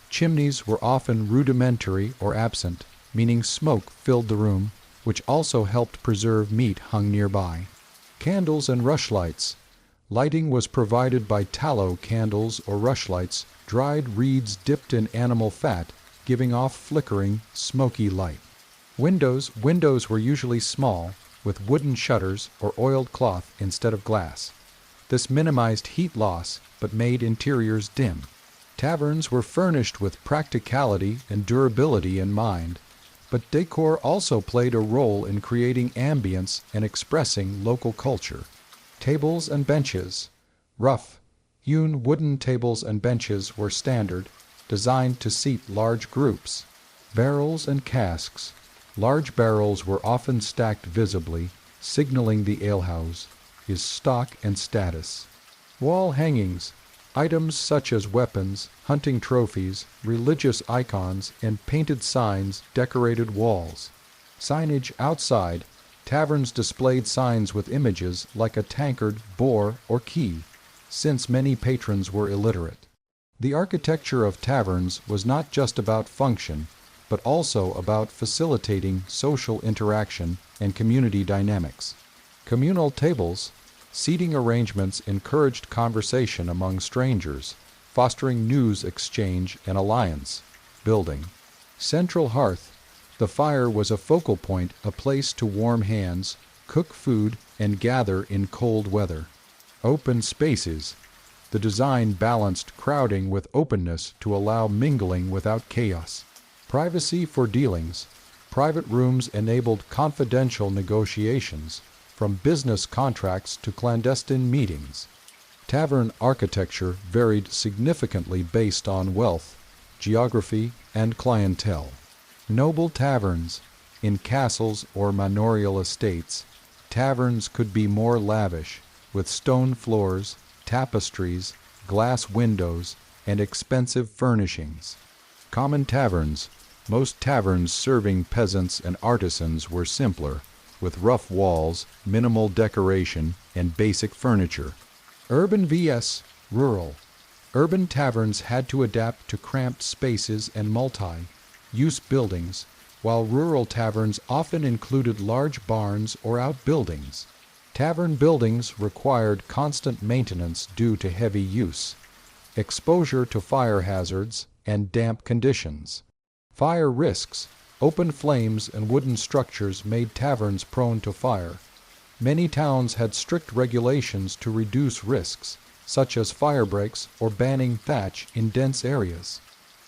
Chimneys were often rudimentary or absent, meaning smoke filled the room, which also helped preserve meat hung nearby. Candles and rushlights. Lighting was provided by tallow candles or rushlights, dried reeds dipped in animal fat, giving off flickering, smoky light. Windows were usually small, with wooden shutters or oiled cloth instead of glass. This minimized heat loss, but made interiors dim. Taverns were furnished with practicality and durability in mind, but decor also played a role in creating ambience and expressing local culture. Tables and benches. Rough, hewn wooden tables and benches were standard, designed to seat large groups. Barrels and casks. Large barrels were often stacked visibly, signaling the alehouse, his stock and status. Wall hangings. Items such as weapons, hunting trophies, religious icons, and painted signs decorated walls. Signage outside. Taverns displayed signs with images like a tankard, boar, or key, since many patrons were illiterate. The architecture of taverns was not just about function, but also about facilitating social interaction and community dynamics. Communal tables, seating arrangements encouraged conversation among strangers, fostering news exchange and alliance building. Central hearth. The fire was a focal point, a place to warm hands, cook food, and gather in cold weather. Open spaces. The design balanced crowding with openness to allow mingling without chaos. Privacy for dealings. Private rooms enabled confidential negotiations, from business contracts to clandestine meetings. Tavern architecture varied significantly based on wealth, geography, and clientele. Noble taverns. In castles or manorial estates, taverns could be more lavish, with stone floors, tapestries, glass windows, and expensive furnishings. Common taverns. Most taverns serving peasants and artisans were simpler, with rough walls, minimal decoration, and basic furniture. Urban vs. rural. Urban taverns had to adapt to cramped spaces and multi-use buildings, while rural taverns often included large barns or outbuildings. Tavern buildings required constant maintenance due to heavy use, exposure to fire hazards, and damp conditions. Fire risks. Open flames and wooden structures made taverns prone to fire. Many towns had strict regulations to reduce risks, such as fire breaks or banning thatch in dense areas.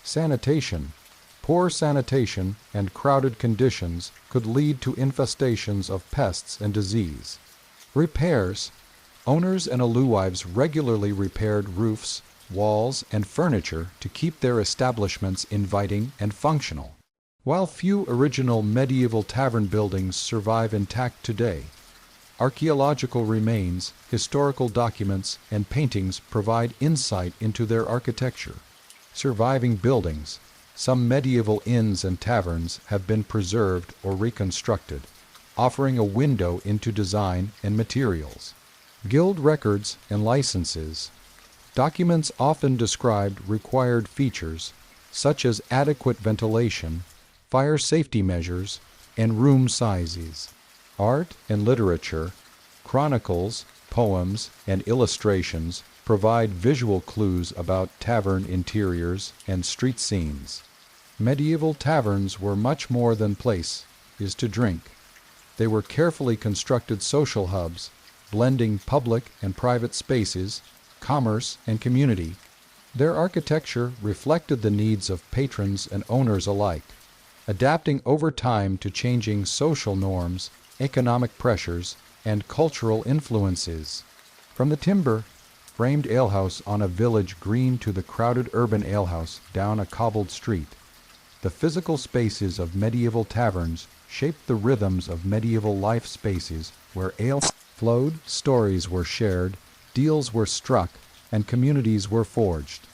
Sanitation. Poor sanitation and crowded conditions could lead to infestations of pests and disease. Repairs. Owners and alewives regularly repaired roofs, walls, and furniture to keep their establishments inviting and functional. While few original medieval tavern buildings survive intact today, archaeological remains, historical documents, and paintings provide insight into their architecture. Surviving buildings. Some medieval inns and taverns have been preserved or reconstructed, offering a window into design and materials. Guild records and licenses. Documents often described required features, such as adequate ventilation, fire safety measures, and room sizes. Art and literature. Chronicles, poems, and illustrations provide visual clues about tavern interiors and street scenes. Medieval taverns were much more than places to drink. They were carefully constructed social hubs, blending public and private spaces, commerce, and community. Their architecture reflected the needs of patrons and owners alike, adapting over time to changing social norms, economic pressures, and cultural influences. From the timber-framed alehouse on a village green to the crowded urban alehouse down a cobbled street, the physical spaces of medieval taverns shaped the rhythms of medieval life spaces where ale flowed, stories were shared, deals were struck, and communities were forged.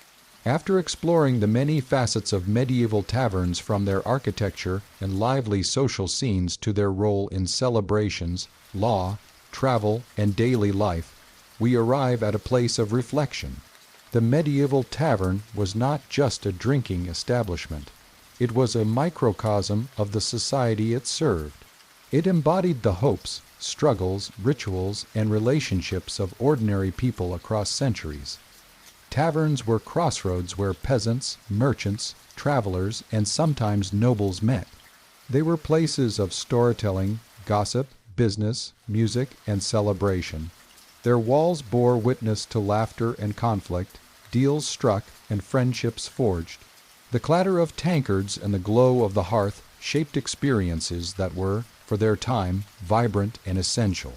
After exploring the many facets of medieval taverns, from their architecture and lively social scenes to their role in celebrations, law, travel, and daily life, we arrive at a place of reflection. The medieval tavern was not just a drinking establishment. It was a microcosm of the society it served. It embodied the hopes, struggles, rituals, and relationships of ordinary people across centuries. Taverns were crossroads where peasants, merchants, travelers, and sometimes nobles met. They were places of storytelling, gossip, business, music, and celebration. Their walls bore witness to laughter and conflict, deals struck, and friendships forged. The clatter of tankards and the glow of the hearth shaped experiences that were, for their time, vibrant and essential.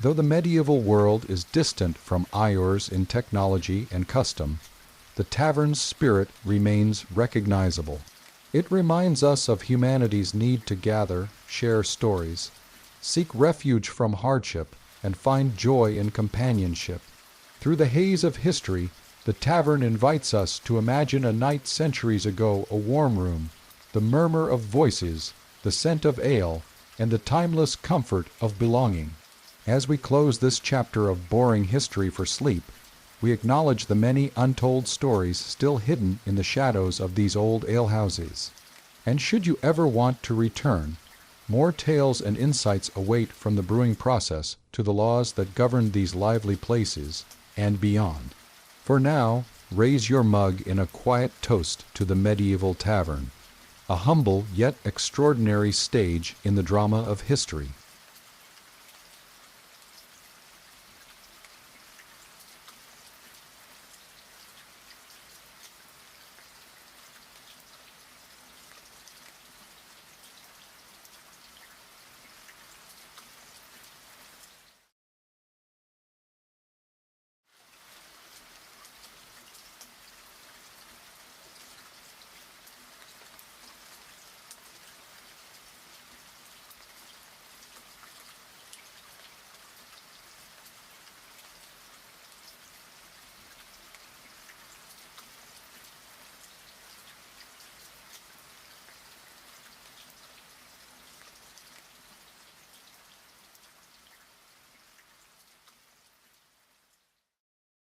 Though the medieval world is distant from ours in technology and custom, the tavern's spirit remains recognizable. It reminds us of humanity's need to gather, share stories, seek refuge from hardship, and find joy in companionship. Through the haze of history, the tavern invites us to imagine a night centuries ago, a warm room, the murmur of voices, the scent of ale, and the timeless comfort of belonging. As we close this chapter of boring history for sleep, we acknowledge the many untold stories still hidden in the shadows of these old alehouses. And should you ever want to return, more tales and insights await from the brewing process to the laws that govern these lively places and beyond. For now, raise your mug in a quiet toast to the medieval tavern, a humble yet extraordinary stage in the drama of history.